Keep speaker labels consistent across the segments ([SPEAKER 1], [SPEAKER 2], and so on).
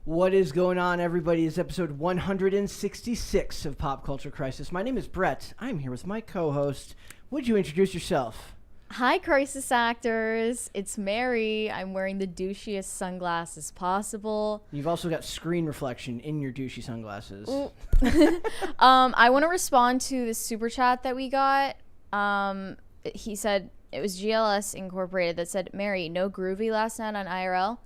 [SPEAKER 1] What is going on, everybody? It's episode 166 of Pop Culture Crisis. My name is Brett. I'm here with my co-host. Would you introduce yourself?
[SPEAKER 2] Hi, Crisis Actors. It's Mary. I'm wearing the douchiest sunglasses possible.
[SPEAKER 1] You've also got screen reflection in your douchey sunglasses.
[SPEAKER 2] I want to respond to the super chat that we got. He said, it was GLS Incorporated that said, Mary, no groovy last night on IRL.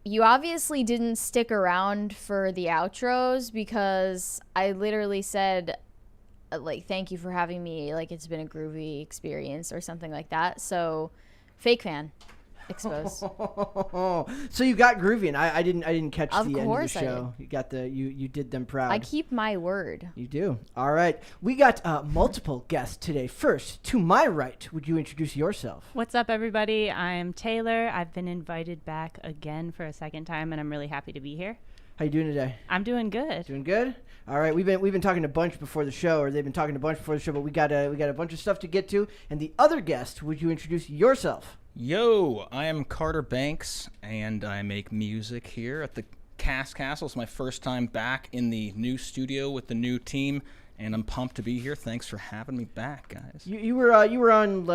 [SPEAKER 2] You obviously didn't stick around for the outros because I literally said, thank you for having me. It's been a groovy experience or something like that. So, fake fan exposed.
[SPEAKER 1] So you got groovy, and I didn't catch the end of the show. You got you did them proud.
[SPEAKER 2] I keep my word.
[SPEAKER 1] You do. All right. We got multiple guests today. First, to my right, would you introduce yourself?
[SPEAKER 3] What's up, everybody? I'm Taylor. I've been invited back again for a second time, and I'm really happy to be here.
[SPEAKER 1] How you doing today?
[SPEAKER 3] I'm doing good.
[SPEAKER 1] Doing good? All right. We've been talking a bunch before the show, or they've been talking a bunch before the show, but we got a bunch of stuff to get to. And the other guest, would you introduce yourself?
[SPEAKER 4] Yo, I am Carter Banks, and I make music here at the Cast Castle. It's my first time back in the new studio with the new team, and I'm pumped to be here. Thanks for having me back, guys.
[SPEAKER 1] You were on,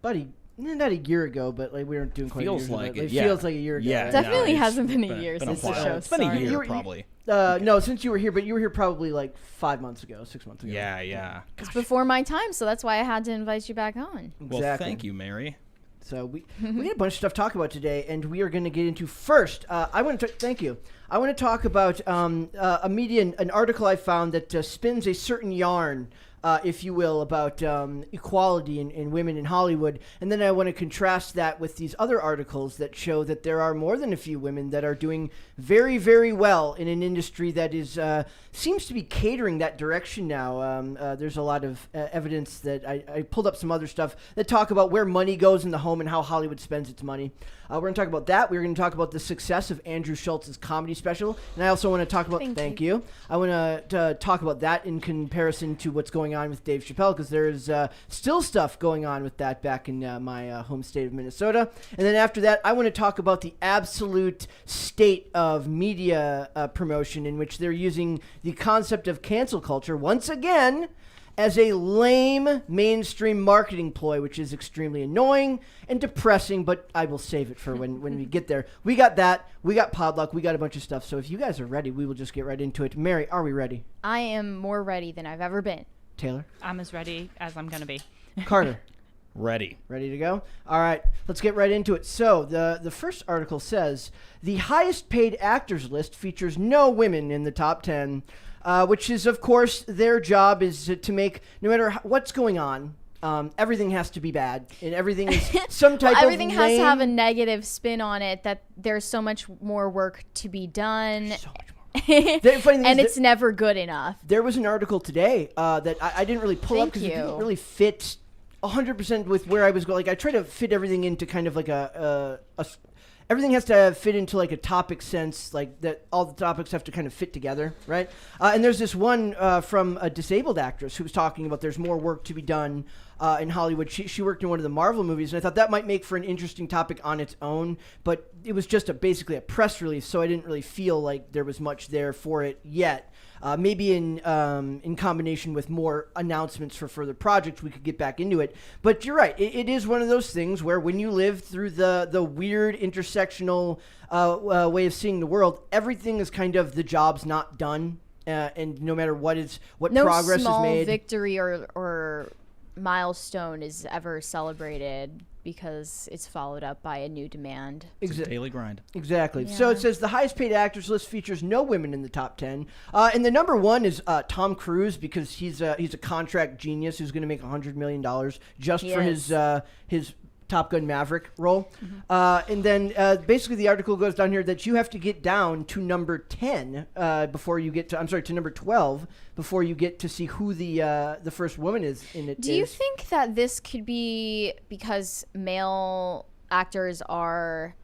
[SPEAKER 1] buddy. Not a year ago, but we weren't doing quite
[SPEAKER 4] feels
[SPEAKER 1] a year
[SPEAKER 4] like
[SPEAKER 1] ago.
[SPEAKER 4] it.
[SPEAKER 1] Feels like a year ago.
[SPEAKER 4] Yeah,
[SPEAKER 1] right?
[SPEAKER 2] Definitely hasn't been a year since the show
[SPEAKER 4] It's been a year, probably.
[SPEAKER 1] No, since you were here, but you were here probably 5 months ago, 6 months ago.
[SPEAKER 4] Yeah.
[SPEAKER 2] It's before my time, so that's why I had to invite you back on.
[SPEAKER 1] Exactly.
[SPEAKER 4] Well, thank you, Mary.
[SPEAKER 1] So we had a bunch of stuff to talk about today, and we are going to get into first. Thank you. I want to talk about an article I found that spins a certain yarn, if you will, about equality in women in Hollywood. And then I want to contrast that with these other articles that show that there are more than a few women that are doing very, very well in an industry that is seems to be catering that direction now. There's a lot of evidence that I pulled up some other stuff that talk about where money goes in the home and how Hollywood spends its money. We're going to talk about that. We're going to talk about the success of Andrew Schultz's comedy special. And I also want to talk about... Thank you. I want to talk about that in comparison to what's going on with Dave Chappelle, because there's still stuff going on with that back in my home state of Minnesota. And then after that, I want to talk about the absolute state of media promotion in which they're using the concept of cancel culture once again as a lame mainstream marketing ploy, which is extremely annoying and depressing, but I will save it for when we get there. We got that. We got Podluck. We got a bunch of stuff. So if you guys are ready, we will just get right into it. Mary, are we ready?
[SPEAKER 2] I am more ready than I've ever been.
[SPEAKER 1] Taylor?
[SPEAKER 3] I'm as ready as I'm going to be.
[SPEAKER 1] Carter?
[SPEAKER 4] Ready
[SPEAKER 1] to go? All right, let's get right into it. So the first article says, the highest paid actors list features no women in the top 10, which is, of course, their job is to make, no matter what's going on, everything has to be bad, and everything is some type
[SPEAKER 2] everything
[SPEAKER 1] of
[SPEAKER 2] has to have a negative spin on it, that there's so much more work to be done.
[SPEAKER 1] So much more.
[SPEAKER 2] And it's never good enough.
[SPEAKER 1] There was an article today that I didn't really pull up because it didn't really fit 100% with where I was going. I try to fit everything into kind of everything has to fit into a topic sense, that all the topics have to kind of fit together, right? And there's this one from a disabled actress who was talking about there's more work to be done in Hollywood. She worked in one of the Marvel movies, and I thought that might make for an interesting topic on its own, but it was just basically a press release, so I didn't really feel like there was much there for it yet. Maybe in combination with more announcements for further projects, we could get back into it. But you're right. It is one of those things where when you live through the weird intersectional way of seeing the world, everything is kind of the job's not done. And no matter what progress is made. No
[SPEAKER 2] small victory or milestone is ever celebrated because it's followed up by a new demand.
[SPEAKER 4] It's a daily grind.
[SPEAKER 1] Exactly.
[SPEAKER 2] Yeah.
[SPEAKER 1] So it says the highest paid actors list features no women in the top 10. And the number one is Tom Cruise, because he's a contract genius who's going to make $100 million just for his Top Gun Maverick role. Mm-hmm. And then basically the article goes down here that you have to get down to number 10 before you get to number 12 before you get to see who the first woman is in it.
[SPEAKER 2] Do you think that this could be because male actors are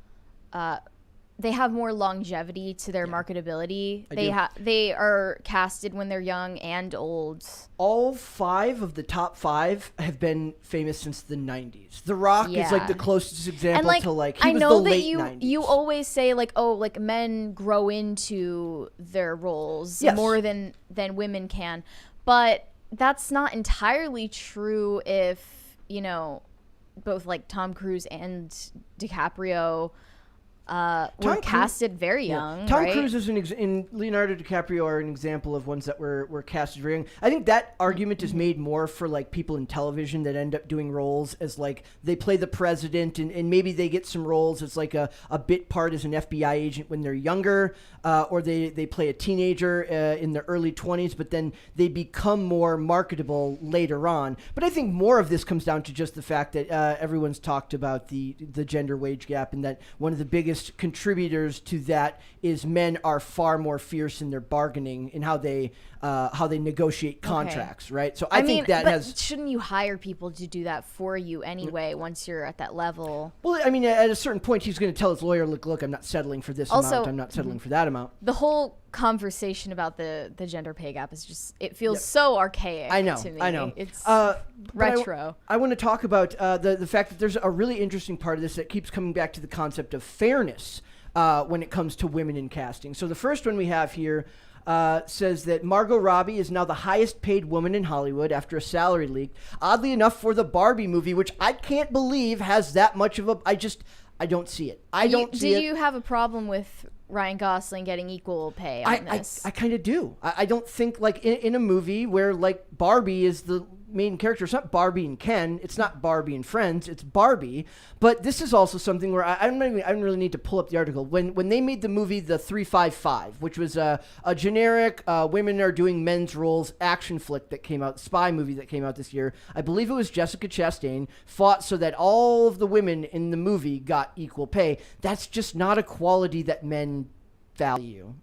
[SPEAKER 2] they have more longevity to their marketability.
[SPEAKER 1] do.
[SPEAKER 2] They are casted when they're young and old.
[SPEAKER 1] All 5 of the top 5 have been famous since the 90s. The Rock is like the closest example to like he
[SPEAKER 2] I
[SPEAKER 1] was
[SPEAKER 2] know
[SPEAKER 1] the
[SPEAKER 2] that
[SPEAKER 1] late
[SPEAKER 2] you
[SPEAKER 1] 90s.
[SPEAKER 2] you always say like, oh, like men grow into their roles more than women can, but that's not entirely true if, you know, both like Tom Cruise and DiCaprio were casted very young.
[SPEAKER 1] Tom
[SPEAKER 2] right?
[SPEAKER 1] Cruise is and Leonardo DiCaprio are an example of ones that were casted very young. I think that argument is made more for like people in television that end up doing roles as like they play the president and maybe they get some roles as like a bit part as an FBI agent when they're younger, or they play a teenager in their early 20s, but then they become more marketable later on. But I think more of this comes down to just the fact that everyone's talked about the gender wage gap, and that one of the biggest contributors to that is men are far more fierce in their bargaining in how they negotiate contracts, right? So I think that
[SPEAKER 2] but shouldn't you hire people to do that for you anyway once you're at that level?
[SPEAKER 1] Well, I mean, at a certain point, he's going to tell his lawyer, look, I'm not settling for this amount. I'm not settling for that amount.
[SPEAKER 2] The whole conversation about the gender pay gap is just, it feels so archaic to me.
[SPEAKER 1] I know.
[SPEAKER 2] It's
[SPEAKER 1] retro. I want to talk about the fact that there's a really interesting part of this that keeps coming back to the concept of fairness when it comes to women in casting. So the first one we have here says that Margot Robbie is now the highest paid woman in Hollywood after a salary leak. Oddly enough, for the Barbie movie, which I can't believe has that much of a... I don't see it.
[SPEAKER 2] Do you have a problem with Ryan Gosling getting equal pay on this?
[SPEAKER 1] I kind of do. I don't think like in a movie where like Barbie is the main character. It's not Barbie and Ken. It's not Barbie and Friends. It's Barbie. But this is also something where I don't really need to pull up the article. When they made the movie The 355, which was a generic women are doing men's roles action flick that came out, spy movie that came out this year. I believe it was Jessica Chastain fought so that all of the women in the movie got equal pay. That's just not a quality that men value.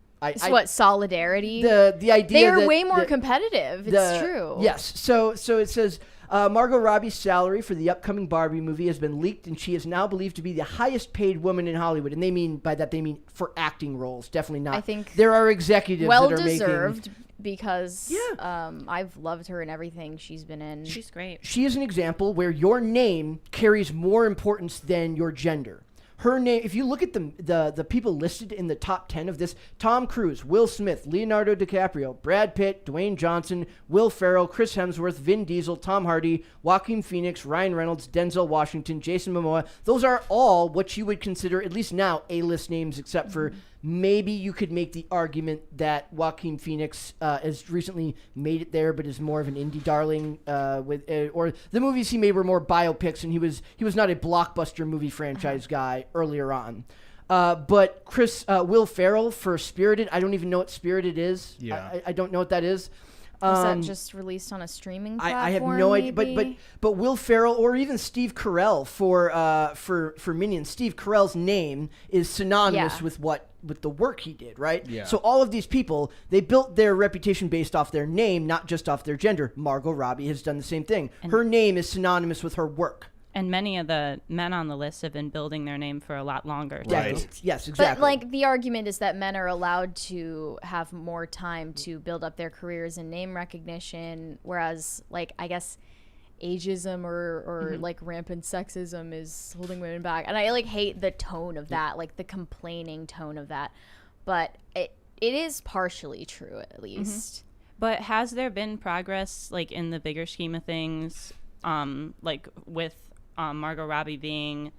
[SPEAKER 2] Solidarity?
[SPEAKER 1] The idea
[SPEAKER 2] they are
[SPEAKER 1] that
[SPEAKER 2] way more competitive. It's true.
[SPEAKER 1] Yes. So it says Margot Robbie's salary for the upcoming Barbie movie has been leaked, and she is now believed to be the highest paid woman in Hollywood. And by that they mean for acting roles. Definitely not.
[SPEAKER 2] I think
[SPEAKER 1] there are executives that are
[SPEAKER 2] well-deserved because I've loved her in everything she's been in.
[SPEAKER 3] She's great.
[SPEAKER 1] She is an example where your name carries more importance than your gender. Her name, if you look at the people listed in the top 10 of this, Tom Cruise, Will Smith, Leonardo DiCaprio, Brad Pitt, Dwayne Johnson, Will Ferrell, Chris Hemsworth, Vin Diesel, Tom Hardy, Joaquin Phoenix, Ryan Reynolds, Denzel Washington, Jason Momoa. Those are all what you would consider, at least now, A-list names, except for maybe you could make the argument that Joaquin Phoenix has recently made it there, but is more of an indie darling. Or the movies he made were more biopics, and he was not a blockbuster movie franchise guy earlier on. But Will Ferrell for Spirited, I don't even know what Spirited is.
[SPEAKER 4] Yeah,
[SPEAKER 1] I don't know what that is.
[SPEAKER 2] Was that just released on a streaming platform?
[SPEAKER 1] I have no idea, but Will Ferrell or even Steve Carell for Minions. Steve Carell's name is synonymous with the work he did, right?
[SPEAKER 4] Yeah.
[SPEAKER 1] So all of these people, they built their reputation based off their name, not just off their gender. Margot Robbie has done the same thing. Her name is synonymous with her work.
[SPEAKER 3] And many of the men on the list have been building their name for a lot longer.
[SPEAKER 4] Right.
[SPEAKER 1] Yes, exactly.
[SPEAKER 2] But like the argument is that men are allowed to have more time to build up their careers in name recognition, whereas like I guess ageism or like rampant sexism is holding women back. And I like hate the tone of that, like the complaining tone of that. But it is partially true at least.
[SPEAKER 3] But has there been progress like in the bigger scheme of things, like with Margot Robbie being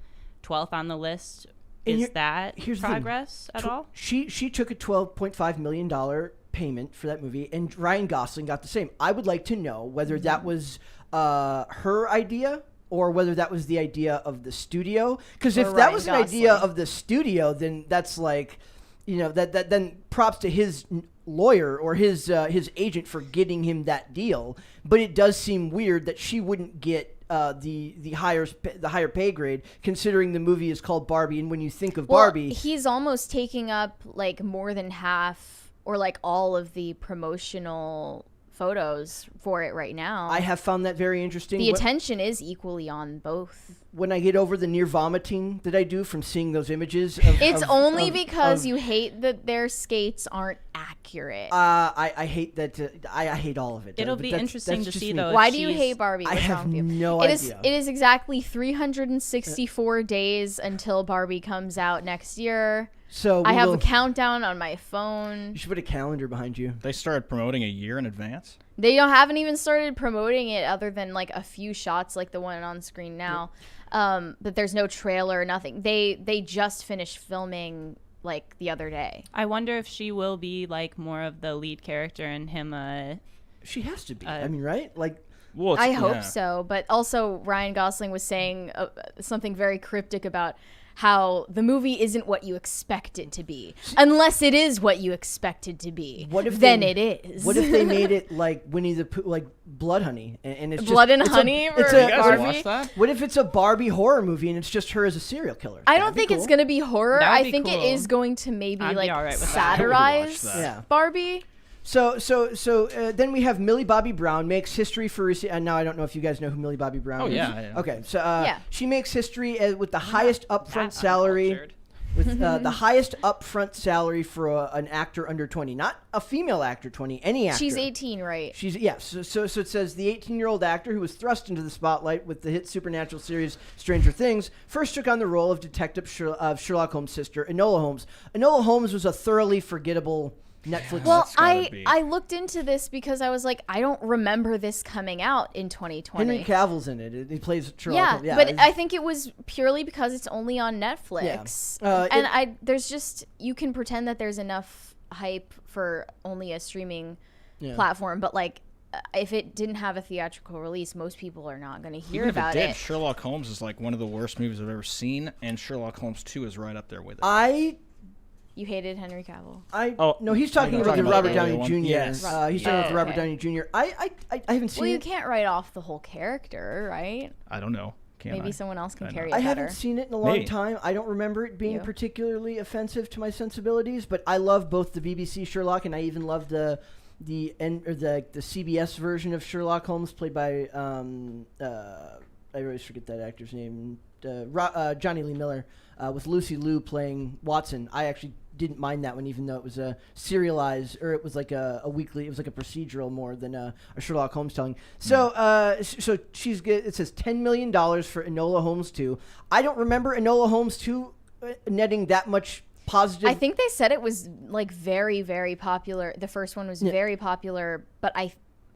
[SPEAKER 3] 12th on the list? Is that progress at all?
[SPEAKER 1] She took a $12.5 million payment for that movie, and Ryan Gosling got the same. I would like to know whether that was her idea or whether that was the idea of the studio. Because if that was an idea of the studio, then that's like, that then props to his lawyer or his agent for getting him that deal. But it does seem weird that she wouldn't get the higher pay grade, considering the movie is called Barbie, and when you think of Barbie,
[SPEAKER 2] he's almost taking up like more than half or like all of the promotional photos for it right now.
[SPEAKER 1] I have found that very interesting.
[SPEAKER 2] The attention is equally on both.
[SPEAKER 1] When I get over the near vomiting that I do from seeing those images,
[SPEAKER 2] it's only because you hate that their skates aren't accurate.
[SPEAKER 1] I hate that. I hate all of it.
[SPEAKER 3] It'll be interesting to see, though.
[SPEAKER 2] Why do you hate Barbie?
[SPEAKER 1] I have no
[SPEAKER 2] idea. It is exactly 364 days until Barbie comes out next year.
[SPEAKER 1] So
[SPEAKER 2] I have a countdown on my phone.
[SPEAKER 1] You should put a calendar behind you.
[SPEAKER 4] They started promoting a year in advance?
[SPEAKER 2] They haven't even started promoting it other than like a few shots like the one on screen now. But there's no trailer, nothing. They just finished filming like the other day.
[SPEAKER 3] I wonder if she will be like more of the lead character and him
[SPEAKER 1] she has to be. I mean, right? Like,
[SPEAKER 4] well,
[SPEAKER 2] I hope so. But also Ryan Gosling was saying something very cryptic about how the movie isn't what you expect it to be, unless it is what you expect it to be. It is.
[SPEAKER 1] What if they made it like Winnie the Pooh, like Blood Honey, and it's
[SPEAKER 2] Blood and Honey?
[SPEAKER 4] Barbie?
[SPEAKER 1] What if it's a Barbie horror movie and it's just her as a serial killer?
[SPEAKER 2] I don't think it's gonna be horror. I think it is going to maybe like satirize Barbie.
[SPEAKER 1] So then we have Millie Bobby Brown makes history for and now I don't know if you guys know who Millie Bobby Brown is.
[SPEAKER 4] Yeah.
[SPEAKER 1] Okay, so she makes history with the highest upfront salary. With the highest upfront salary for an actor under 20, not a female actor 20, any actor.
[SPEAKER 2] She's 18, right?
[SPEAKER 1] So it says the 18-year-old actor who was thrust into the spotlight with the hit supernatural series Stranger Things first took on the role of Detective Sherlock Holmes' sister, Enola Holmes. Enola Holmes was a thoroughly forgettable Netflix.
[SPEAKER 2] Well, I looked into this because I was like, I don't remember this coming out in 2020.
[SPEAKER 1] Henry Cavill's in it. He plays Sherlock Holmes.
[SPEAKER 2] Yeah, but I think it was purely because it's only on Netflix. Yeah. There's just, you can pretend that there's enough hype for only a streaming platform, but like, if it didn't have a theatrical release, most people are not going to hear about it.
[SPEAKER 4] Sherlock Holmes is like one of the worst movies I've ever seen, and Sherlock Holmes 2 is right up there with it.
[SPEAKER 2] You hated Henry Cavill.
[SPEAKER 1] No, he's talking about the Robert Downey Jr.
[SPEAKER 4] Yes.
[SPEAKER 1] He's talking about the Robert Downey Jr. I haven't seen it.
[SPEAKER 2] Well, you can't write off the whole character, right?
[SPEAKER 4] I don't know.
[SPEAKER 2] Maybe someone else can carry it
[SPEAKER 1] I
[SPEAKER 2] better.
[SPEAKER 1] haven't seen it in a long time. I don't remember it being particularly offensive to my sensibilities, but I love both the BBC Sherlock and I even love the CBS version of Sherlock Holmes played by I always forget that actor's name. Johnny Lee Miller with Lucy Liu playing Watson. I actually didn't mind that one, even though it was a serialized, or it was like a weekly. It was like a procedural more than a Sherlock Holmes telling. So, so she's good. It says $10 million for Enola Holmes 2. I don't remember Enola Holmes 2 netting that much positive.
[SPEAKER 2] I think they said it was like very, very popular. The first one was very popular, but I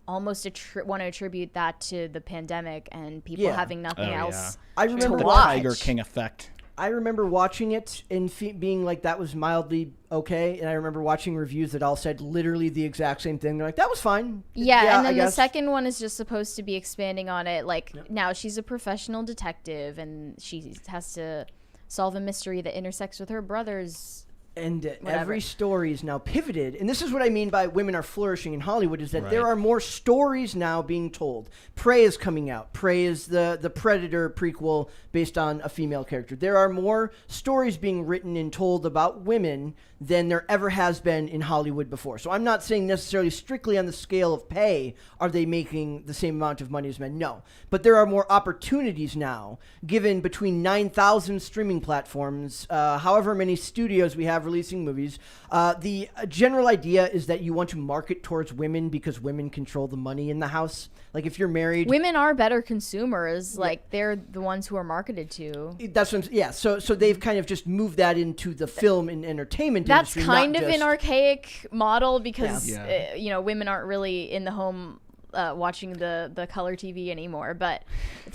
[SPEAKER 2] almost want to attribute that to the pandemic and people having nothing else.
[SPEAKER 1] I remember
[SPEAKER 4] the Tiger King effect.
[SPEAKER 1] I remember watching it and being like, that was mildly okay. And I remember watching reviews that all said literally the exact same thing. They're like, that was fine.
[SPEAKER 2] Yeah, and then the second one is just supposed to be expanding on it. Like, now she's a professional detective and she has to solve a mystery that intersects with her brother's.
[SPEAKER 1] And every story is now pivoted. And this is what I mean by women are flourishing in Hollywood, is that there are more stories now being told. Prey is coming out. Prey is the Predator prequel based on a female character. There are more stories being written and told about women than there ever has been in Hollywood before. So I'm not saying necessarily strictly on the scale of pay are they making the same amount of money as men. No. But there are more opportunities now, given between 9,000 streaming platforms, however many studios we have releasing movies. The general idea is that you want to market towards women because women control the money in the house. Like if you're married,
[SPEAKER 2] women are better consumers. Like they're the ones who are marketed to.
[SPEAKER 1] That's what So they've kind of just moved that into the film and entertainment industry.
[SPEAKER 2] That's kind of an archaic model because women aren't really in the home watching the color TV anymore, but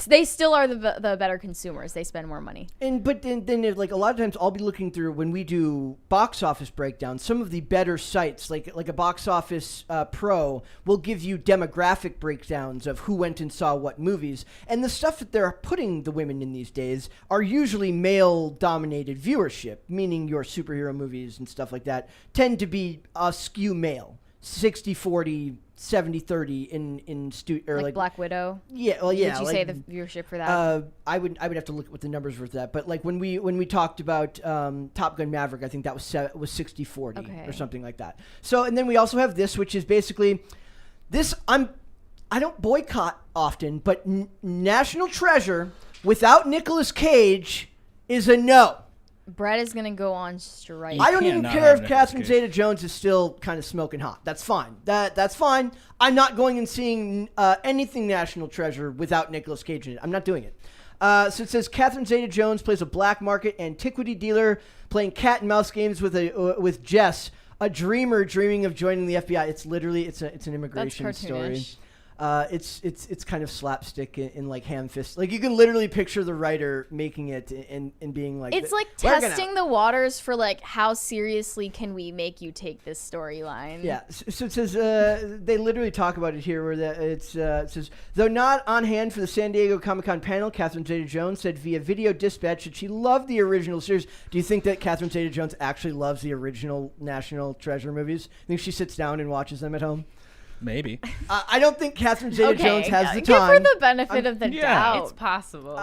[SPEAKER 2] they still are the better consumers. They spend more money.
[SPEAKER 1] But then like a lot of times I'll be looking through when we do box office breakdowns. Some of the better sites, like a Box Office Pro, will give you demographic breakdowns of who went and saw what movies. And the stuff that they're putting the women in these days are usually male-dominated viewership, meaning your superhero movies and stuff like that tend to be skew male, 60-40. 70-30 in like
[SPEAKER 2] Black Widow.
[SPEAKER 1] Yeah, well, yeah.
[SPEAKER 2] Did you say the viewership for that?
[SPEAKER 1] I would have to look at what the numbers were for that. But like when we talked about Top Gun Maverick, I think that was 60-40 or something like that. So and then we also have this, which is basically I don't boycott often, but National Treasure without Nicolas Cage is a no.
[SPEAKER 2] Brett is gonna go on strike.
[SPEAKER 1] I don't even care if Catherine Zeta-Jones is still kind of smoking hot. That's fine. That's fine. I'm not going and seeing anything National Treasure without Nicolas Cage in it. I'm not doing it. So it says Catherine Zeta-Jones plays a black market antiquity dealer playing cat and mouse games with Jess, a dreamer dreaming of joining the FBI. It's literally it's an immigration story. It's kind of slapstick in like ham fist. Like you can literally picture the writer making it and being like,
[SPEAKER 2] it's like testing the waters for like how seriously can we make you take this storyline.
[SPEAKER 1] Yeah. So it says they literally talk about it here where it says though not on hand for the San Diego Comic-Con panel, Catherine Zeta-Jones said via video dispatch that she loved the original series. Do you think that Catherine Zeta-Jones actually loves the original National Treasure movies? I think she sits down and watches them at home.
[SPEAKER 4] Maybe.
[SPEAKER 1] I don't think Catherine Zeta-Jones has the time.
[SPEAKER 2] Give her the benefit of the doubt.
[SPEAKER 3] It's possible.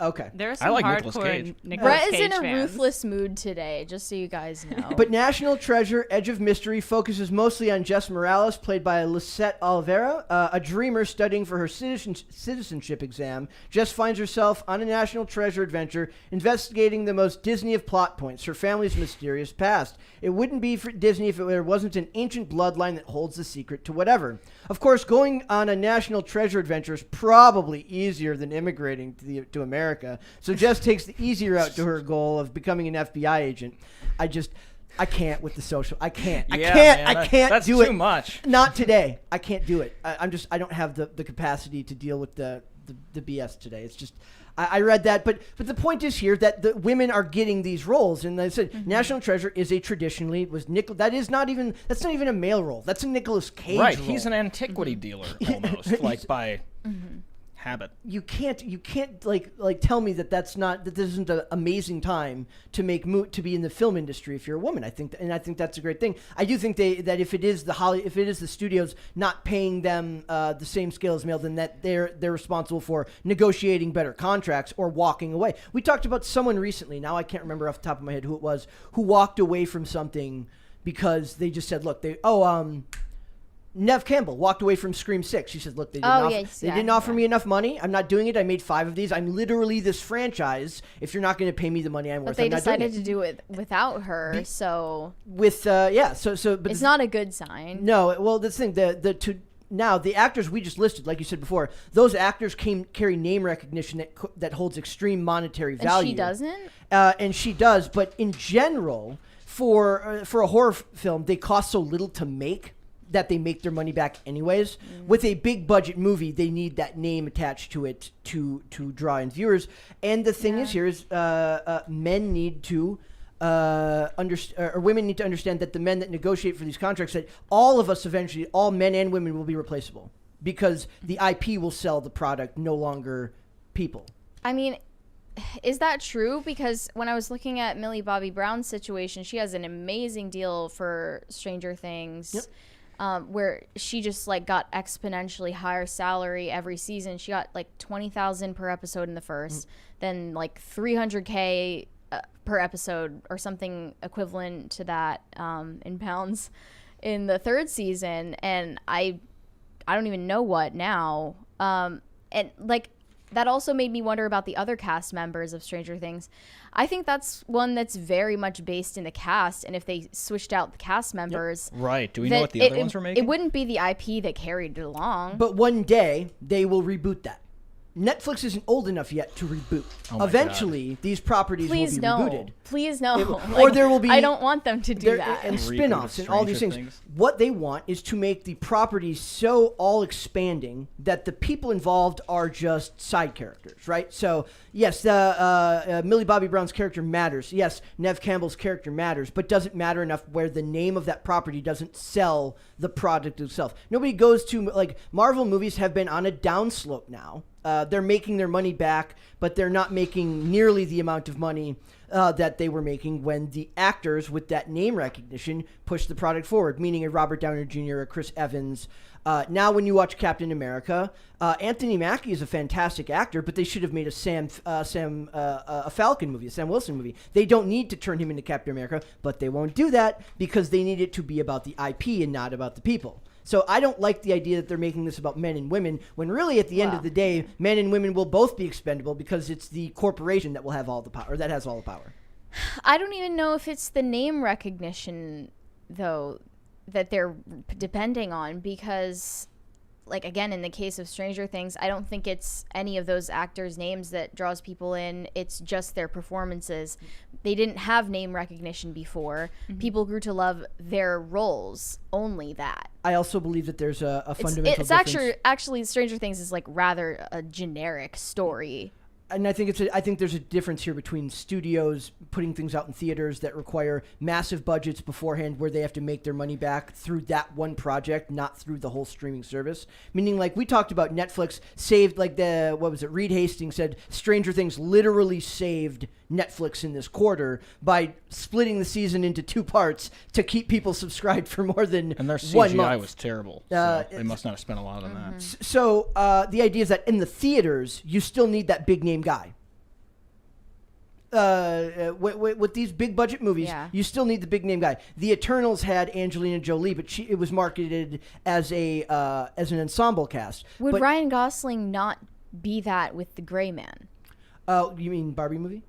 [SPEAKER 1] Okay.
[SPEAKER 3] There's some hardcore Nicolas Cage
[SPEAKER 2] Brett is in a
[SPEAKER 3] fans.
[SPEAKER 2] ruthless mood today, just so you guys know.
[SPEAKER 1] But National Treasure, Edge of Mystery focuses mostly on Jess Morales, played by Lisette Oliveira, a dreamer studying for her citizenship exam. Jess finds herself on a National Treasure adventure, investigating the most Disney of plot points, her family's mysterious past. It wouldn't be for Disney if there wasn't an ancient bloodline that holds the secret to whatever. Of course, going on a National Treasure adventure is probably easier than immigrating to America. So Jess takes the easier route to her goal of becoming an FBI agent. I can't with the social. I can't do it.
[SPEAKER 4] That's too much.
[SPEAKER 1] Not today. I can't do it. I don't have the capacity to deal with the BS today. It's just, I read that, but the point is here that the women are getting these roles, and I said National Treasure is that's not even a male role. That's a Nicolas Cage
[SPEAKER 4] right.
[SPEAKER 1] role.
[SPEAKER 4] He's an antiquity dealer almost, like by habit.
[SPEAKER 1] You can't like tell me that this isn't an amazing time to be in the film industry if you're a woman. I think that's a great thing. I do think that if it is the studios not paying them the same scale as male, then that they're responsible for negotiating better contracts or walking away. We talked about someone recently. Now I can't remember off the top of my head who it was who walked away from something because they just said, look, Neve Campbell walked away from Scream 6. She said, look, they didn't offer me enough money. I'm not doing it. I made 5 of these. I'm literally this franchise. If you're not going to pay me the money I'm worth,
[SPEAKER 2] but
[SPEAKER 1] I'm not doing it.
[SPEAKER 2] They decided to do it without her, so...
[SPEAKER 1] But it's
[SPEAKER 2] not a good sign.
[SPEAKER 1] No, well, the thing, now, the actors we just listed, like you said before, those actors carry name recognition that holds extreme monetary value.
[SPEAKER 2] And she doesn't?
[SPEAKER 1] And she does, but in general, for a horror film, they cost so little to make that they make their money back anyways. With a big budget movie, they need that name attached to it to draw in viewers. And the thing is here is men need to women need to understand that the men that negotiate for these contracts, that all of us eventually, all men and women, will be replaceable because the IP will sell the product, no longer people.
[SPEAKER 2] I mean, is that true? Because when I was looking at Millie Bobby Brown's situation, she has an amazing deal for Stranger Things.
[SPEAKER 1] Yep.
[SPEAKER 2] Where she just like got exponentially higher salary every season. She got like $20,000 per episode in the first, then like $300K per episode or something equivalent to that in pounds in the third season, and I don't even know what now. And like that also made me wonder about the other cast members of Stranger Things. I think that's one that's very much based in the cast, and if they switched out the cast members...
[SPEAKER 4] Yep. Right. Do we know what the other ones were making?
[SPEAKER 2] It wouldn't be the IP that carried it along.
[SPEAKER 1] But one day, they will reboot that. Netflix isn't old enough yet to reboot. Eventually, these properties will be rebooted.
[SPEAKER 2] Please no.
[SPEAKER 1] Or there will be...
[SPEAKER 2] I don't want them to do that.
[SPEAKER 1] And spin-offs and all these things. What they want is to make the properties so all-expanding that the people involved are just side characters, right? So, yes, Millie Bobby Brown's character matters. Yes, Neve Campbell's character matters, but doesn't matter enough where the name of that property doesn't sell the product itself. Nobody goes to... Like, Marvel movies have been on a downslope now. They're making their money back, but they're not making nearly the amount of money that they were making when the actors with that name recognition pushed the product forward, meaning a Robert Downey Jr., a Chris Evans. Now when you watch Captain America, Anthony Mackie is a fantastic actor, but they should have made a Falcon movie, a Sam Wilson movie. They don't need to turn him into Captain America, but they won't do that because they need it to be about the IP and not about the people. So I don't like the idea that they're making this about men and women, when really at the end of the day, men and women will both be expendable because it's the corporation that will have all the power, that has all the power.
[SPEAKER 2] I don't even know if it's the name recognition, though, that they're depending on, because, like, again, in the case of Stranger Things, I don't think it's any of those actors' names that draws people in. It's just their performances. They didn't have name recognition before. People grew to love their roles, only that.
[SPEAKER 1] I also believe that there's a fundamental
[SPEAKER 2] it's
[SPEAKER 1] difference.
[SPEAKER 2] actually Stranger Things is like rather a generic story.
[SPEAKER 1] And I think there's a difference here between studios putting things out in theaters that require massive budgets beforehand, where they have to make their money back through that one project, not through the whole streaming service. Meaning, like we talked about, Netflix saved, like Reed Hastings said, Stranger Things literally saved Netflix in this quarter by splitting the season into 2 parts to keep people subscribed for more than 1 month.
[SPEAKER 4] And their CGI was terrible. So they must not have spent a lot on that.
[SPEAKER 1] So the idea is that in the theaters, you still need that big name guy. With these big budget movies, you still need the big name guy. The Eternals had Angelina Jolie, but it was marketed as an ensemble cast.
[SPEAKER 2] Would Ryan Gosling not be that with The Gray Man?
[SPEAKER 1] You mean Barbie movie?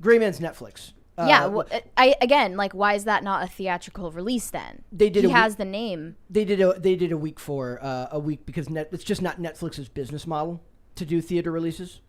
[SPEAKER 1] Gray Man's Netflix.
[SPEAKER 2] Why is that not a theatrical release then? He has the name.
[SPEAKER 1] They did a week because it's just not Netflix's business model to do theater releases.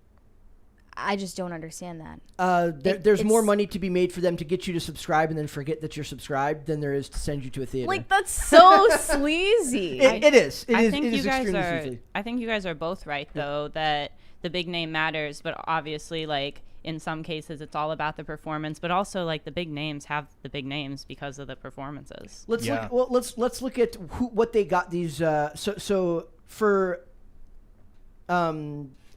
[SPEAKER 2] I just don't understand that.
[SPEAKER 1] There's more money to be made for them to get you to subscribe and then forget that you're subscribed than there is to send you to a theater.
[SPEAKER 2] Like, that's so sleazy.
[SPEAKER 1] It is.
[SPEAKER 3] I think you guys are both right, though, that the big name matters, but obviously, like, in some cases it's all about the performance, but also, like, the big names have the big names because of the performances.
[SPEAKER 1] Let's look at what they got these for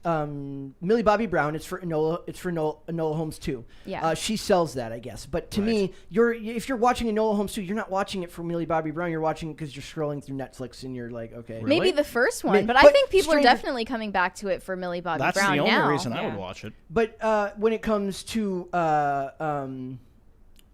[SPEAKER 1] Millie Bobby Brown, it's for Enola Holmes 2.
[SPEAKER 2] Yeah.
[SPEAKER 1] She sells that, I guess. But to me, if you're watching Enola Holmes 2, you're not watching it for Millie Bobby Brown. You're watching it because you're scrolling through Netflix and you're like, okay.
[SPEAKER 4] Really?
[SPEAKER 2] Maybe the first one, but I think people are definitely coming back to it for Millie Bobby Brown now.
[SPEAKER 4] That's the only reason I would watch it.
[SPEAKER 1] But when it comes to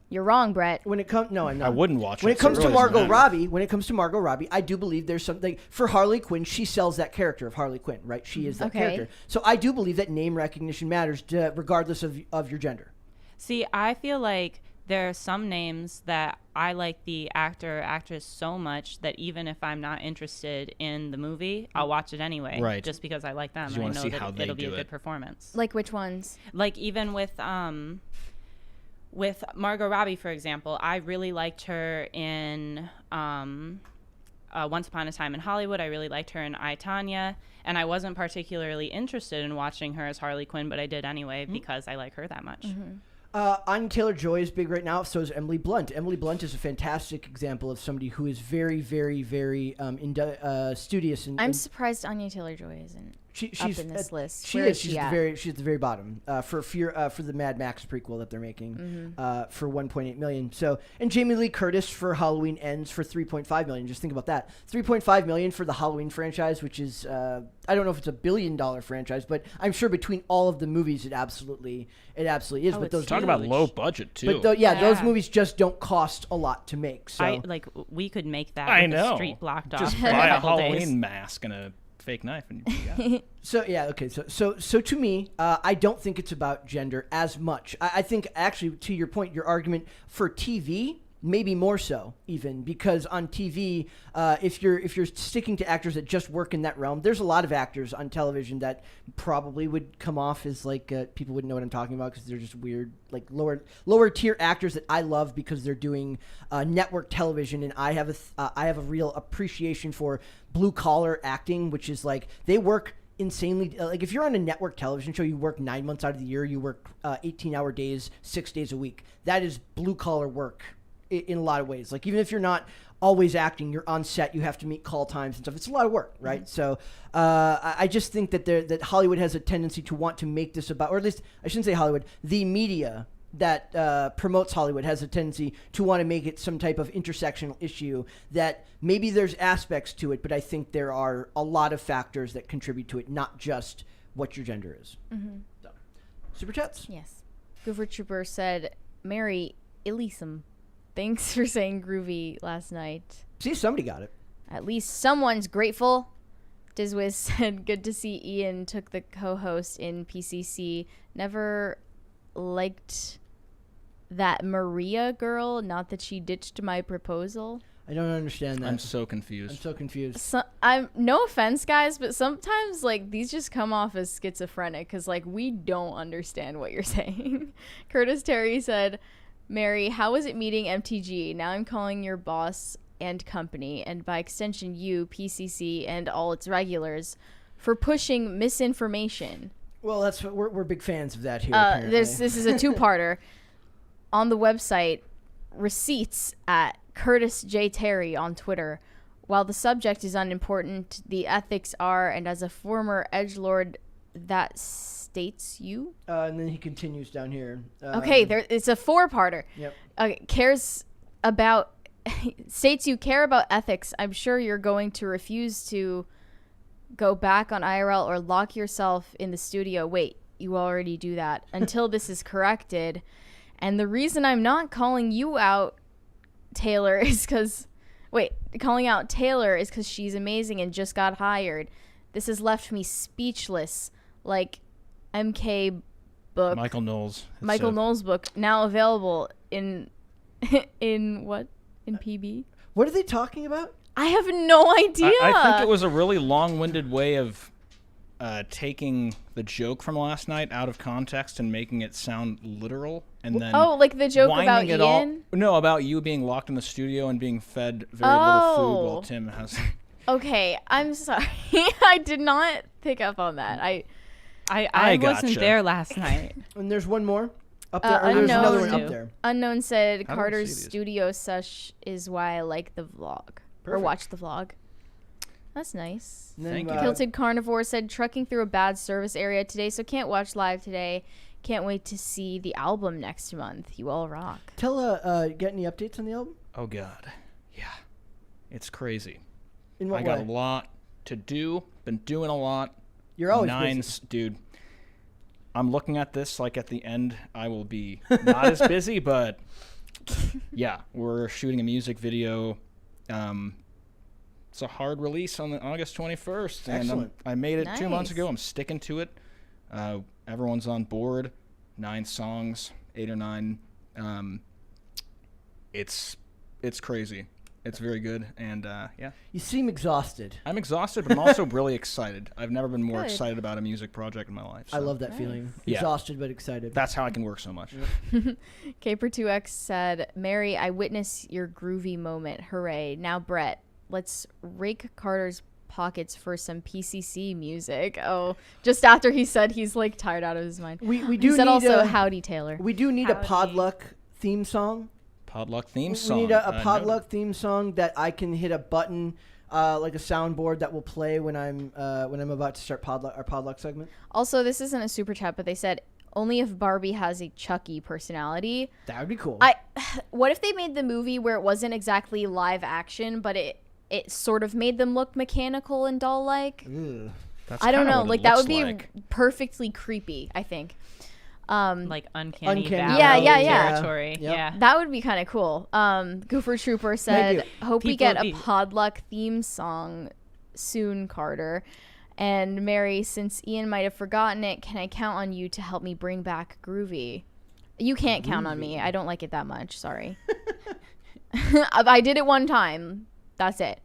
[SPEAKER 2] you're wrong, Brett.
[SPEAKER 1] I'm not.
[SPEAKER 4] I wouldn't watch it.
[SPEAKER 1] When it comes to Margot Robbie, I do believe there's something for Harley Quinn. She sells that character of Harley Quinn, right? She is that character. So I do believe that name recognition matters regardless of your gender.
[SPEAKER 3] See, I feel like there are some names that I like the actor or actress so much that even if I'm not interested in the movie, I'll watch it anyway.
[SPEAKER 4] Right.
[SPEAKER 3] Just because I like them.
[SPEAKER 4] You
[SPEAKER 3] and I know
[SPEAKER 4] that
[SPEAKER 3] it'll be a good performance.
[SPEAKER 2] Like which ones?
[SPEAKER 3] Like even with Margot Robbie, for example, I really liked her in Once Upon a Time in Hollywood. I really liked her in I, Tonya. And I wasn't particularly interested in watching her as Harley Quinn, but I did anyway because I like her that much.
[SPEAKER 1] Anya Taylor-Joy is big right now. So is Emily Blunt. Emily Blunt is a fantastic example of somebody who is very, very, very studious.
[SPEAKER 2] I'm surprised Anya Taylor-Joy isn't up in this list.
[SPEAKER 1] She's at the very bottom for the Mad Max prequel that they're making for $1.8 million. So, and Jamie Lee Curtis for Halloween Ends for $3.5 million. Just think about that. $3.5 million for the Halloween franchise, which is I don't know if it's $1 billion franchise, but I'm sure between all of the movies, it absolutely is.
[SPEAKER 3] Oh,
[SPEAKER 1] but those
[SPEAKER 4] talk about low budget too.
[SPEAKER 1] But those movies just don't cost a lot to make. So
[SPEAKER 3] we could make that.
[SPEAKER 4] I
[SPEAKER 3] with
[SPEAKER 4] know.
[SPEAKER 3] The street blocked off.
[SPEAKER 4] Just
[SPEAKER 3] for
[SPEAKER 4] buy a
[SPEAKER 3] Halloween
[SPEAKER 4] Halloween mask and a fake knife, and
[SPEAKER 1] So to me, I don't think it's about gender as much. I think actually, to your point, your argument for TV. Maybe more so, even because on TV, if you're sticking to actors that just work in that realm, there's a lot of actors on television that probably would come off as like people wouldn't know what I'm talking about because they're just weird, like lower tier actors that I love because they're doing network television, and I have a real appreciation for blue collar acting, which is like they work insanely. Like if you're on a network television show, you work 9 months out of the year, you work 18-hour days, 6 days a week. That is blue collar work. In a lot of ways, like even if you're not always acting, you're on set, you have to meet call times and stuff. It's a lot of work, right? Mm-hmm. So I just think that Hollywood has a tendency to want to make this about, or at least I shouldn't say Hollywood, the media that promotes Hollywood has a tendency to want to make it some type of intersectional issue that maybe there's aspects to it, but I think there are a lot of factors that contribute to it, not just what your gender is. Mm-hmm. So, Super Chats?
[SPEAKER 2] Yes. Goofer Trooper said, Mary Elysium. Thanks for saying groovy last night.
[SPEAKER 1] See, somebody got it.
[SPEAKER 2] At least someone's grateful. Dizwiz said, good to see Ian took the co-host in PCC. Never liked that Maria girl. Not that she ditched my proposal.
[SPEAKER 1] I don't understand that.
[SPEAKER 4] I'm so confused.
[SPEAKER 2] So, I'm no offense, guys, but sometimes like these just come off as schizophrenic because like we don't understand what you're saying. Curtis Terry said, Mary, how was it meeting MTG? Now I'm calling your boss and company, and by extension you, PCC, and all its regulars, for pushing misinformation.
[SPEAKER 1] Well, that's what we're big fans of that here.
[SPEAKER 2] This is a two-parter. On the website, receipts at Curtis J. Terry on Twitter. While the subject is unimportant, the ethics are, and as a former edgelord, that states you.
[SPEAKER 1] And then he continues down here.
[SPEAKER 2] Okay, it's a four-parter.
[SPEAKER 1] Yep.
[SPEAKER 2] Cares about, states you care about ethics. I'm sure you're going to refuse to go back on IRL or lock yourself in the studio. Wait, you already do that. Until this is corrected. And the reason I'm not calling you out, Taylor, is because she's amazing and just got hired. This has left me speechless. Like MK book.
[SPEAKER 4] Michael Knowles'
[SPEAKER 2] book, now available in what? In PB?
[SPEAKER 1] What are they talking about?
[SPEAKER 2] I have no idea.
[SPEAKER 4] I think it was a really long-winded way of taking the joke from last night out of context and making it sound literal, and then
[SPEAKER 2] like the joke about Ian?
[SPEAKER 4] About you being locked in the studio and being fed very little food while Tim has.
[SPEAKER 2] Okay, I'm sorry. I did not pick up on that.
[SPEAKER 3] I wasn't there last night.
[SPEAKER 1] And there's one more up there. There's another one up there.
[SPEAKER 2] Unknown said Carter's studio sesh is why I like the vlog. Perfect. Or watch the vlog. That's nice.
[SPEAKER 4] Thank you.
[SPEAKER 2] Kilted Carnivore said trucking through a bad service area today, so can't watch live today. Can't wait to see the album next month. You all rock.
[SPEAKER 1] Get any updates on the album?
[SPEAKER 4] Oh God, yeah, it's crazy.
[SPEAKER 1] In what way?
[SPEAKER 4] I got a lot to do. Been doing a lot.
[SPEAKER 1] You're always busy.
[SPEAKER 4] Dude. I'm looking at this like at the end I will be not as busy, but yeah, we're shooting a music video. It's a hard release on August 21st.
[SPEAKER 1] Excellent.
[SPEAKER 4] And I made it 2 months ago. I'm sticking to it. Everyone's on board. 9 songs, 8 or 9. It's crazy. It's very good. And yeah.
[SPEAKER 1] You seem exhausted.
[SPEAKER 4] I'm exhausted, but I'm also really excited. I've never been more excited about a music project in my life. So.
[SPEAKER 1] I love that feeling. Exhausted but excited.
[SPEAKER 4] That's how I can work so much.
[SPEAKER 2] Caper2X said, Mary, I witness your groovy moment. Hooray. Now, Brett, let's rake Carter's pockets for some PCC music. Oh, just after he said he's like tired out of his mind.
[SPEAKER 1] We do
[SPEAKER 2] he said
[SPEAKER 1] need
[SPEAKER 2] also, howdy, Taylor.
[SPEAKER 1] We do need a Podluck theme song.
[SPEAKER 4] Podluck theme song.
[SPEAKER 1] We need a Podluck theme song that I can hit a button, like a soundboard that will play when I'm about to start our Podluck segment.
[SPEAKER 2] Also, this isn't a super chat, but they said only if Barbie has a Chucky personality.
[SPEAKER 1] That would be cool.
[SPEAKER 2] What if they made the movie where it wasn't exactly live action, but it sort of made them look mechanical and doll-like?
[SPEAKER 4] That's
[SPEAKER 2] I don't know.
[SPEAKER 4] Like
[SPEAKER 2] that would be perfectly creepy, I think.
[SPEAKER 3] Like uncanny valley territory.
[SPEAKER 1] Yep.
[SPEAKER 3] Yeah.
[SPEAKER 2] That would be kind of cool. Goofer Trooper said, hope we get a Podluck theme song soon, Carter. And Mary, since Ian might have forgotten it, can I count on you to help me bring back Groovy? You can't count on me. I don't like it that much. Sorry. I did it one time. That's it.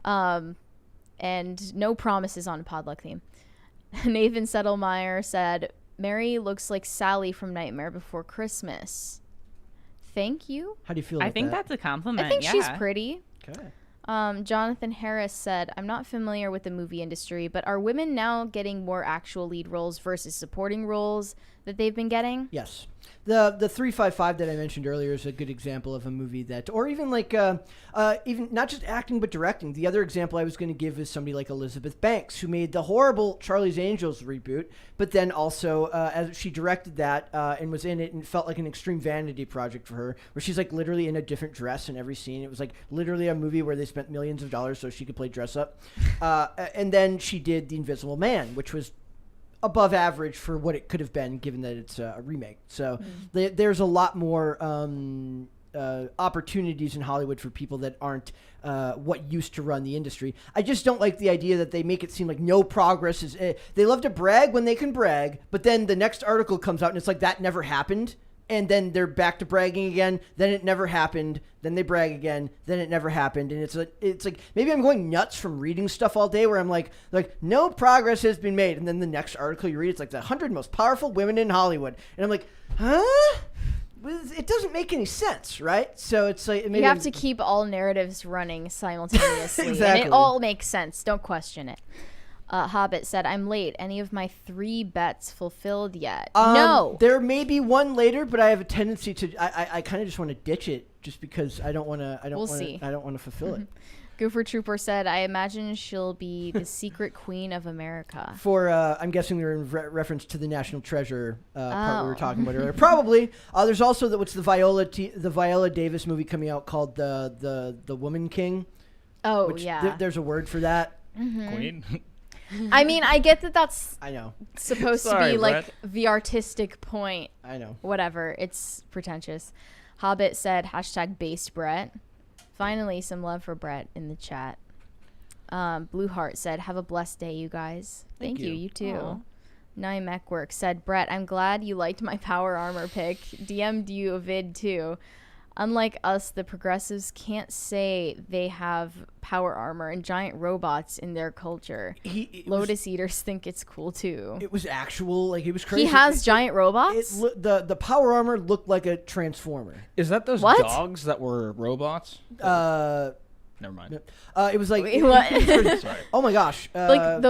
[SPEAKER 2] And no promises on Podluck theme. Nathan Settlemeyer said, Mary looks like Sally from Nightmare Before Christmas. Thank you.
[SPEAKER 1] How do you feel about that?
[SPEAKER 3] I think that's a compliment.
[SPEAKER 2] I think she's pretty.
[SPEAKER 1] Okay.
[SPEAKER 2] Jonathan Harris said, I'm not familiar with the movie industry, but are women now getting more actual lead roles versus supporting roles that they've been getting?
[SPEAKER 1] Yes. The 355 that I mentioned earlier is a good example of a movie that, or even like, even not just acting but directing. The other example I was going to give is somebody like Elizabeth Banks, who made the horrible Charlie's Angels reboot, but then also as she directed that and was in it, and it felt like an extreme vanity project for her, where she's like literally in a different dress in every scene. It was like literally a movie where they spent millions of dollars so she could play dress up. And then she did The Invisible Man, which was above average for what it could have been, given that it's a remake. So there's a lot more opportunities in Hollywood for people that aren't what used to run the industry. I just don't like the idea that they make it seem like no progress is. They love to brag when they can brag, but then the next article comes out and it's like that never happened. And then they're back to bragging again. Then it never happened. Then they brag again. Then it never happened. And it's like maybe I'm going nuts from reading stuff all day where I'm like no progress has been made. And then the next article you read, it's like the 100 most powerful women in Hollywood. And I'm like, huh? It doesn't make any sense, right? So it's like maybe
[SPEAKER 2] you have to keep all narratives running simultaneously.
[SPEAKER 1] Exactly.
[SPEAKER 2] And it all makes sense. Don't question it. Hobbit said, I'm late. Any of my 3 bets fulfilled yet? No.
[SPEAKER 1] There may be one later, but I have a tendency to. I kind of just want to ditch it just because I don't want to. I don't want to fulfill it.
[SPEAKER 2] Goofer Trooper said, I imagine she'll be the secret queen of America.
[SPEAKER 1] For I'm guessing they're in reference to the National Treasure part we were talking about earlier. Probably. There's also the Viola Davis movie coming out called the Woman King.
[SPEAKER 2] Oh,
[SPEAKER 1] which
[SPEAKER 2] yeah.
[SPEAKER 1] There's a word for that.
[SPEAKER 2] Mm-hmm.
[SPEAKER 4] Queen.
[SPEAKER 2] I mean, I get that that's
[SPEAKER 1] I know
[SPEAKER 2] supposed to be like the artistic point.
[SPEAKER 1] I know.
[SPEAKER 2] Whatever. It's pretentious. Hobbit said, #based Brett. Finally, some love for Brett in the chat. Blue Heart said, have a blessed day, you guys. Thank you. You too. Aww. Nine Mechwork said, Brett, I'm glad you liked my power armor pick. DM'd you a vid too. Unlike us, the progressives can't say they have power armor and giant robots in their culture. Lotus Eaters think it's cool too.
[SPEAKER 1] It was actual, like it was crazy.
[SPEAKER 2] He has giant robots?
[SPEAKER 1] The power armor looked like a transformer.
[SPEAKER 4] Is that those dogs that were robots? Never mind.
[SPEAKER 1] It was like
[SPEAKER 2] wait, what?
[SPEAKER 4] Sorry.
[SPEAKER 1] Oh my gosh.
[SPEAKER 2] Like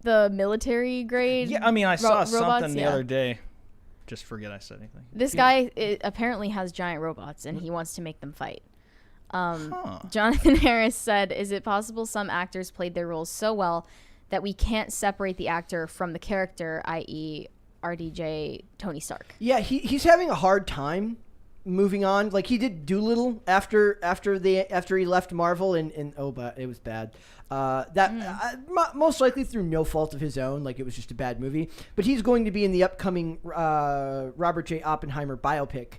[SPEAKER 2] the military grade.
[SPEAKER 4] Yeah, I mean, I saw something
[SPEAKER 2] robots,
[SPEAKER 4] the other day. Just forget I said anything.
[SPEAKER 2] This guy apparently has giant robots, and he wants to make them fight. Jonathan Harris said, is it possible some actors played their roles so well that we can't separate the actor from the character, i.e. RDJ Tony Stark?
[SPEAKER 1] Yeah, he's having a hard time moving on. Like, he did Doolittle after he left Marvel, and but it was bad. Most likely through no fault of his own, like it was just a bad movie. But he's going to be in the upcoming Robert J. Oppenheimer biopic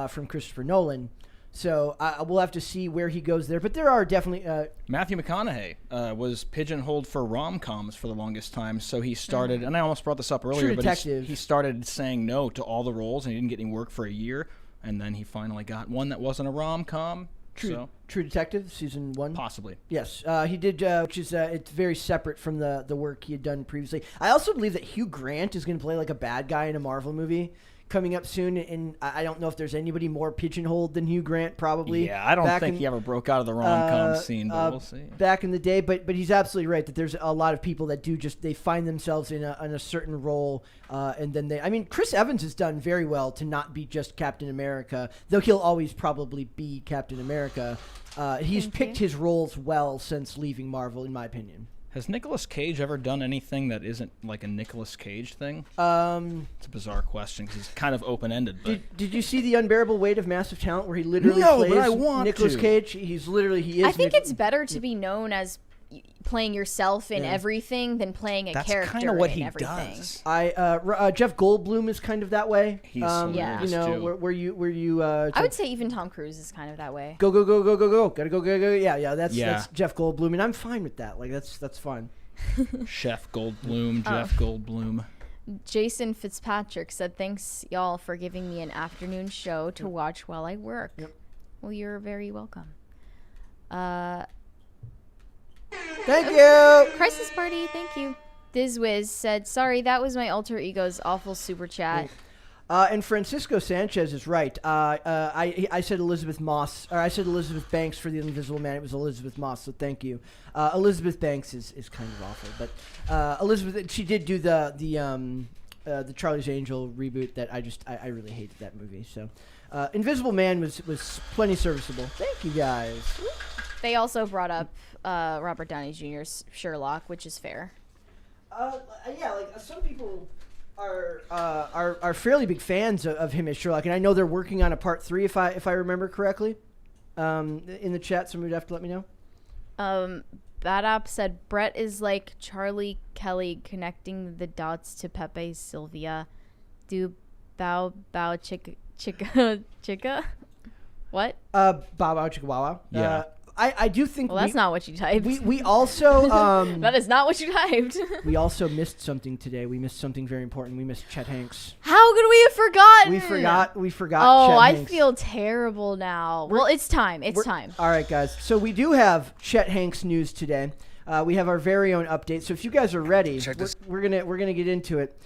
[SPEAKER 1] from Christopher Nolan. So we'll have to see where he goes there. But there are definitely
[SPEAKER 4] Matthew McConaughey was pigeonholed for rom-coms for the longest time. So he started, and I almost brought this up earlier, but he started saying no to all the roles, and he didn't get any work for a year. And then he finally got one that wasn't a rom-com. True Detective, season 1? Possibly.
[SPEAKER 1] Yes. He did, which is it's very separate from the work he had done previously. I also believe that Hugh Grant is going to play like a bad guy in a Marvel movie coming up soon, and I don't know if there's anybody more pigeonholed than Hugh Grant, probably.
[SPEAKER 4] Yeah, I don't think he ever broke out of the rom-com scene, but we'll see.
[SPEAKER 1] Back in the day, but he's absolutely right that there's a lot of people that do they find themselves in a certain role, and then Chris Evans has done very well to not be just Captain America, though he'll always probably be Captain America. He's picked his roles well since leaving Marvel, in my opinion.
[SPEAKER 4] Has Nicolas Cage ever done anything that isn't like a Nicolas Cage thing? It's a bizarre question because it's kind of open-ended. But
[SPEAKER 1] did you see The Unbearable Weight of Massive Talent where he literally plays Nicolas Cage? He is.
[SPEAKER 2] I think it's better to be known as playing yourself in everything than playing a character. That's kind of what he does.
[SPEAKER 1] Jeff Goldblum is kind of that way.
[SPEAKER 4] He's
[SPEAKER 1] where you
[SPEAKER 2] I would say even Tom Cruise is kind of that way.
[SPEAKER 1] Go, gotta go. Yeah. That's Jeff Goldblum, and I'm fine with that. Like that's fine.
[SPEAKER 4] Chef Goldblum, Jeff Goldblum.
[SPEAKER 2] Jason Fitzpatrick said, "Thanks y'all for giving me an afternoon show to watch while I work." Yep. Well, you're very welcome.
[SPEAKER 1] Thank you.
[SPEAKER 2] Crisis Party, thank you. Dizwiz said, sorry, that was my alter ego's awful super chat.
[SPEAKER 1] And Francisco Sanchez is right. I said Elizabeth Moss, or I said Elizabeth Banks for The Invisible Man. It was Elizabeth Moss, so thank you. Elizabeth Banks is kind of awful, but Elizabeth, she did do the Charlie's Angel reboot that I really hated that movie. So Invisible Man was plenty serviceable. Thank you guys.
[SPEAKER 2] They also brought up Robert Downey Jr.'s Sherlock, which is fair.
[SPEAKER 1] Some people are fairly big fans of him as Sherlock, and I know they're working on a part 3 if I remember correctly. In the chat, somebody would have to let me know.
[SPEAKER 2] Bad App said Brett is like Charlie Kelly connecting the dots to Pepe Sylvia. Do bow chicka. What?
[SPEAKER 1] Baba Chihuahua.
[SPEAKER 4] Yeah.
[SPEAKER 1] I do think.
[SPEAKER 2] Well, that's not what you typed.
[SPEAKER 1] We also.
[SPEAKER 2] That is not what you typed.
[SPEAKER 1] We also missed something today. We missed something very important. We missed Chet Hanks.
[SPEAKER 2] How could we have forgotten?
[SPEAKER 1] We forgot.
[SPEAKER 2] Oh,
[SPEAKER 1] Chet
[SPEAKER 2] I
[SPEAKER 1] Hanks.
[SPEAKER 2] feel terrible now. Well, it's time. It's time.
[SPEAKER 1] All right, guys. So we do have Chet Hanks news today. We have our very own update. So if you guys are ready, we're gonna get into it.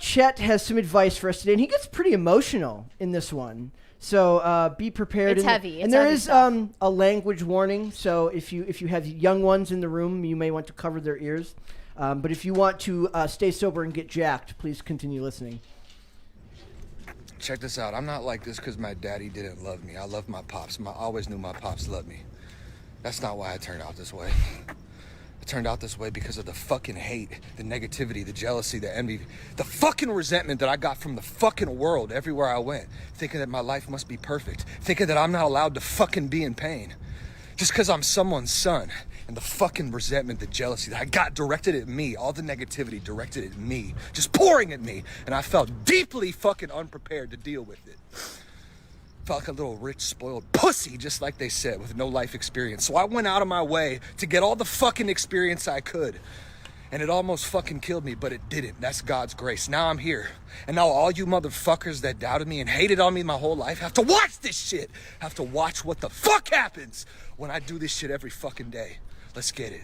[SPEAKER 1] Chet has some advice for us today, and he gets pretty emotional in this one. So be prepared.
[SPEAKER 2] It's heavy.
[SPEAKER 1] And there is a language warning. So if you have young ones in the room, you may want to cover their ears. But if you want to stay sober and get jacked, please continue listening.
[SPEAKER 5] Check this out. I'm not like this because my daddy didn't love me. I love my pops. I always knew my pops loved me. That's not why I turned out this way. I turned out this way because of the fucking hate, the negativity, the jealousy, the envy, the fucking resentment that I got from the fucking world everywhere I went. Thinking that my life must be perfect. Thinking that I'm not allowed to fucking be in pain. Just because I'm someone's son. And the fucking resentment, the jealousy that I got directed at me, all the negativity directed at me, just pouring at me. And I felt deeply fucking unprepared to deal with it. Felt like a little rich, spoiled pussy, just like they said, with no life experience. So I went out of my way to get all the fucking experience I could. And it almost fucking killed me, but it didn't. That's God's grace. Now I'm here. And now all you motherfuckers that doubted me and hated on me my whole life have to watch this shit. Have to watch what the fuck happens when I do this shit every fucking day. Let's get it.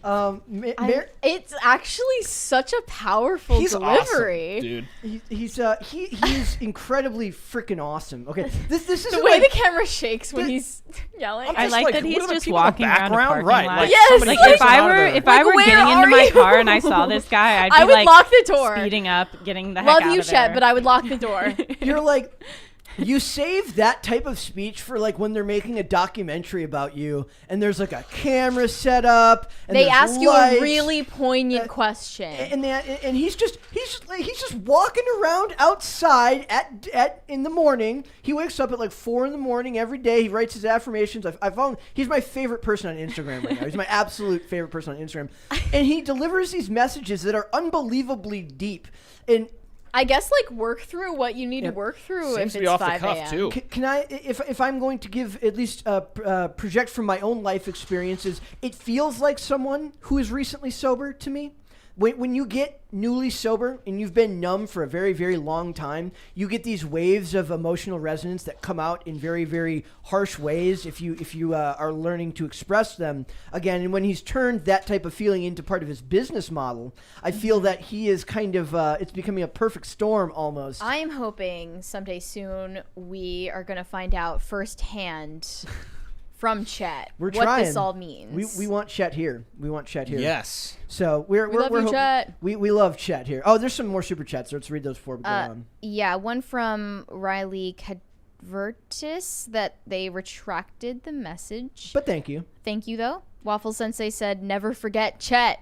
[SPEAKER 2] It's actually such a powerful delivery.
[SPEAKER 4] Awesome, dude.
[SPEAKER 1] He's incredibly freaking awesome. Okay, this is
[SPEAKER 2] the way the camera shakes when he's yelling.
[SPEAKER 3] I like that he's just walking around a parking
[SPEAKER 4] right?
[SPEAKER 3] lot.
[SPEAKER 4] Like,
[SPEAKER 2] yes,
[SPEAKER 3] Like
[SPEAKER 2] like,
[SPEAKER 3] if I were getting into my car and I saw this guy, I'd be
[SPEAKER 2] I would
[SPEAKER 3] like
[SPEAKER 2] lock the door,
[SPEAKER 3] speeding up, getting the heck
[SPEAKER 2] Love
[SPEAKER 3] out
[SPEAKER 2] you,
[SPEAKER 3] of
[SPEAKER 2] Chet,
[SPEAKER 3] there.
[SPEAKER 2] but I would lock the door.
[SPEAKER 1] You're like, you save that type of speech for like when they're making a documentary about you, and there's like a camera set up, and
[SPEAKER 2] They
[SPEAKER 1] there's
[SPEAKER 2] ask you
[SPEAKER 1] lights,
[SPEAKER 2] a really poignant question,
[SPEAKER 1] and he's just walking around outside at in the morning. He wakes up at like 4 a.m. every day. He writes his affirmations. I've found he's my favorite person on Instagram right now. He's my absolute favorite person on Instagram, and he delivers these messages that are unbelievably deep. And
[SPEAKER 2] I guess like work through what you need to work through.
[SPEAKER 4] Seems
[SPEAKER 2] if
[SPEAKER 4] to be
[SPEAKER 2] it's
[SPEAKER 4] off the
[SPEAKER 2] 5
[SPEAKER 4] cuff
[SPEAKER 2] a.m.
[SPEAKER 4] too.
[SPEAKER 1] Can I, if I'm going to give at least project from my own life experiences, it feels like someone who is recently sober to me. When you get newly sober and you've been numb for a very, very long time, you get these waves of emotional resonance that come out in very, very harsh ways if you are learning to express them again. And when he's turned that type of feeling into part of his business model, I feel that he is kind of it's becoming a perfect storm almost.
[SPEAKER 2] I am hoping someday soon we are going to find out firsthand from Chet
[SPEAKER 1] We're
[SPEAKER 2] what
[SPEAKER 1] trying.
[SPEAKER 2] this all means.
[SPEAKER 1] We want Chet here. We want Chet here.
[SPEAKER 4] Yes.
[SPEAKER 1] So we're
[SPEAKER 2] love you,
[SPEAKER 1] hoping-
[SPEAKER 2] Chet.
[SPEAKER 1] We love Chet here. Oh, there's some more super chats. So let's read those before we go on.
[SPEAKER 2] Yeah, one from Riley Cadvertis that they retracted the message.
[SPEAKER 1] But thank you.
[SPEAKER 2] Thank you, though. Waffle Sensei said, never forget Chet.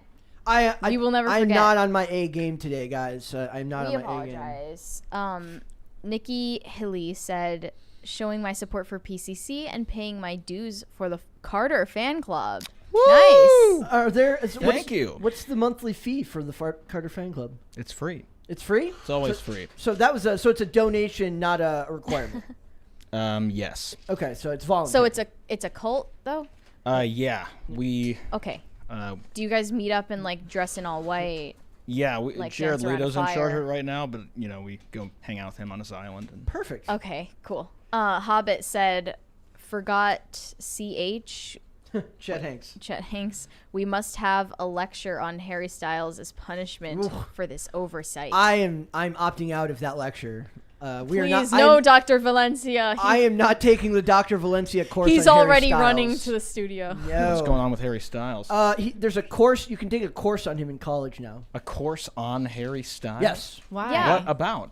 [SPEAKER 1] We
[SPEAKER 2] will never
[SPEAKER 1] I'm
[SPEAKER 2] forget.
[SPEAKER 1] not on my A game today, guys. I'm not
[SPEAKER 2] We
[SPEAKER 1] on my A game.
[SPEAKER 2] apologize. Nikki Hilly said, showing my support for PCC and paying my dues for the Carter fan club.
[SPEAKER 1] Woo!
[SPEAKER 2] Nice.
[SPEAKER 1] Are there?
[SPEAKER 4] Thank you.
[SPEAKER 1] What's the monthly fee for the Carter fan club?
[SPEAKER 4] It's free.
[SPEAKER 1] It's free.
[SPEAKER 4] It's always free.
[SPEAKER 1] So that was so it's a donation, not a requirement.
[SPEAKER 4] Yes.
[SPEAKER 1] Okay, so it's voluntary.
[SPEAKER 2] So it's a cult though.
[SPEAKER 4] Yeah. We.
[SPEAKER 2] Okay. Do you guys meet up and like dress in all white?
[SPEAKER 4] Yeah.
[SPEAKER 2] Like
[SPEAKER 4] Jared
[SPEAKER 2] dance around a
[SPEAKER 4] Leto's in charge of
[SPEAKER 2] fire.
[SPEAKER 4] it right now, but we go hang out with him on his island. And
[SPEAKER 1] perfect.
[SPEAKER 2] Okay, cool. Hobbit said, forgot CH.
[SPEAKER 1] Chet Hanks.
[SPEAKER 2] Chet Hanks. We must have a lecture on Harry Styles as punishment for this oversight.
[SPEAKER 1] I'm opting out of that lecture. We are not.
[SPEAKER 2] Please, no, Dr. Valencia.
[SPEAKER 1] I am not taking the Dr. Valencia course.
[SPEAKER 2] He's
[SPEAKER 1] on Harry
[SPEAKER 2] already
[SPEAKER 1] Styles.
[SPEAKER 2] running to the studio.
[SPEAKER 1] No.
[SPEAKER 4] what's going on with Harry Styles?
[SPEAKER 1] There's a course you can take a course on him in college now.
[SPEAKER 4] A course on Harry Styles?
[SPEAKER 1] Yes.
[SPEAKER 3] Why?
[SPEAKER 2] Yeah.
[SPEAKER 4] What about?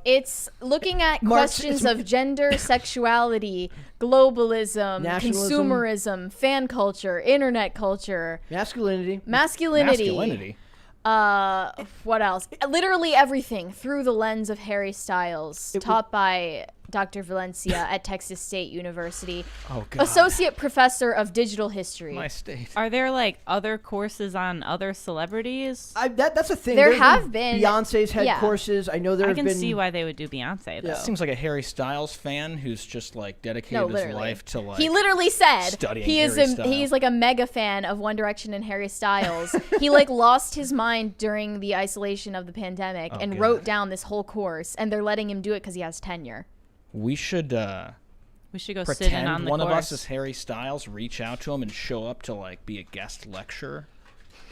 [SPEAKER 2] It's looking at questions of gender, sexuality, globalism,
[SPEAKER 1] Nationalism.
[SPEAKER 2] consumerism, fan culture, internet culture,
[SPEAKER 1] Masculinity.
[SPEAKER 2] masculinity. What else? Literally everything through the lens of Harry Styles, taught by Dr. Valencia at Texas State University.
[SPEAKER 4] Oh, God.
[SPEAKER 2] Associate Professor of Digital History.
[SPEAKER 4] My state.
[SPEAKER 3] Are there like other courses on other celebrities?
[SPEAKER 1] That's a thing.
[SPEAKER 2] There have been.
[SPEAKER 1] Beyonce's had courses. I know there have been.
[SPEAKER 3] I can see why they would do Beyonce, though.
[SPEAKER 1] Yeah.
[SPEAKER 4] Seems like a Harry Styles fan who's just like dedicated his life to like.
[SPEAKER 2] He literally said
[SPEAKER 4] studying
[SPEAKER 2] he's like a mega fan of One Direction and Harry Styles. He like lost his mind during the isolation of the pandemic and wrote down this whole course, and they're letting him do it because he has tenure.
[SPEAKER 4] We should
[SPEAKER 3] go
[SPEAKER 4] pretend
[SPEAKER 3] sit in on the
[SPEAKER 4] one
[SPEAKER 3] course.
[SPEAKER 4] of us is Harry Styles, reach out to him and show up to like be a guest lecturer.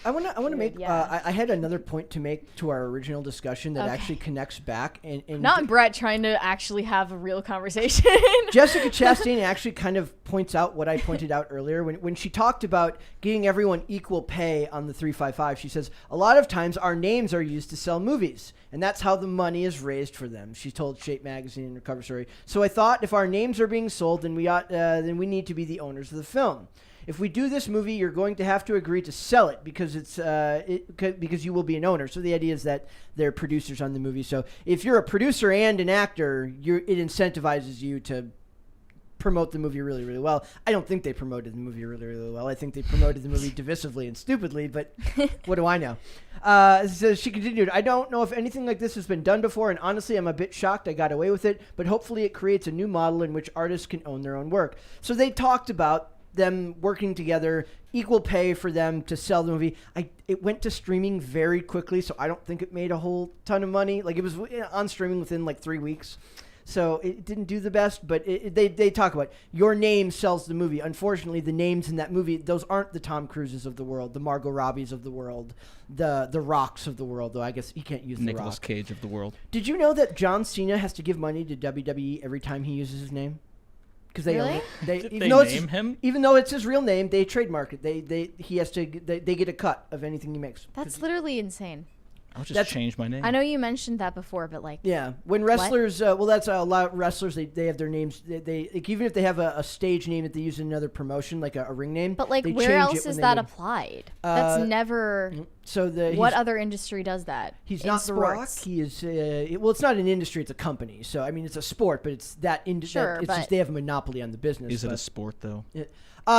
[SPEAKER 1] I want to make. I had another point to make to our original discussion that actually connects back. And
[SPEAKER 2] not Brett trying to actually have a real conversation.
[SPEAKER 1] Jessica Chastain actually kind of points out what I pointed out earlier when she talked about getting everyone equal pay on the 355. She says a lot of times our names are used to sell movies, and that's how the money is raised for them. She told Shape Magazine in her cover story. So I thought if our names are being sold, then then we need to be the owners of the film. If we do this movie, you're going to have to agree to sell it because because you will be an owner. So the idea is that they're producers on the movie. So if you're a producer and an actor, it incentivizes you to promote the movie really, really well. I don't think they promoted the movie really, really well. I think they promoted the movie divisively and stupidly, but what do I know? So she continued, I don't know if anything like this has been done before, and honestly, I'm a bit shocked I got away with it, but hopefully it creates a new model in which artists can own their own work. So they talked about them working together, equal pay for them to sell the movie. It went to streaming very quickly, so I don't think it made a whole ton of money. Like, it was on streaming within like 3 weeks. So it didn't do the best, but they talk about your name sells the movie. Unfortunately, the names in that movie, those aren't the Tom Cruises of the world, the Margot Robbies of the world, the Rocks of the world, though I guess he can't use the Rock.
[SPEAKER 4] Nicolas Cage of the world.
[SPEAKER 1] Did you know that John Cena has to give money to WWE every time he uses his name? Because they
[SPEAKER 2] really?
[SPEAKER 1] own it.
[SPEAKER 4] Did they name him?
[SPEAKER 1] Even though it's his real name, they trademark it. They get a cut of anything he makes.
[SPEAKER 2] That's literally insane.
[SPEAKER 4] I'll just change my name.
[SPEAKER 2] I know you mentioned that before, but like,
[SPEAKER 1] yeah, when wrestlers, that's a lot of wrestlers. They have their names. They like, even if they have a stage name that they use in another promotion, like a ring name.
[SPEAKER 2] But like, where else is that applied? That's never.
[SPEAKER 1] So
[SPEAKER 2] what other industry does that?
[SPEAKER 1] He's not The Rock. He is. Well, it's not an industry; it's a company. So I mean, it's a sport, but it's that industry.
[SPEAKER 2] Sure,
[SPEAKER 1] it's just they have a monopoly on the business.
[SPEAKER 4] Is it a sport though?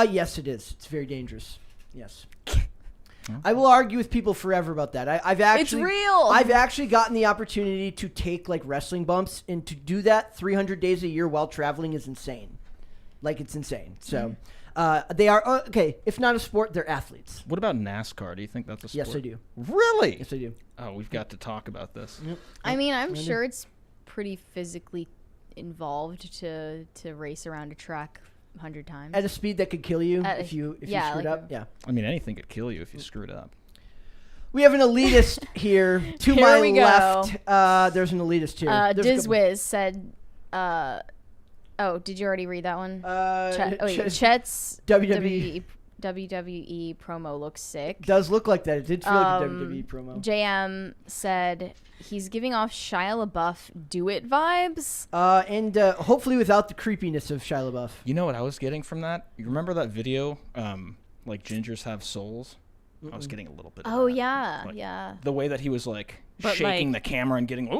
[SPEAKER 1] Yes, it is. It's very dangerous. Yes. I will argue with people forever about that. I've actually,
[SPEAKER 2] it's real.
[SPEAKER 1] I've actually gotten the opportunity to take like wrestling bumps, and to do that 300 days a year while traveling is insane. Like, it's insane. So they are okay. If not a sport, they're athletes.
[SPEAKER 4] What about NASCAR? Do you think that's a sport?
[SPEAKER 1] Yes, I do.
[SPEAKER 4] Really?
[SPEAKER 1] Yes, I do.
[SPEAKER 4] Oh, we've got to talk about this.
[SPEAKER 1] Yep.
[SPEAKER 2] I mean, I'm sure it's pretty physically involved to race around a track 100 times
[SPEAKER 1] At a speed that could kill you if you screwed up. Yeah.
[SPEAKER 4] I mean, anything could kill you if you screwed up.
[SPEAKER 1] We have an elitist here. To
[SPEAKER 2] Here
[SPEAKER 1] my
[SPEAKER 2] we go.
[SPEAKER 1] left, there's an elitist here.
[SPEAKER 2] Dizwiz said, oh, did you already read that one? Chet's WWE promo looks sick.
[SPEAKER 1] Does look like that. It did feel like a WWE promo.
[SPEAKER 2] JM said he's giving off Shia LaBeouf Do It vibes.
[SPEAKER 1] And hopefully without the creepiness of Shia LaBeouf.
[SPEAKER 4] You know what I was getting from that? You remember that video, like Gingers Have Souls? I was getting a little bit of that.
[SPEAKER 2] Yeah,
[SPEAKER 4] like,
[SPEAKER 2] yeah.
[SPEAKER 4] The way that he was like
[SPEAKER 3] But,
[SPEAKER 4] shaking
[SPEAKER 3] like,
[SPEAKER 4] the camera and getting
[SPEAKER 2] He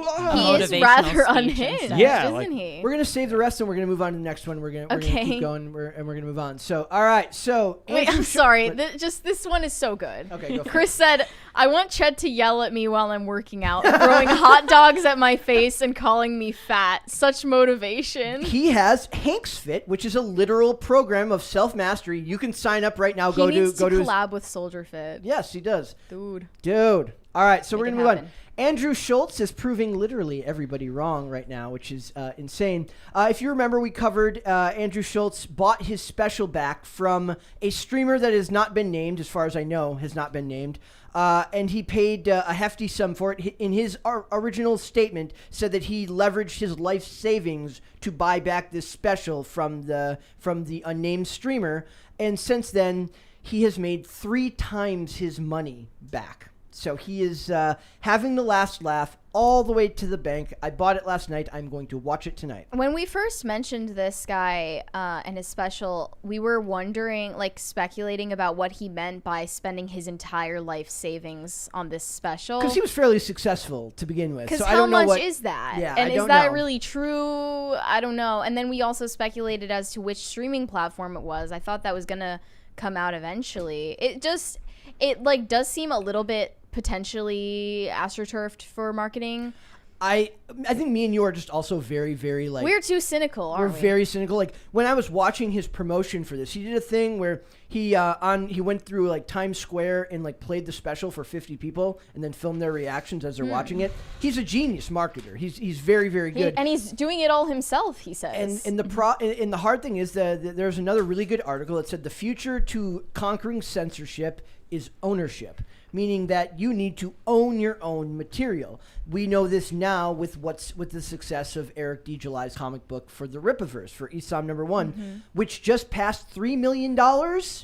[SPEAKER 2] is rather unhinged,
[SPEAKER 4] Yeah,
[SPEAKER 2] isn't
[SPEAKER 4] like-
[SPEAKER 2] he?
[SPEAKER 1] We're gonna save the rest, and we're gonna move on to the next one. We're gonna keep going, and we're gonna move on. So, all right. So,
[SPEAKER 2] Wait, I'm sorry. This one is so good.
[SPEAKER 1] Okay, go for
[SPEAKER 2] Chris said, "I want Ched to yell at me while I'm working out, throwing hot dogs at my face and calling me fat. Such motivation."
[SPEAKER 1] He has Hank's Fit, which is a literal program of self-mastery. You can sign up right now.
[SPEAKER 2] He needs to collab with Soldier Fit.
[SPEAKER 1] Yes, he does.
[SPEAKER 2] Dude.
[SPEAKER 1] All right, so we're
[SPEAKER 2] Make
[SPEAKER 1] going
[SPEAKER 2] it
[SPEAKER 1] to move on.
[SPEAKER 2] happen.
[SPEAKER 1] Andrew Schultz is proving literally everybody wrong right now, which is insane. If you remember, we covered Andrew Schultz bought his special back from a streamer that has not been named, as far as I know, has not been named. And he paid a hefty sum for it. In his original statement, said that he leveraged his life savings to buy back this special from the unnamed streamer. And since then, he has made 3 times his money back. So he is having the last laugh. all the way to the bank. I bought it last night. I'm going to watch it tonight.
[SPEAKER 2] When we first mentioned this guy and his special, we were wondering, like, speculating about what he meant by spending his entire life savings on this special.
[SPEAKER 1] Because he was fairly successful to begin with.
[SPEAKER 2] Because
[SPEAKER 1] so
[SPEAKER 2] how
[SPEAKER 1] I don't know
[SPEAKER 2] much is that?
[SPEAKER 1] Yeah,
[SPEAKER 2] and
[SPEAKER 1] I
[SPEAKER 2] is
[SPEAKER 1] don't
[SPEAKER 2] that
[SPEAKER 1] know.
[SPEAKER 2] really true? I don't know. And then we also speculated as to which streaming platform it was. I thought that was going to come out eventually. It does seem a little bit potentially astroturfed for marketing.
[SPEAKER 1] I think me and you are just also very, very like...
[SPEAKER 2] We're too cynical, aren't we?
[SPEAKER 1] We're very cynical. Like, when I was watching his promotion for this, he did a thing where he went through, like, Times Square and, like, played the special for 50 people and then filmed their reactions as they're watching it. He's a genius marketer. He's very, very good.
[SPEAKER 2] And he's doing it all himself, he says.
[SPEAKER 1] And the hard thing is that there's another really good article that said the future to conquering censorship is ownership, meaning that you need to own your own material. We know this now with the success of Eric D. July's comic book for the Rippaverse, for Isom #1, which just passed $3 million.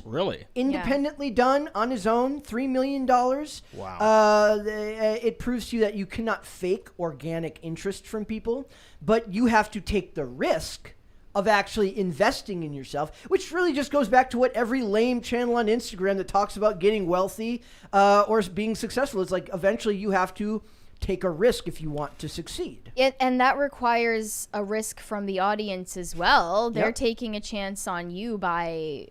[SPEAKER 4] Really?
[SPEAKER 1] Independently done on his own, $3 million.
[SPEAKER 4] Wow.
[SPEAKER 1] It proves to you that you cannot fake organic interest from people, but you have to take the risk of actually investing in yourself, which really just goes back to what every lame channel on Instagram that talks about getting wealthy or being successful. It's like eventually you have to take a risk if you want to succeed.
[SPEAKER 2] And that requires a risk from the audience as well. They're
[SPEAKER 1] Yep.
[SPEAKER 2] taking a chance on you by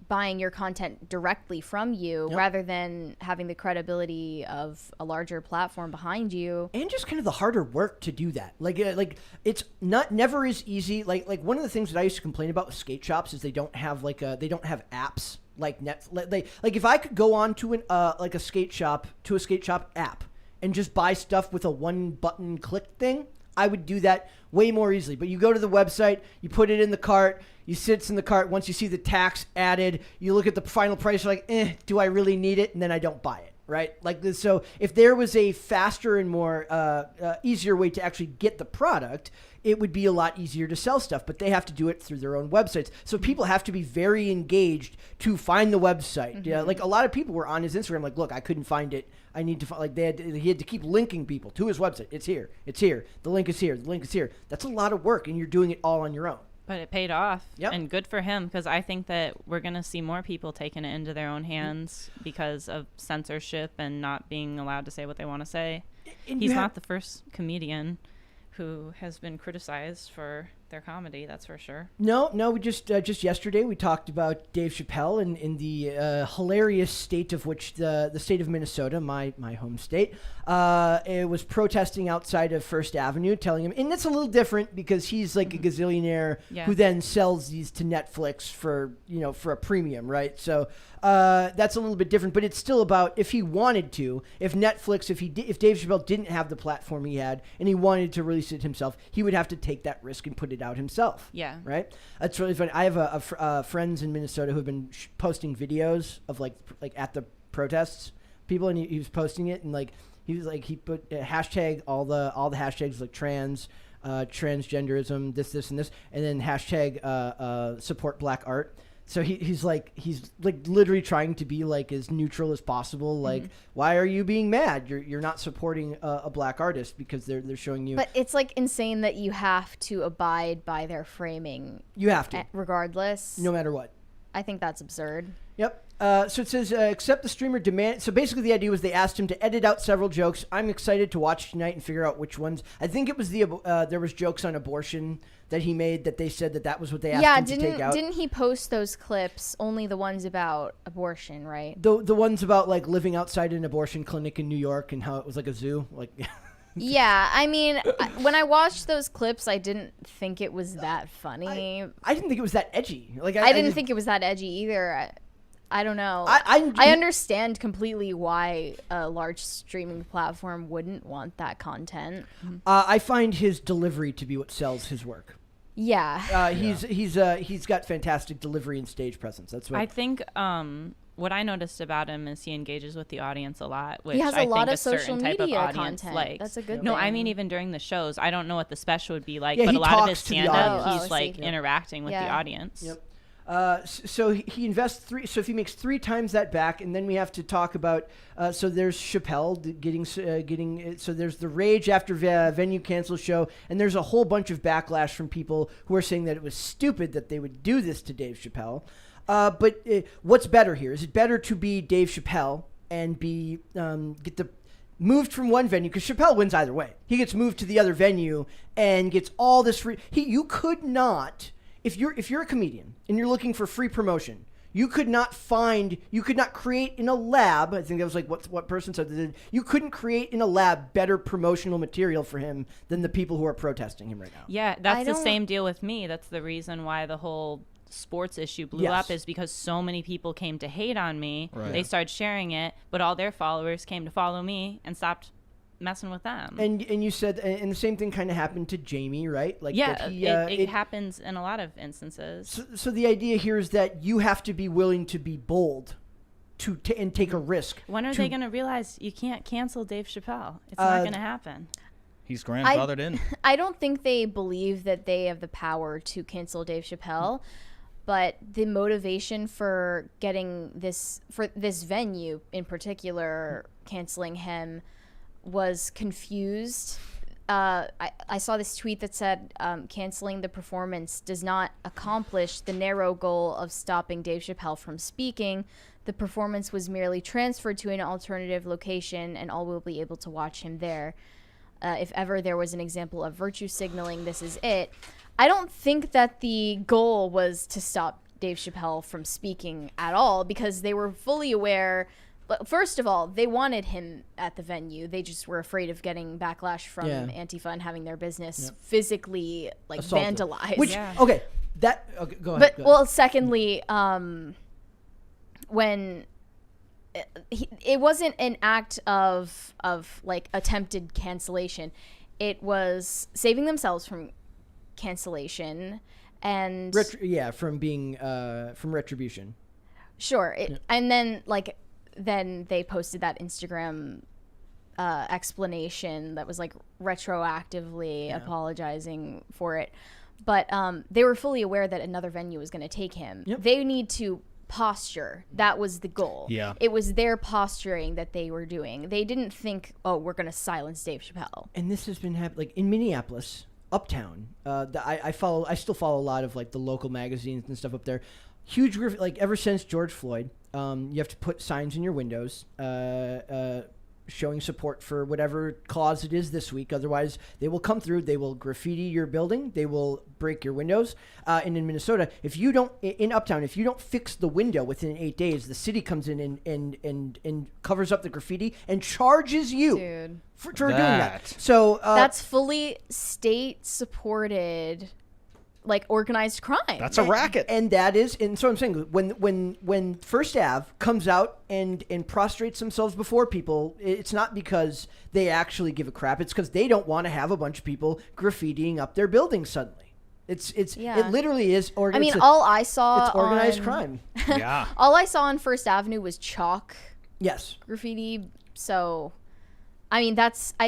[SPEAKER 2] buying your content directly from you rather than having the credibility of a larger platform behind you.
[SPEAKER 1] And just kind of the harder work to do that. Like it's never as easy. Like one of the things that I used to complain about with skate shops is they don't have apps like Netflix. Like if I could go on to a skate shop app and just buy stuff with a one button click thing, I would do that way more easily. But you go to the website, you put it in the cart, you sit in the cart. Once you see the tax added, you look at the final price, you're like, do I really need it? And then I don't buy it, right? Like this. So if there was a faster and more easier way to actually get the product, it would be a lot easier to sell stuff. But they have to do it through their own websites. So people have to be very engaged to find the website. Mm-hmm. Yeah, like a lot of people were on his Instagram, like, look, I couldn't find it. I need to find, he had to keep linking people to his website. It's here. It's here. The link is here. The link is here. That's a lot of work, and you're doing it all on your own.
[SPEAKER 3] But it paid off,
[SPEAKER 1] Yep.
[SPEAKER 3] and good for him, because I think that we're going to see more people taking it into their own hands because of censorship and not being allowed to say what they want to say.
[SPEAKER 1] And
[SPEAKER 3] He's not the first comedian who has been criticized for their comedy, that's for sure.
[SPEAKER 1] No, we just yesterday we talked about Dave Chappelle in the hilarious state of which the state of Minnesota, my home state, it was protesting outside of First Avenue, telling him, and it's a little different because he's like a gazillionaire who then sells these to Netflix for a premium, right? So that's a little bit different, but it's still about if he wanted to, if Netflix, if Dave Chappelle didn't have the platform he had and he wanted to release it himself, he would have to take that risk and put it out himself.
[SPEAKER 3] Yeah.
[SPEAKER 1] Right? That's really funny. I have friends in Minnesota who have been posting videos of like at the protests, people, and he was posting it, and he put hashtag all the hashtags like trans, transgenderism, this and this, and then hashtag support black art. So he's literally trying to be like as neutral as possible. Like, why are you being mad? You're not supporting a black artist because they're showing you.
[SPEAKER 2] But it's like insane that you have to abide by their framing.
[SPEAKER 1] You have to,
[SPEAKER 2] regardless,
[SPEAKER 1] no matter what.
[SPEAKER 2] I think that's absurd.
[SPEAKER 1] Yep. So it says, except the streamer demand. So basically, the idea was they asked him to edit out several jokes. I'm excited to watch tonight and figure out which ones. I think it was there was jokes on abortion that he made that they said that was what they asked him to take out.
[SPEAKER 2] Didn't he post those clips? Only the ones about abortion, right?
[SPEAKER 1] The ones about like living outside an abortion clinic in New York and how it was like a zoo, like.
[SPEAKER 2] Yeah, I mean, when I watched those clips, I didn't think it was that funny.
[SPEAKER 1] I didn't think it was that edgy. Like
[SPEAKER 2] I didn't think it was that edgy either. I don't know. I understand completely why a large streaming platform wouldn't want that content.
[SPEAKER 1] I find his delivery to be what sells his work.
[SPEAKER 2] Yeah.
[SPEAKER 1] He's got fantastic delivery and stage presence. That's what
[SPEAKER 3] I think. What I noticed about him is he engages with the audience a lot, which
[SPEAKER 2] he has
[SPEAKER 3] I
[SPEAKER 2] a lot
[SPEAKER 3] think
[SPEAKER 2] of
[SPEAKER 3] a certain
[SPEAKER 2] social
[SPEAKER 3] type of
[SPEAKER 2] media
[SPEAKER 3] audience
[SPEAKER 2] content.
[SPEAKER 3] likes.
[SPEAKER 2] That's a good thing.
[SPEAKER 3] No, I mean even during the shows. I don't know what the special would be like,
[SPEAKER 1] Yeah,
[SPEAKER 3] but
[SPEAKER 1] he
[SPEAKER 3] a lot of
[SPEAKER 1] talks
[SPEAKER 3] his
[SPEAKER 1] to the
[SPEAKER 3] stand-up,
[SPEAKER 1] audience.
[SPEAKER 3] he's like interacting with the
[SPEAKER 2] Yeah.
[SPEAKER 3] audience.
[SPEAKER 1] Yep. So he invests so if he makes 3 times that back, and then we have to talk about, so there's Chappelle getting, so there's the rage after venue cancel show, and there's a whole bunch of backlash from people who are saying that it was stupid that they would do this to Dave Chappelle. But what's better here? Is it better to be Dave Chappelle and get the moved from one venue, because Chappelle wins either way. He gets moved to the other venue and gets all this free. You could not, if you're a comedian and you're looking for free promotion, you could not create in a lab. I think that was like what person said that you couldn't create in a lab better promotional material for him than the people who are protesting him right now.
[SPEAKER 3] Yeah, that's the same deal with me. That's the reason why the whole sports issue blew up, is because so many people came to hate on me. Right. They started sharing it, but all their followers came to follow me and stopped messing with them.
[SPEAKER 1] And you said, and the same thing kind of happened to Jamie, right? Like,
[SPEAKER 3] yeah, it happens in a lot of instances.
[SPEAKER 1] So the idea here is that you have to be willing to be bold and take a risk.
[SPEAKER 3] When are they going to realize you can't cancel Dave Chappelle? It's not going to happen.
[SPEAKER 4] He's grandfathered in.
[SPEAKER 2] I don't think they believe that they have the power to cancel Dave Chappelle. But the motivation for getting this venue in particular, canceling him, was confused. I saw this tweet that said canceling the performance does not accomplish the narrow goal of stopping Dave Chappelle from speaking. The performance was merely transferred to an alternative location, and all will be able to watch him there. If ever there was an example of virtue signaling, this is it. I don't think that the goal was to stop Dave Chappelle from speaking at all, because they were fully aware. First of all, they wanted him at the venue. They just were afraid of getting backlash from Antifa and having their business physically assaulted, vandalized.
[SPEAKER 1] Which go ahead.
[SPEAKER 2] But well, secondly, when it wasn't an act of like attempted cancellation, it was saving themselves from cancellation and
[SPEAKER 1] from being from retribution.
[SPEAKER 2] Sure. And then then they posted that Instagram explanation that was like retroactively apologizing for it, but they were fully aware that another venue was going to take him. They need to posture. That was the goal. It was their posturing that they were doing. They didn't think, oh, we're going to silence Dave Chappelle.
[SPEAKER 1] And this has been happening in Minneapolis, uptown. I still follow a lot of the local magazines and stuff up there. Huge, ever since George Floyd, you have to put signs in your windows showing support for whatever cause it is this week. Otherwise, they will come through. They will graffiti your building. They will break your windows. And in Minnesota, in Uptown, if you don't fix the window within 8 days, the city comes in and covers up the graffiti and charges you for doing that. So
[SPEAKER 2] that's fully state-supported, organized crime.
[SPEAKER 4] That's a racket.
[SPEAKER 1] And so I'm saying, when First Ave comes out and prostrates themselves before people, it's not because they actually give a crap. It's because they don't want to have a bunch of people graffitiing up their building suddenly. It literally is.
[SPEAKER 2] All I saw
[SPEAKER 1] it's organized crime.
[SPEAKER 4] Yeah.
[SPEAKER 2] All I saw on First Avenue was chalk.
[SPEAKER 1] Yes.
[SPEAKER 2] Graffiti. So, I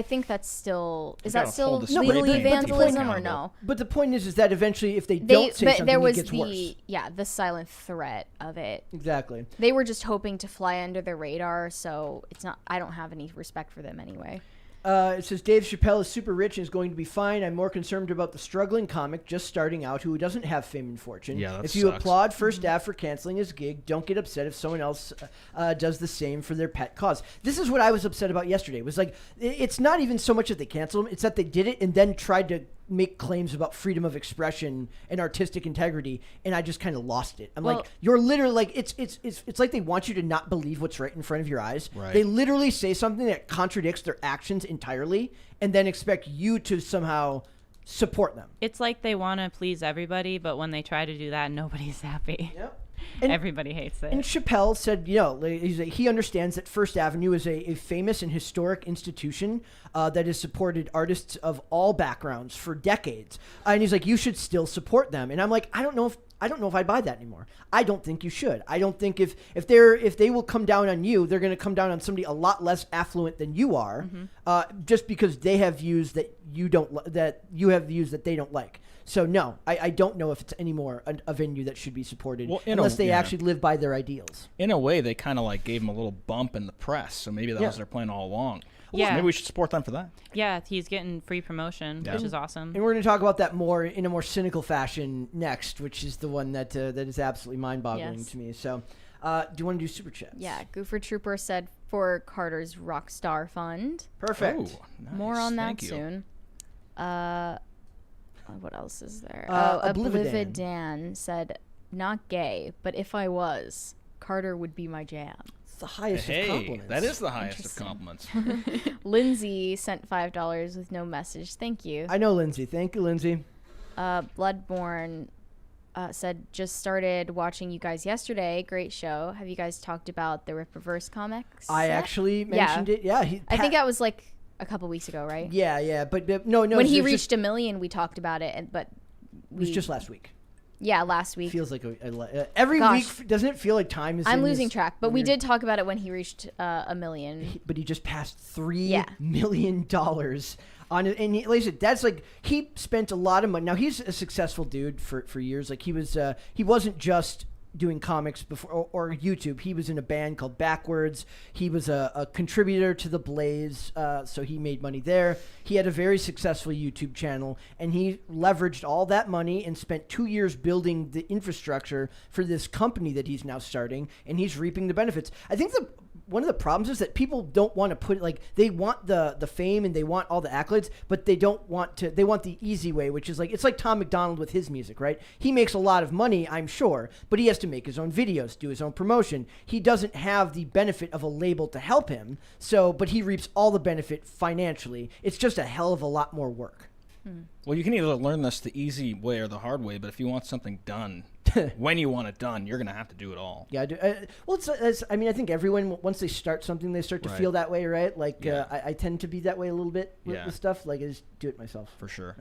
[SPEAKER 2] think that's still, is that still
[SPEAKER 4] No,
[SPEAKER 2] legally vandalism or no?
[SPEAKER 1] But the point is that eventually, if they don't say something,
[SPEAKER 2] there was
[SPEAKER 1] it gets worse.
[SPEAKER 2] the silent threat of it.
[SPEAKER 1] Exactly.
[SPEAKER 2] They were just hoping to fly under the radar, so it's not. I don't have any respect for them anyway.
[SPEAKER 1] It says Dave Chappelle is super rich and is going to be fine. I'm more concerned about the struggling comic just starting out who doesn't have fame and fortune.
[SPEAKER 4] Yeah,
[SPEAKER 1] if you applaud First Ave for canceling his gig, don't get upset if someone else does the same for their pet cause. This is what I was upset about yesterday. It was it's not even so much that they canceled him, it's that they did it and then tried to make claims about freedom of expression and artistic integrity, and I just kind of lost it. You're literally it's like they want you to not believe what's right in front of your eyes.
[SPEAKER 4] Right.
[SPEAKER 1] They literally say something that contradicts their actions entirely and then expect you to somehow support them.
[SPEAKER 3] It's like they want to please everybody, but when they try to do that, nobody's happy.
[SPEAKER 1] Yep.
[SPEAKER 3] Everybody hates it.
[SPEAKER 1] And Chappelle said, he understands that First Avenue is a famous and historic institution that has supported artists of all backgrounds for decades. And he's like, you should still support them. And I'm like, I don't know if I don't know if I buy that anymore. I don't think you should. I don't think if they will come down on you, they're going to come down on somebody a lot less affluent than you are, just because they have views that you have views that they don't like. So no, I don't know if it's anymore a venue that should be supported unless they actually live by their ideals.
[SPEAKER 4] In a way, they kind of like gave him a little bump in the press, so maybe that was their plan all along.
[SPEAKER 3] Yeah.
[SPEAKER 4] Maybe we should support them for that.
[SPEAKER 3] Yeah, he's getting free promotion, which is awesome.
[SPEAKER 1] And we're going to talk about that more in a more cynical fashion next, which is the one that is absolutely mind-boggling to me. So, do you want to do super chats?
[SPEAKER 2] Yeah, Goofer Trooper said for Carter's Rockstar Fund.
[SPEAKER 1] Perfect.
[SPEAKER 4] Oh, nice.
[SPEAKER 2] More on that
[SPEAKER 4] Thank you.
[SPEAKER 2] soon. What else is there?
[SPEAKER 1] Oblividan
[SPEAKER 2] Oblividan said, not gay, but if I was, Carter would be my jam.
[SPEAKER 1] The highest of compliments.
[SPEAKER 4] That is the highest of compliments.
[SPEAKER 2] Lindsay sent $5 with no message. Thank you.
[SPEAKER 1] I know Lindsay. Thank you, Lindsay.
[SPEAKER 2] Bloodborne said, just started watching you guys yesterday. Great show. Have you guys talked about the Rippaverse comics?
[SPEAKER 1] I actually mentioned it. Yeah.
[SPEAKER 2] I think that was like a couple weeks ago, right?
[SPEAKER 1] Yeah. But no.
[SPEAKER 2] When he reached 1 million, we talked about it, but
[SPEAKER 1] it was just last week.
[SPEAKER 2] Yeah, last week.
[SPEAKER 1] Feels like every week. Doesn't it feel like time is?
[SPEAKER 2] I'm losing track, but we did talk about it when he reached 1 million.
[SPEAKER 1] But he just passed $3 million on it, and like I said, that's like he spent a lot of money. Now he's a successful dude for years. Like he wasn't just doing comics before or YouTube. He was in a band called Backwards. He was a contributor to The Blaze, so he made money there. He had a very successful YouTube channel, and he leveraged all that money and spent 2 years building the infrastructure for this company that he's now starting, and he's reaping the benefits. I think one of the problems is that people don't want to put it, they want the fame and they want all the accolades, but they want the easy way, which is it's like Tom McDonald with his music, right? He makes a lot of money, I'm sure, but he has to make his own videos, do his own promotion. He doesn't have the benefit of a label to help him, but he reaps all the benefit financially. It's just a hell of a lot more work.
[SPEAKER 4] Well, you can either learn this the easy way or the hard way, but if you want something done, when you want it done, you're going to have to do it all.
[SPEAKER 1] Yeah, I do. I think everyone, once they start something, they start to feel that way, right? I tend to be that way a little bit with stuff. I just do it myself.
[SPEAKER 4] For sure.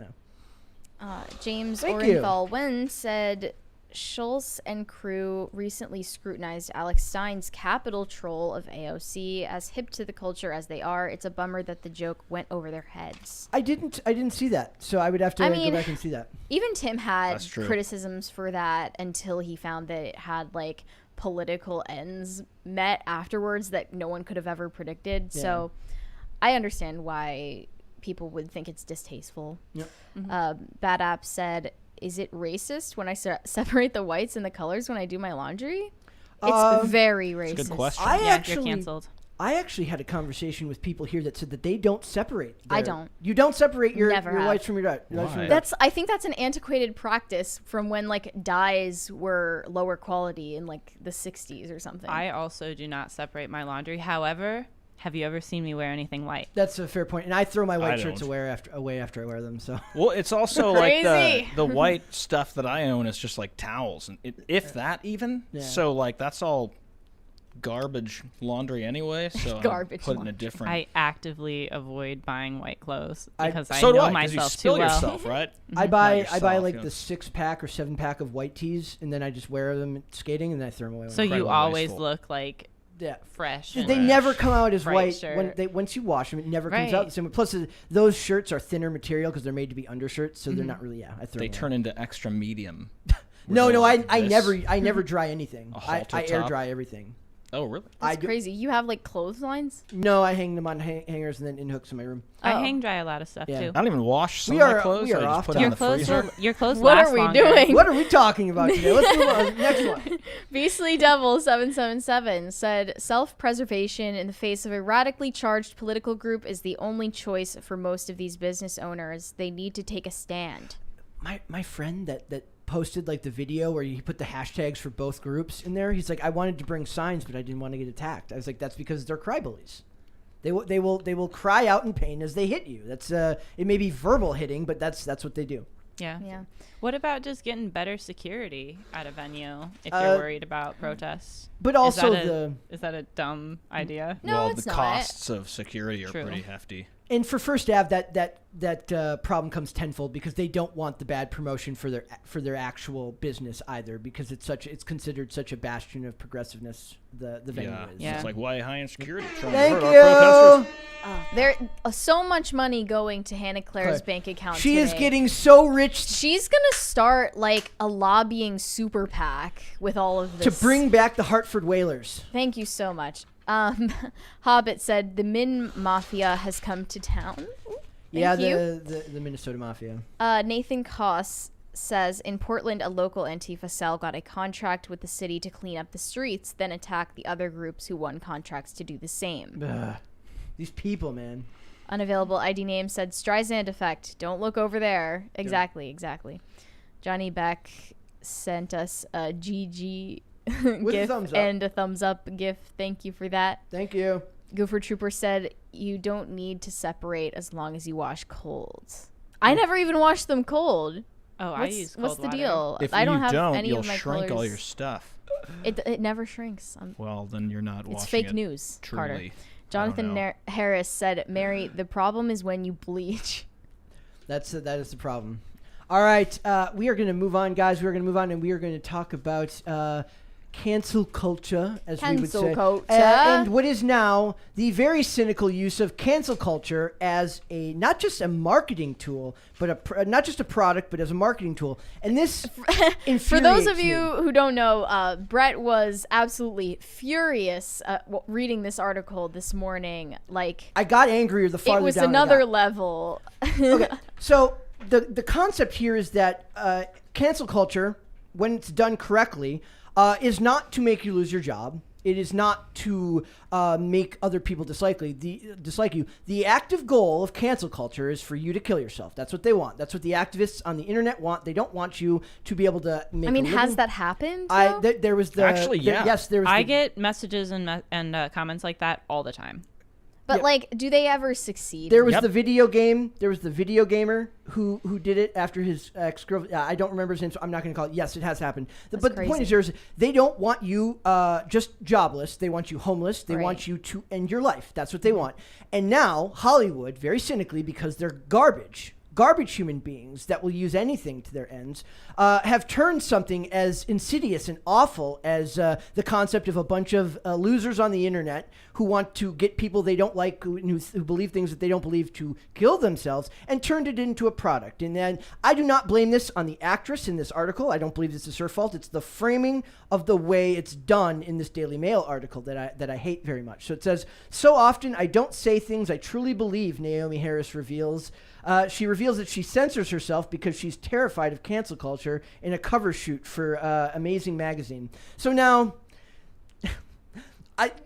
[SPEAKER 1] Yeah.
[SPEAKER 2] James Orenthal-Wen said, Schultz and crew recently scrutinized Alex Stein's Capital troll of AOC. As hip to the culture as they are, it's a bummer that the joke went over their heads.
[SPEAKER 1] I didn't see that, so I would have to go back and see that.
[SPEAKER 2] Even Tim had criticisms for that until he found that it had political ends met afterwards that no one could have ever predicted. Yeah. So I understand why people would think it's distasteful.
[SPEAKER 1] Yep.
[SPEAKER 2] Bad App said, is it racist when I separate the whites and the colors when I do my laundry? It's very racist.
[SPEAKER 4] That's a good question.
[SPEAKER 3] You're canceled.
[SPEAKER 1] I actually had a conversation with people here that said that they don't separate.
[SPEAKER 2] I don't.
[SPEAKER 1] You don't separate your whites from your darks.
[SPEAKER 2] I think that's an antiquated practice from when dyes were lower quality in the 60s or something.
[SPEAKER 3] I also do not separate my laundry. However, have you ever seen me wear anything white?
[SPEAKER 1] That's a fair point. And I throw my white shirts away after I wear them. So
[SPEAKER 4] well, it's also the white stuff that I own is just towels, and if that even. Yeah. So that's all garbage laundry anyway. So
[SPEAKER 2] garbage.
[SPEAKER 4] I'm putting a different.
[SPEAKER 3] I actively avoid buying white clothes because I
[SPEAKER 4] know
[SPEAKER 3] myself
[SPEAKER 4] you spill
[SPEAKER 3] too well.
[SPEAKER 4] Yourself, right?
[SPEAKER 1] I buy the 6-pack or 7-pack of white tees, and then I just wear them skating, and then I throw them away.
[SPEAKER 3] So you always look fresh.
[SPEAKER 1] They never come out as white once you wash them. It never comes out the same way. Plus, those shirts are thinner material because they're made to be undershirts, so they're not really. Yeah,
[SPEAKER 4] they turn into extra medium.
[SPEAKER 1] No, I never dry anything. I air dry everything.
[SPEAKER 4] Oh, really?
[SPEAKER 2] That's crazy. You have clotheslines?
[SPEAKER 1] No, I hang them on hangers and then in hooks in my room.
[SPEAKER 3] I hang dry a lot of stuff too.
[SPEAKER 4] I don't even wash some of my clothes. I just put it in the freezer.
[SPEAKER 3] Your clothes
[SPEAKER 2] what
[SPEAKER 3] last
[SPEAKER 2] are we
[SPEAKER 3] longer.
[SPEAKER 2] doing?
[SPEAKER 1] What are we talking about today? Let's move on. Next one.
[SPEAKER 2] Beastly Devil 777 said, self-preservation in the face of a radically charged political group is the only choice for most of these business owners. They need to take a stand.
[SPEAKER 1] My friend that posted the video where he put the hashtags for both groups in there. He's like, I wanted to bring signs, but I didn't want to get attacked. I was like, that's because they're crybabies. They will cry out in pain as they hit you. That's it may be verbal hitting, but that's what they do.
[SPEAKER 3] Yeah. What about just getting better security at a venue if you're worried about protests?
[SPEAKER 1] But also
[SPEAKER 3] is that a dumb idea?
[SPEAKER 2] No,
[SPEAKER 4] it's
[SPEAKER 2] not.
[SPEAKER 4] The costs of security are pretty hefty.
[SPEAKER 1] And for First Ave, that problem comes tenfold because they don't want the bad promotion for their actual business either, because it's considered such a bastion of progressiveness. The venue is.
[SPEAKER 4] Yeah, it's like why high-end security.
[SPEAKER 1] Thank you.
[SPEAKER 2] There so much money going to Hannah Claire's bank account.
[SPEAKER 1] She
[SPEAKER 2] today.
[SPEAKER 1] is getting so rich.
[SPEAKER 2] She's gonna start like a lobbying super PAC with all of this
[SPEAKER 1] to bring back the Hartford Whalers.
[SPEAKER 2] Thank you so much. Hobbit said the Min Mafia has come to town.
[SPEAKER 1] The Minnesota Mafia.
[SPEAKER 2] Nathan Koss says in Portland, a local Antifa cell got a contract with the city to clean up the streets, then attack the other groups who won contracts to do the same.
[SPEAKER 1] These people, man.
[SPEAKER 2] Unavailable ID name said Streisand effect. Don't look over there. Exactly. Johnny Beck sent us a GG GIF and a thumbs up GIF. Thank you for that.
[SPEAKER 1] Thank you.
[SPEAKER 2] Gopher Trooper said you don't need to separate as long as you wash cold. I never even wash them cold.
[SPEAKER 3] Oh, I use cold
[SPEAKER 2] What's the
[SPEAKER 3] water.
[SPEAKER 2] deal?
[SPEAKER 4] If
[SPEAKER 2] I don't
[SPEAKER 4] you
[SPEAKER 2] have
[SPEAKER 4] don't,
[SPEAKER 2] any
[SPEAKER 4] you'll
[SPEAKER 2] of my
[SPEAKER 4] shrink
[SPEAKER 2] colors.
[SPEAKER 4] all your stuff.
[SPEAKER 2] It never shrinks.
[SPEAKER 4] Well, then you're not
[SPEAKER 2] It's
[SPEAKER 4] washing
[SPEAKER 2] fake
[SPEAKER 4] it
[SPEAKER 2] news,
[SPEAKER 4] truly.
[SPEAKER 2] Carter. Jonathan Harris said, Mary, the problem is when you bleach.
[SPEAKER 1] That is the problem. All right. We are going to move on, guys. We are going to move on, and we are going to talk about cancel culture, as we would say.
[SPEAKER 2] Cancel culture.
[SPEAKER 1] And what is now the very cynical use of cancel culture as not just a marketing tool, but not just a product, but as a marketing tool. And this
[SPEAKER 2] For those of
[SPEAKER 1] infuriates
[SPEAKER 2] you
[SPEAKER 1] me.
[SPEAKER 2] who don't know, Brett was absolutely furious reading this article this morning. Like,
[SPEAKER 1] I got angrier the farther
[SPEAKER 2] it was
[SPEAKER 1] down I
[SPEAKER 2] another
[SPEAKER 1] got.
[SPEAKER 2] level.
[SPEAKER 1] Okay, so the concept here is that cancel culture, when it's done correctly, is not to make you lose your job. It is not to make other people dislike you. The active goal of cancel culture is for you to kill yourself. That's what they want. That's what the activists on the internet want. They don't want you to be able to make.
[SPEAKER 2] I mean,
[SPEAKER 1] a
[SPEAKER 2] has
[SPEAKER 1] living.
[SPEAKER 2] that happened?
[SPEAKER 1] There was the
[SPEAKER 4] Actually, yeah.
[SPEAKER 1] Yes, there was.
[SPEAKER 3] I get messages and comments like that all the time.
[SPEAKER 2] But like, do they ever succeed?
[SPEAKER 1] There was the video game. There was the video gamer who did it after his ex-girlfriend. I don't remember his name, so I'm not going to call it. Yes, it has happened. But the point is, they don't want you just jobless. They want you homeless. They want you to end your life. That's what they want. And now Hollywood, very cynically, because they're garbage human beings that will use anything to their ends, have turned something as insidious and awful as the concept of a bunch of losers on the internet who want to get people they don't like, who believe things that they don't believe, to kill themselves, and turned it into a product. And then I do not blame this on the actress in this article. I don't believe this is her fault. It's the framing of the way it's done in this Daily Mail article that I hate very much. So it says, so often I don't say things I truly believe, Naomi Harris reveals. She reveals that she censors herself because she's terrified of cancel culture in a cover shoot for Amazing Magazine. So now,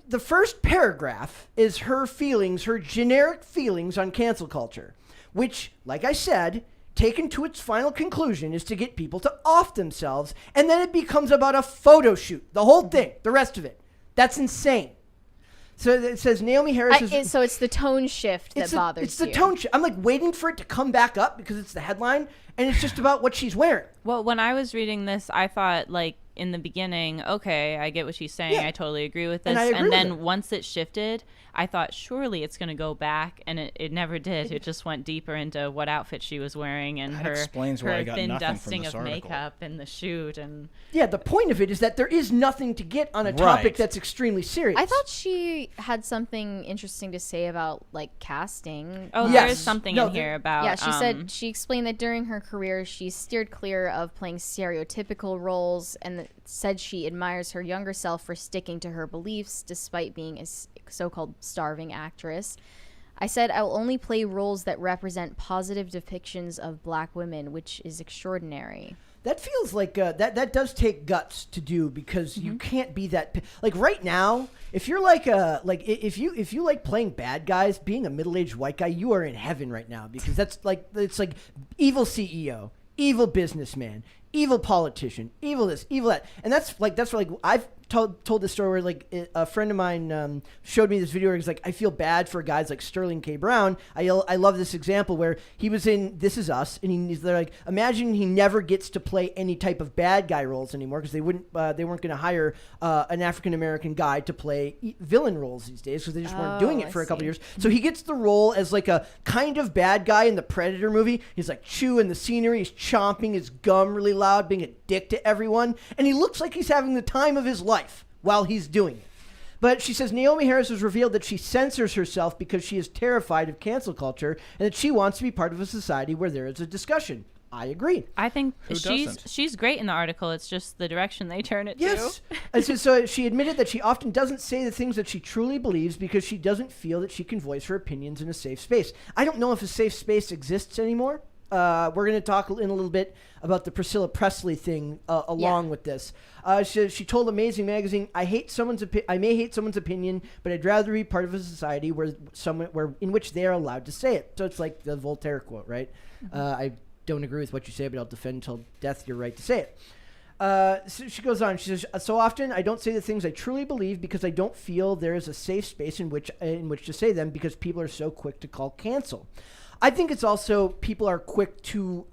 [SPEAKER 1] the first paragraph is her feelings, her generic feelings on cancel culture, which, like I said, taken to its final conclusion, is to get people to off themselves, and then it becomes about a photo shoot. The whole thing, the rest of it. That's insane. So it says Naomi Harris is...
[SPEAKER 2] So it's the tone shift that bothers you.
[SPEAKER 1] It's the tone shift. I'm like waiting for it to come back up because it's the headline, and it's just about what she's wearing.
[SPEAKER 3] Well, when I was reading this, I thought, like, in the beginning, okay, I get what she's saying.
[SPEAKER 1] Yeah.
[SPEAKER 3] I totally agree with this.
[SPEAKER 1] And I agree with
[SPEAKER 3] then
[SPEAKER 1] it.
[SPEAKER 3] once it shifted, I thought surely it's going to go back, and it never did. It just went deeper into what outfit she was wearing and
[SPEAKER 4] That
[SPEAKER 3] her
[SPEAKER 4] explains why I got
[SPEAKER 3] thin
[SPEAKER 4] nothing from
[SPEAKER 3] dusting
[SPEAKER 4] this
[SPEAKER 3] of
[SPEAKER 4] article.
[SPEAKER 3] makeup and the shoot. And
[SPEAKER 1] Yeah, the point of it is that there is nothing to get on a topic
[SPEAKER 4] Right.
[SPEAKER 1] that's extremely serious.
[SPEAKER 2] I thought she had something interesting to say about like casting.
[SPEAKER 3] oh,
[SPEAKER 1] Yes.
[SPEAKER 3] there's something
[SPEAKER 1] No,
[SPEAKER 3] in here about
[SPEAKER 2] Yeah, she said she explained that during her career she steered clear of playing stereotypical roles, and said she admires her younger self for sticking to her beliefs despite being a so-called starving actress. I said I will only play roles that represent positive depictions of black women, which is extraordinary.
[SPEAKER 1] That feels like that does take guts to do, because you can't be that like right now. If you're like if you like playing bad guys, being a middle-aged white guy, you are in heaven right now, because it's like evil CEO, evil businessman, evil politician, evil this, evil that. And that's I've told this story where like a friend of mine showed me this video where he's like, I feel bad for guys like Sterling K. Brown. I love this example where he was in This Is Us, and they're like, imagine he never gets to play any type of bad guy roles anymore because they weren't going to hire an African American guy to play villain roles these days because they just weren't doing it for a couple years. So he gets the role as like a kind of bad guy in the Predator movie. He's like chewing the scenery, he's chomping his gum really loud, being a dick to everyone, and he looks like he's having the time of his life while he's doing it. But she says Naomi Harris has revealed that she censors herself because she is terrified of cancel culture and that she wants to be part of a society where there is a discussion. I agree.
[SPEAKER 3] I think she's great in the article. It's just the direction they turn it
[SPEAKER 1] to. Yes. So she admitted that she often doesn't say the things that she truly believes because she doesn't feel that she can voice her opinions in a safe space. I don't know if a safe space exists anymore. We're going to talk in a little bit about the Priscilla Presley thing along with this. She told Amazing Magazine, I may hate someone's opinion, but I'd rather be part of a society in which they are allowed to say it. So it's like the Voltaire quote, right? Mm-hmm. I don't agree with what you say, but I'll defend until death your right to say it. So she goes on. She says, so often I don't say the things I truly believe because I don't feel there is a safe space in which to say them because people are so quick to call cancel. I think it's also people are quick to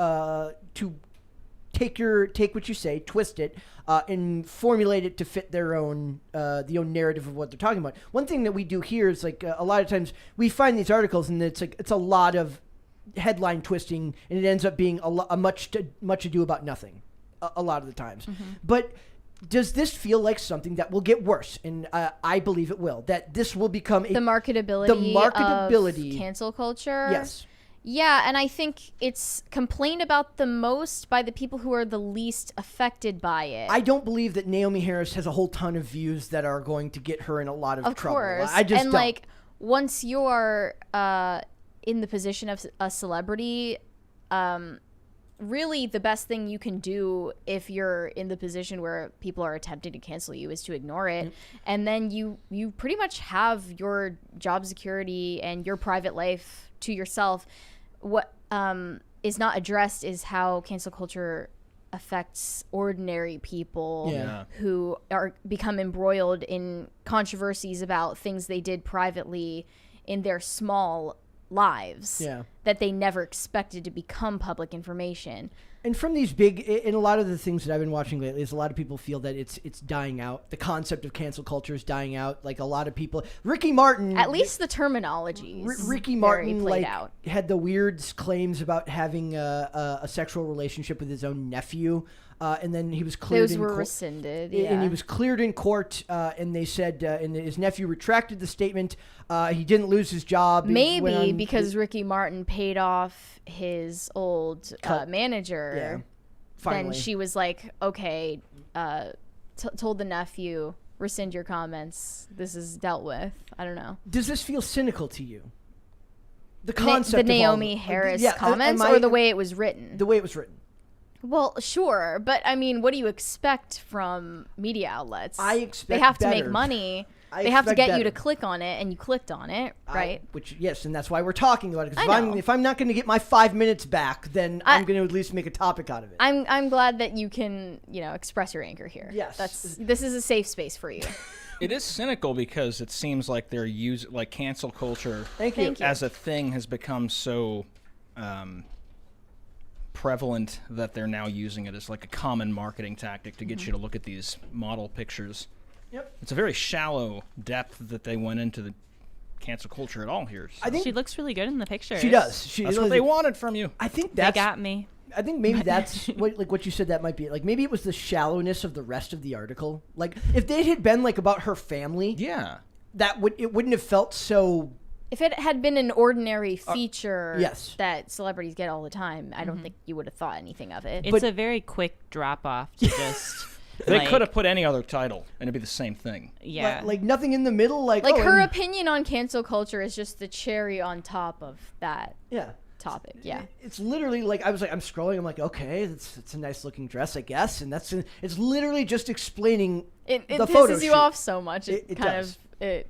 [SPEAKER 1] take what you say, twist it, and formulate it to fit their own the own narrative of what they're talking about. One thing that we do here is like a lot of times we find these articles and it's a lot of headline twisting and it ends up being a much ado about nothing a lot of the times. Mm-hmm. But does this feel like something that will get worse? And I believe it will. That this will become
[SPEAKER 2] the marketability of cancel culture.
[SPEAKER 1] Yes.
[SPEAKER 2] Yeah, and I think it's complained about the most by the people who are the least affected by it.
[SPEAKER 1] I don't believe that Naomi Harris has a whole ton of views that are going to get her in a lot of trouble.
[SPEAKER 2] Of course.
[SPEAKER 1] I just
[SPEAKER 2] and
[SPEAKER 1] don't.
[SPEAKER 2] Like once you're in the position of a celebrity, really the best thing you can do if you're in the position where people are attempting to cancel you is to ignore it. Mm-hmm. And then you pretty much have your job security and your private life to yourself. What is not addressed is how cancel culture affects ordinary people who become embroiled in controversies about things they did privately in their small lives that they never expected to become public information.
[SPEAKER 1] And from these in a lot of the things that I've been watching lately is a lot of people feel that it's dying out. The concept of cancel culture is dying out. Like a lot of people, Ricky Martin.
[SPEAKER 2] At least the terminology.
[SPEAKER 1] Ricky Martin had the weird claims about having a sexual relationship with his own nephew. And then he was cleared in court. Those were
[SPEAKER 2] rescinded,
[SPEAKER 1] And he was cleared in court, and they said, and his nephew retracted the statement. He didn't lose his job.
[SPEAKER 2] Maybe because Ricky Martin paid off his old manager.
[SPEAKER 1] Yeah, finally.
[SPEAKER 2] Then she was like, okay, told the nephew, rescind your comments. This is dealt with. I don't know.
[SPEAKER 1] Does this feel cynical to you? The concept
[SPEAKER 2] the Naomi Harris comments or the way it was written?
[SPEAKER 1] The way it was written.
[SPEAKER 2] Well, sure, but I mean, what do you expect from media outlets?
[SPEAKER 1] I expect
[SPEAKER 2] they have
[SPEAKER 1] better.
[SPEAKER 2] To make money. They have to get you to click on it, and you clicked on it, right?
[SPEAKER 1] Yes, and that's why we're talking about it. Because if I'm not going to get my 5 minutes back, then I'm going to at least make a topic out of it.
[SPEAKER 2] I'm glad that you can express your anger here.
[SPEAKER 1] Yes,
[SPEAKER 2] this is a safe space for you.
[SPEAKER 4] It is cynical because it seems like they're cancel culture
[SPEAKER 1] Thank you.
[SPEAKER 4] as a thing has become so prevalent that they're now using it as like a common marketing tactic to get you to look at these model pictures.
[SPEAKER 1] Yep.
[SPEAKER 4] It's a very shallow depth that they went into the cancel culture at all here. So.
[SPEAKER 3] I think she looks really good in the pictures.
[SPEAKER 1] She does.
[SPEAKER 4] That's what they wanted from you.
[SPEAKER 1] I think
[SPEAKER 3] they got me.
[SPEAKER 1] I think maybe that's what you said. That might be like maybe it was the shallowness of the rest of the article. Like if they had been like about her family, it wouldn't have felt so.
[SPEAKER 2] If it had been an ordinary feature that celebrities get all the time, I don't think you would have thought anything of it.
[SPEAKER 3] It's a very quick drop off to just.
[SPEAKER 4] They could have put any other title and it'd be the same thing.
[SPEAKER 3] Yeah.
[SPEAKER 1] Like nothing in the middle. Like
[SPEAKER 2] her opinion on cancel culture is just the cherry on top of that topic. Yeah.
[SPEAKER 1] It's literally like I'm scrolling. I'm like, okay, it's a nice looking dress, I guess. And it's literally just explaining
[SPEAKER 2] it
[SPEAKER 1] the photo
[SPEAKER 2] pisses you
[SPEAKER 1] shoot.
[SPEAKER 2] off so much. It kind
[SPEAKER 1] does.
[SPEAKER 2] of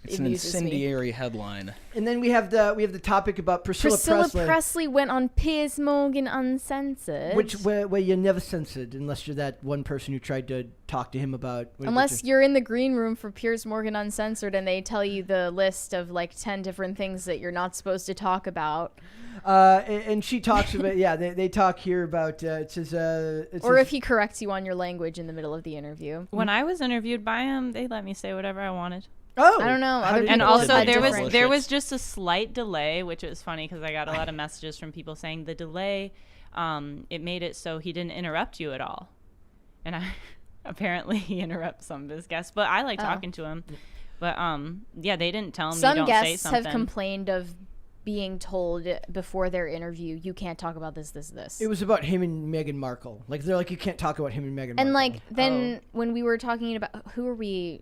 [SPEAKER 4] It's an incendiary headline.
[SPEAKER 1] And then we have the topic about Priscilla
[SPEAKER 2] Presley went on Piers Morgan Uncensored.
[SPEAKER 1] Where you're never censored unless you're that one person who tried to talk to him about...
[SPEAKER 2] Unless you're in the green room for Piers Morgan Uncensored and they tell you the list of like 10 different things that you're not supposed to talk about.
[SPEAKER 1] And she talks about... Yeah, they talk here about... it says...
[SPEAKER 2] or if he corrects you on your language in the middle of the interview.
[SPEAKER 3] When I was interviewed by him, they let me say whatever I wanted.
[SPEAKER 1] Oh,
[SPEAKER 2] I don't know.
[SPEAKER 3] And also there was just a slight delay, which was funny because I got a lot of messages from people saying the delay, it made it so he didn't interrupt you at all. And apparently he interrupts some of his guests, but I like talking to him. But yeah, they didn't tell him
[SPEAKER 2] some
[SPEAKER 3] you don't say something.
[SPEAKER 2] Some guests have complained of being told before their interview, you can't talk about this.
[SPEAKER 1] It was about him and Meghan Markle. Like they're like, you can't talk about him and Meghan Markle.
[SPEAKER 2] And like then when we were talking about who were we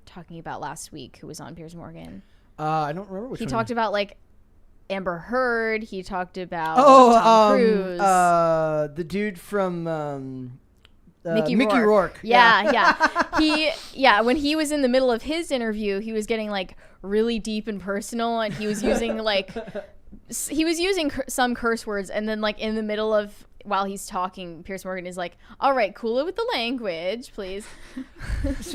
[SPEAKER 2] talking about last week who was on Piers Morgan?
[SPEAKER 1] I don't remember which one.
[SPEAKER 2] He talked about like Amber Heard. He talked about Tom Cruise.
[SPEAKER 1] The dude from Mickey Rourke.
[SPEAKER 2] Yeah. When he was in the middle of his interview, he was getting like really deep and personal, and he was using some curse words, and then like in the middle of while he's talking, Piers Morgan is like, all right, cool it with the language, please.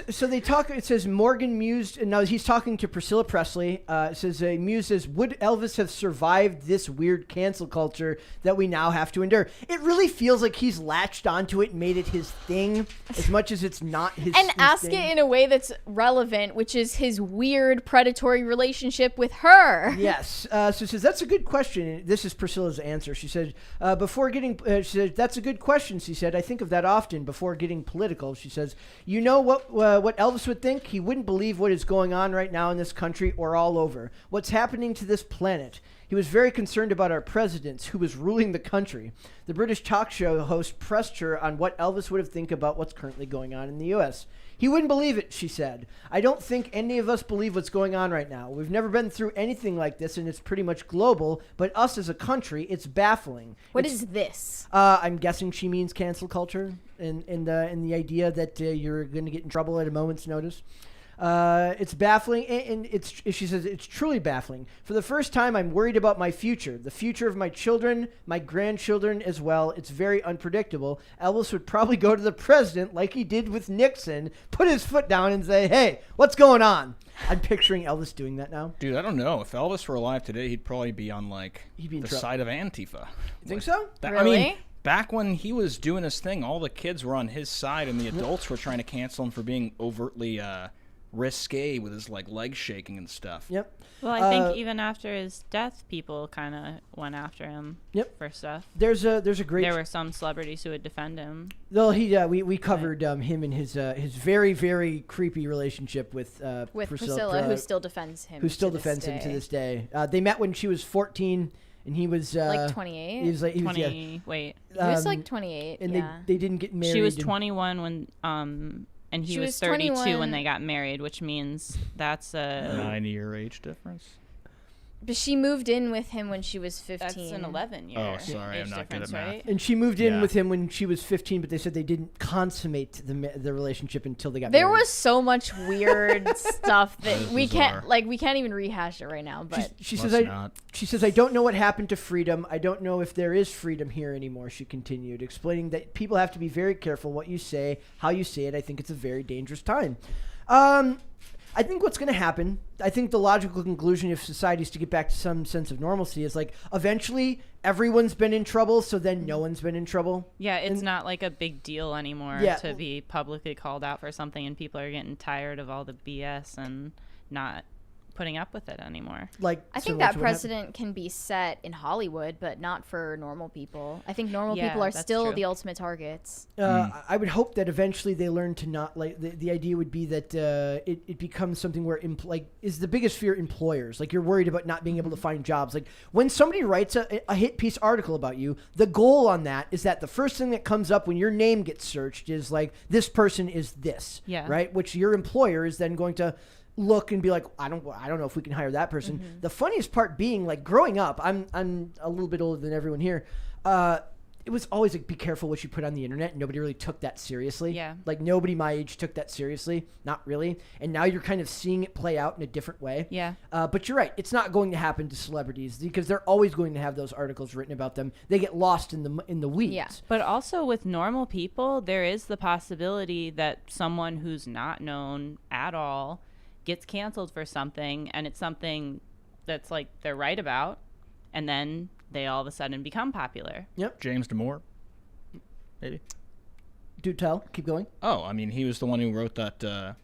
[SPEAKER 1] So they talk, it says Morgan mused, and now he's talking to Priscilla Presley. It says, Muse says, would Elvis have survived this weird cancel culture that we now have to endure? It really feels like he's latched onto it and made it his thing as much as it's not his
[SPEAKER 2] And ask
[SPEAKER 1] thing.
[SPEAKER 2] it in a way that's relevant, which is his weird predatory relationship with her.
[SPEAKER 1] Yes. So it says, that's a good question. This is Priscilla's answer. She said, she said, that's a good question, she said. I think of that often before getting political. She says, you know what Elvis would think? He wouldn't believe what is going on right now in this country or all over. What's happening to this planet? He was very concerned about our presidents who was ruling the country. The British talk show host pressed her on what Elvis would have think about what's currently going on in the U.S. He wouldn't believe it, she said. I don't think any of us believe what's going on right now. We've never been through anything like this, and it's pretty much global, but us as a country, it's baffling.
[SPEAKER 2] What is this?
[SPEAKER 1] I'm guessing she means cancel culture in the idea that you're going to get in trouble at a moment's notice. It's baffling, and she says it's truly baffling. For the first time, I'm worried about my future, the future of my children, my grandchildren as well. It's very unpredictable. Elvis would probably go to the president like he did with Nixon, put his foot down and say, hey, what's going on? I'm picturing Elvis doing that now.
[SPEAKER 4] Dude, I don't know. If Elvis were alive today, he'd probably be on the side of Antifa.
[SPEAKER 1] You think so?
[SPEAKER 2] Really?
[SPEAKER 4] I mean, back when he was doing his thing, all the kids were on his side, and the adults were trying to cancel him for being overtly risque with his legs shaking and stuff.
[SPEAKER 1] Yep.
[SPEAKER 3] Well, I think even after his death, people kind of went after him.
[SPEAKER 1] Yep.
[SPEAKER 3] For stuff.
[SPEAKER 1] There were
[SPEAKER 3] some celebrities who would defend him.
[SPEAKER 1] Well, we covered him and his very, very creepy relationship with
[SPEAKER 2] Priscilla, who still defends him.
[SPEAKER 1] Him to this day. They met when she was 14. And he was
[SPEAKER 2] 28.
[SPEAKER 1] He was like
[SPEAKER 3] 20. Wait,
[SPEAKER 2] he was 28.
[SPEAKER 1] And they didn't get married.
[SPEAKER 3] She was 21 when and he was 32 when they got married, which means that's a
[SPEAKER 4] 9-year age difference.
[SPEAKER 2] But she moved in with him when she was 15.
[SPEAKER 3] That's an 11-year.
[SPEAKER 4] Oh, sorry, I'm not good at math.
[SPEAKER 3] Right?
[SPEAKER 1] And she moved in with him when she was 15, but they said they didn't consummate the relationship until they got married.
[SPEAKER 2] There was so much weird stuff that we can't even rehash it right now. But
[SPEAKER 1] she says I don't know what happened to freedom. I don't know if there is freedom here anymore. She continued, explaining that people have to be very careful what you say, how you say it. I think it's a very dangerous time. I think what's going to happen, I think the logical conclusion if society is to get back to some sense of normalcy is eventually everyone's been in trouble, so then no one's been in trouble.
[SPEAKER 3] Yeah, it's not like a big deal anymore to be publicly called out for something, and people are getting tired of all the BS and not putting up with it anymore.
[SPEAKER 2] I think that precedent can be set in Hollywood, but not for normal people. I think normal people are still
[SPEAKER 3] true.
[SPEAKER 2] The ultimate targets.
[SPEAKER 1] I would hope that eventually they learn to not the idea would be that it becomes something where is the biggest fear employers. You're worried about not being able to find jobs. When somebody writes a hit piece article about you, the goal on that is that the first thing that comes up when your name gets searched is this person is this, right? Which your employer is then going to look and be like, I don't know if we can hire that person. Mm-hmm. The funniest part being growing up, I'm a little bit older than everyone here. it was always like, be careful what you put on the internet. Nobody really took that seriously.
[SPEAKER 3] Yeah.
[SPEAKER 1] Like nobody my age took that seriously. Not really. And now you're kind of seeing it play out in a different way.
[SPEAKER 3] Yeah.
[SPEAKER 1] But you're right. It's not going to happen to celebrities because they're always going to have those articles written about them. They get lost in the weeds.
[SPEAKER 2] Yeah.
[SPEAKER 3] But also with normal people, there is the possibility that someone who's not known at all gets canceled for something, and it's something that's like they're right about, and then they all of a sudden become popular.
[SPEAKER 1] Yep.
[SPEAKER 4] James Damore, maybe.
[SPEAKER 1] Do tell. Keep going.
[SPEAKER 4] Oh, I mean, he was the one who wrote that the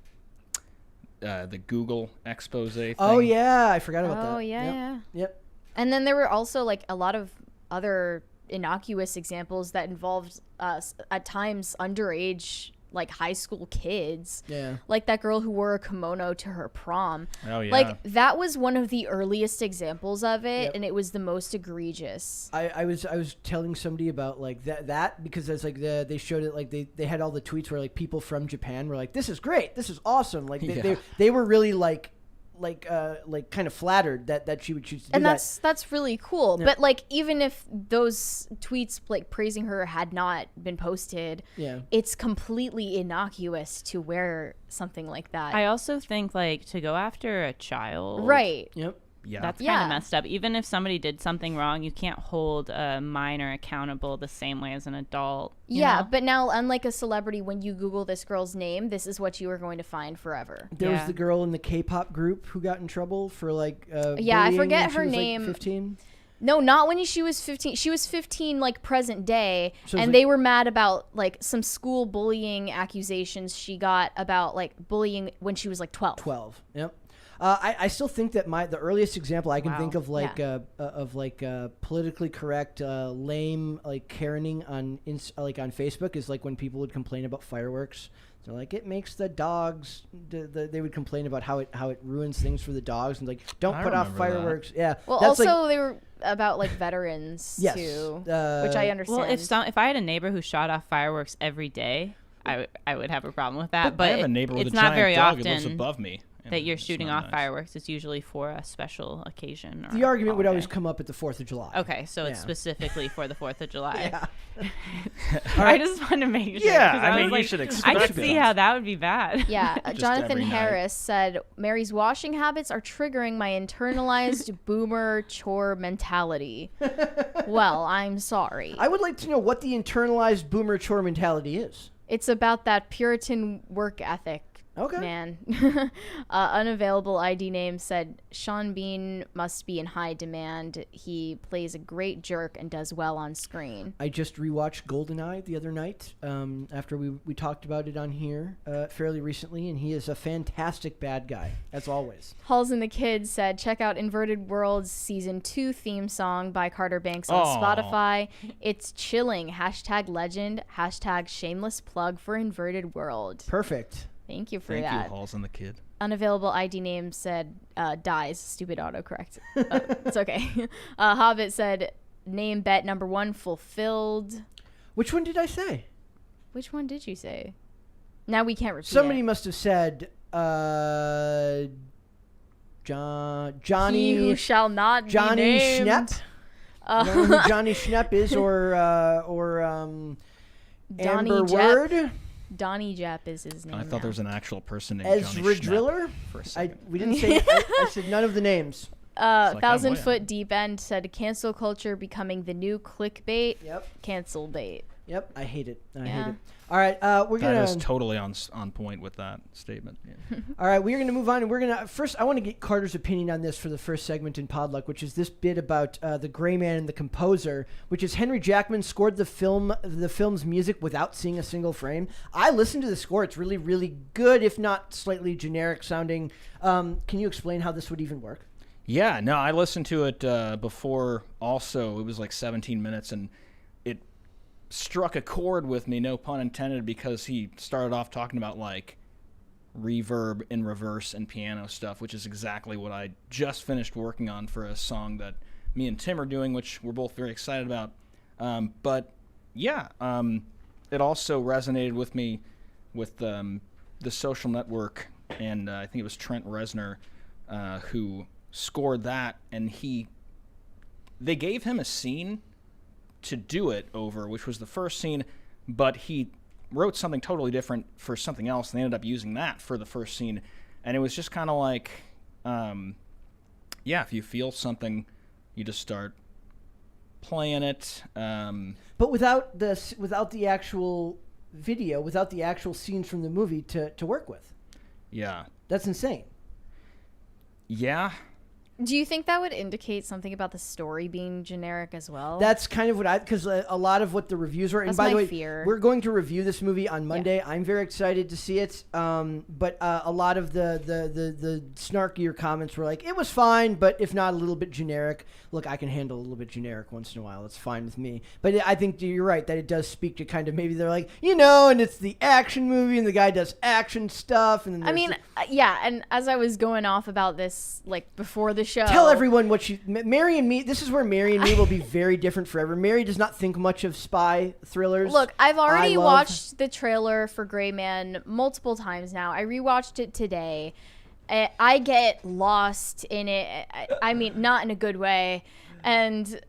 [SPEAKER 4] Google expose thing.
[SPEAKER 1] Oh yeah, I forgot about that.
[SPEAKER 2] Oh yeah,
[SPEAKER 1] Yep.
[SPEAKER 2] yeah.
[SPEAKER 1] Yep.
[SPEAKER 2] And then there were also like a lot of other innocuous examples that involved at times underage, like high school kids.
[SPEAKER 1] Yeah.
[SPEAKER 2] Like that girl who wore a kimono to her prom.
[SPEAKER 4] Oh yeah.
[SPEAKER 2] Like that was one of the earliest examples of it,
[SPEAKER 1] Yep.
[SPEAKER 2] and it was the most egregious.
[SPEAKER 1] I was telling somebody about like that because it's like they showed it, like they had all the tweets where like people from Japan were like, this is great, this is awesome, like they were really like kind of flattered that she would choose to do
[SPEAKER 2] And
[SPEAKER 1] that.
[SPEAKER 2] that's really cool.
[SPEAKER 1] Yeah.
[SPEAKER 2] But like even if those tweets like praising her had not been posted,
[SPEAKER 1] Yeah.
[SPEAKER 2] it's completely innocuous to wear something like that.
[SPEAKER 3] I also think like to go after a child,
[SPEAKER 2] right.
[SPEAKER 1] Yep.
[SPEAKER 4] yeah.
[SPEAKER 3] That's kind
[SPEAKER 2] Yeah.
[SPEAKER 3] of messed up. Even if somebody did something wrong, you can't hold a minor accountable the same way as an adult. you
[SPEAKER 2] Yeah,
[SPEAKER 3] know?
[SPEAKER 2] but now unlike a celebrity, when you Google this girl's name, this is what you are going to find forever.
[SPEAKER 1] There was
[SPEAKER 3] Yeah.
[SPEAKER 1] the girl in the K-pop group who got in trouble for like
[SPEAKER 2] Yeah, I
[SPEAKER 1] bullying
[SPEAKER 2] forget
[SPEAKER 1] when she
[SPEAKER 2] her
[SPEAKER 1] was, like,
[SPEAKER 2] name.
[SPEAKER 1] 15.
[SPEAKER 2] No, not when she was 15. She was 15 like present day,
[SPEAKER 1] So it was
[SPEAKER 2] and
[SPEAKER 1] like-
[SPEAKER 2] they were mad about like some school bullying accusations she got about like bullying when she was like 12.
[SPEAKER 1] 12. Yep. I still think that the earliest example I can
[SPEAKER 3] Wow.
[SPEAKER 1] think of like politically correct lame like Karening on on Facebook is like when people would complain about fireworks. They're like, it makes the dogs. They would complain about how it ruins things for the dogs and like don't
[SPEAKER 4] I
[SPEAKER 1] put off
[SPEAKER 4] remember that.
[SPEAKER 1] fireworks. Yeah.
[SPEAKER 2] Well,
[SPEAKER 1] That's
[SPEAKER 2] also they were about like veterans
[SPEAKER 1] Yes.
[SPEAKER 2] too,
[SPEAKER 1] Uh,
[SPEAKER 2] which I understand.
[SPEAKER 3] Well, if I had a neighbor who shot off fireworks every day, I would have a problem with that.
[SPEAKER 4] I have a neighbor with
[SPEAKER 3] it's
[SPEAKER 4] a
[SPEAKER 3] not
[SPEAKER 4] giant
[SPEAKER 3] very
[SPEAKER 4] dog
[SPEAKER 3] often
[SPEAKER 4] that lives above me. and
[SPEAKER 3] that you're
[SPEAKER 4] it's
[SPEAKER 3] shooting
[SPEAKER 4] not
[SPEAKER 3] off
[SPEAKER 4] nice.
[SPEAKER 3] fireworks. It's usually for a special occasion. Or
[SPEAKER 1] the argument would always
[SPEAKER 3] holiday.
[SPEAKER 1] come up at the 4th of July.
[SPEAKER 3] Okay, so it's
[SPEAKER 1] Yeah.
[SPEAKER 3] specifically for the 4th of July.
[SPEAKER 1] Yeah.
[SPEAKER 3] I just want to make sure.
[SPEAKER 4] Yeah,
[SPEAKER 3] 'cause
[SPEAKER 4] I
[SPEAKER 3] was
[SPEAKER 4] mean, you
[SPEAKER 3] like,
[SPEAKER 4] should
[SPEAKER 3] I
[SPEAKER 4] expect
[SPEAKER 3] could see
[SPEAKER 4] it.
[SPEAKER 3] how that would be bad.
[SPEAKER 2] Yeah,
[SPEAKER 4] Just
[SPEAKER 2] Jonathan
[SPEAKER 4] every night.
[SPEAKER 2] Harris said, Mary's washing habits are triggering my internalized boomer chore mentality. Well, I'm sorry.
[SPEAKER 1] I would like to know what the internalized boomer chore mentality is.
[SPEAKER 2] It's about that Puritan work ethic.
[SPEAKER 1] Okay.
[SPEAKER 2] Man. Unavailable ID name said, Sean Bean must be in high demand. He plays a great jerk and does well on screen.
[SPEAKER 1] I just rewatched GoldenEye the other night after we talked about it on here fairly recently, and he is a fantastic bad guy, as always.
[SPEAKER 2] Halls and the Kid said, check out Inverted Worlds Season 2 theme song by Carter Banks on
[SPEAKER 4] Aw.
[SPEAKER 2] Spotify. It's chilling. #legend. #shameless plug for Inverted World.
[SPEAKER 1] Perfect.
[SPEAKER 2] Thank you for
[SPEAKER 4] Thank
[SPEAKER 2] that.
[SPEAKER 4] you, Halls and the Kid.
[SPEAKER 2] Unavailable ID name said dies. Stupid autocorrect. It's okay. Hobbit said name bet number 1 fulfilled.
[SPEAKER 1] Which one did I say?
[SPEAKER 2] Which one did you say? Now we can't repeat
[SPEAKER 1] Somebody
[SPEAKER 2] it.
[SPEAKER 1] must have said Johnny.
[SPEAKER 2] He who shall not
[SPEAKER 1] Johnny
[SPEAKER 2] be named.
[SPEAKER 1] Schnepp. I don't know who Johnny Schnepp is, or
[SPEAKER 2] Donnie
[SPEAKER 1] Amber
[SPEAKER 2] Jepp.
[SPEAKER 1] Word,
[SPEAKER 2] Donnie Jepp is his name.
[SPEAKER 4] I thought
[SPEAKER 2] now.
[SPEAKER 4] there was an actual person named
[SPEAKER 1] Ezra
[SPEAKER 4] Johnny Schnepp
[SPEAKER 1] Driller.
[SPEAKER 4] for a second.
[SPEAKER 1] We didn't say. I said none of the names.
[SPEAKER 4] like,
[SPEAKER 2] Thousand
[SPEAKER 4] I'm way
[SPEAKER 2] Foot
[SPEAKER 4] on.
[SPEAKER 2] Deep End said cancel culture becoming the new clickbait.
[SPEAKER 1] Yep.
[SPEAKER 2] Cancel bait.
[SPEAKER 1] Yep. I hate it. I hate
[SPEAKER 2] Yeah.
[SPEAKER 1] it. All right. We're
[SPEAKER 4] That
[SPEAKER 1] gonna.
[SPEAKER 4] is totally on point with that statement. Yeah.
[SPEAKER 1] All right, we're going to move on, and we're going to first. I want to get Carter's opinion on this for the first segment in Podluck, which is this bit about the Gray Man and the composer, which is Henry Jackman scored the film's music without seeing a single frame. I listened to the score; it's really, really good, if not slightly generic sounding. Can you explain how this would even work?
[SPEAKER 4] Yeah, no, I listened to it before also. It was like 17 minutes, and it struck a chord with me, no pun intended, because he started off talking about like reverb in reverse and piano stuff, which is exactly what I just finished working on for a song that me and Tim are doing, which we're both very excited about. But yeah, it also resonated with me with The Social Network, and I think it was Trent Reznor who scored that, and they gave him a scene to do it over, which was the first scene, but he wrote something totally different for something else, and they ended up using that for the first scene. And it was just kind of like, if you feel something, you just start playing it.
[SPEAKER 1] But without the actual video, without the actual scenes from the movie to work with.
[SPEAKER 4] Yeah.
[SPEAKER 1] That's insane.
[SPEAKER 4] Yeah.
[SPEAKER 2] Do you think that would indicate something about the story being generic as well?
[SPEAKER 1] That's kind of what because a lot of what the reviews were. And
[SPEAKER 2] That's
[SPEAKER 1] by the
[SPEAKER 2] my
[SPEAKER 1] way,
[SPEAKER 2] fear.
[SPEAKER 1] we're going to review this movie on Monday. Yeah. I'm very excited to see it. But a lot of the snarkier comments were like, it was fine, but if not a little bit generic. Look, I can handle a little bit generic once in a while. That's fine with me. But I think you're right that it does speak to kind of maybe they're like, and it's the action movie and the guy does action stuff. And then
[SPEAKER 2] and as I was going off about this, like before the show.
[SPEAKER 1] Tell everyone what Mary and me, this is where Mary and me will be very different forever. Mary does not think much of spy thrillers.
[SPEAKER 2] Look, I've already watched the trailer for Gray Man multiple times now. I rewatched it today. I get lost in it. I mean, not in a good way. And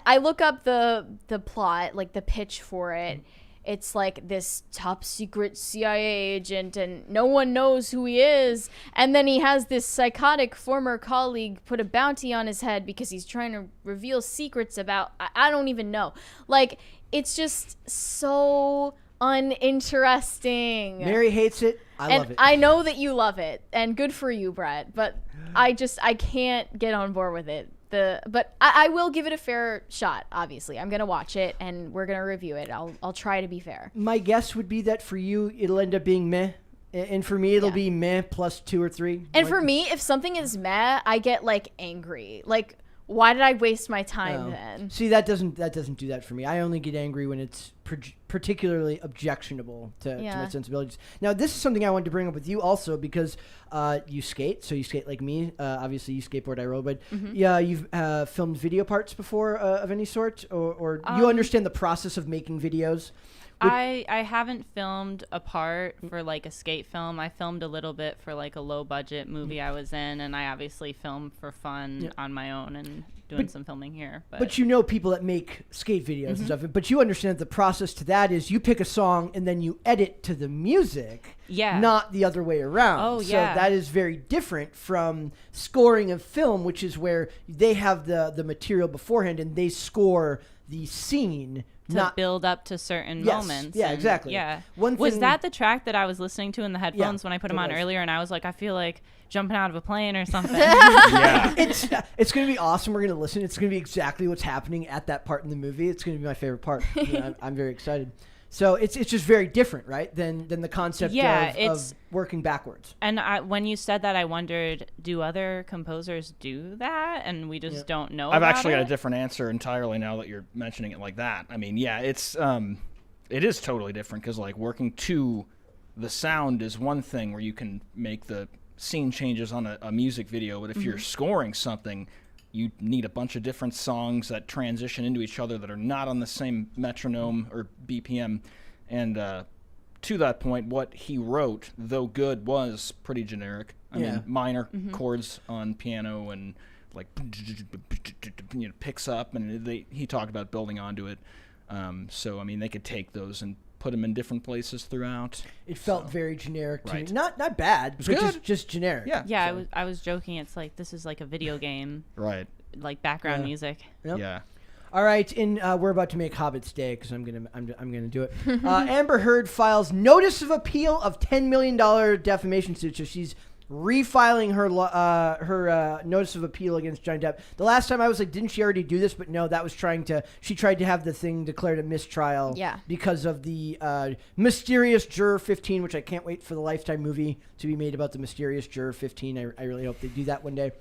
[SPEAKER 2] I look up the plot, like the pitch for it. It's like this top secret CIA agent and no one knows who he is. And then he has this psychotic former colleague put a bounty on his head because he's trying to reveal secrets about, I don't even know. Like, it's just so uninteresting.
[SPEAKER 1] Mary hates it. I love it.
[SPEAKER 2] I know that you love it, and good for you, Brett. But I can't get on board with it. But I will give it a fair shot. Obviously, I'm gonna watch it, and we're gonna review it. I'll try to be fair.
[SPEAKER 1] My guess would be that for you, it'll end up being meh, and for me, it'll be meh plus 2 or 3.
[SPEAKER 2] And for me, if something is meh, I get like angry. Like, why did I waste my time then?
[SPEAKER 1] See, that doesn't do that for me. I only get angry when it's particularly objectionable to my sensibilities. Now, this is something I wanted to bring up with you also because you skate, so you skate like me. Obviously, you skateboard, I roll, but you've filmed video parts before of any sort, or you understand the process of making videos.
[SPEAKER 3] I haven't filmed a part for like a skate film. I filmed a little bit for like a low budget movie I was in, and I obviously filmed for fun on my own and doing some filming here. But
[SPEAKER 1] you know people that make skate videos and stuff, but you understand that the process to that is you pick a song and then you edit to the music, not the other way around.
[SPEAKER 3] Oh, yeah.
[SPEAKER 1] So that is very different from scoring a film, which is where they have the material beforehand and they score the scene
[SPEAKER 3] to build up to certain moments.
[SPEAKER 1] Yeah, exactly.
[SPEAKER 3] Yeah. Was that the track that I was listening to in the headphones when I put them on earlier? And I was like, I feel like jumping out of a plane or something.
[SPEAKER 1] It's going to be awesome. We're going to listen. It's going to be exactly what's happening at that part in the movie. It's going to be my favorite part. I'm very excited. So it's just very different, right, than the concept of working backwards.
[SPEAKER 3] And when you said that, I wondered, do other composers do that? And we just don't know
[SPEAKER 4] I've
[SPEAKER 3] about
[SPEAKER 4] actually
[SPEAKER 3] it?
[SPEAKER 4] got a different answer entirely now that you're mentioning it like that. I mean, it is totally different because, like, working to the sound is one thing where you can make the scene changes on a music video, but if you're scoring something, you need a bunch of different songs that transition into each other that are not on the same metronome or BPM. And to that point, what he wrote, though good, was pretty generic. I mean, minor chords on piano and like picks up, and he talked about building onto it. So I mean, they could take those and put them in different places throughout.
[SPEAKER 1] It felt very generic to me. Not bad, but
[SPEAKER 4] good.
[SPEAKER 1] Just generic.
[SPEAKER 3] Yeah, so. I was joking. It's like this is like a video game,
[SPEAKER 4] right?
[SPEAKER 3] Like background music.
[SPEAKER 1] Yep.
[SPEAKER 4] Yeah.
[SPEAKER 1] All right, and we're about to make Hobbit's Day because I'm gonna do it. Amber Heard files notice of appeal of $10 million defamation suit. So she's refiling her notice of appeal against Johnny Depp. The last time I was like, didn't she already do this? But no, that was she tried to have the thing declared a mistrial because of the mysterious Juror 15, which I can't wait for the Lifetime movie to be made about the mysterious Juror 15. I really hope they do that one day.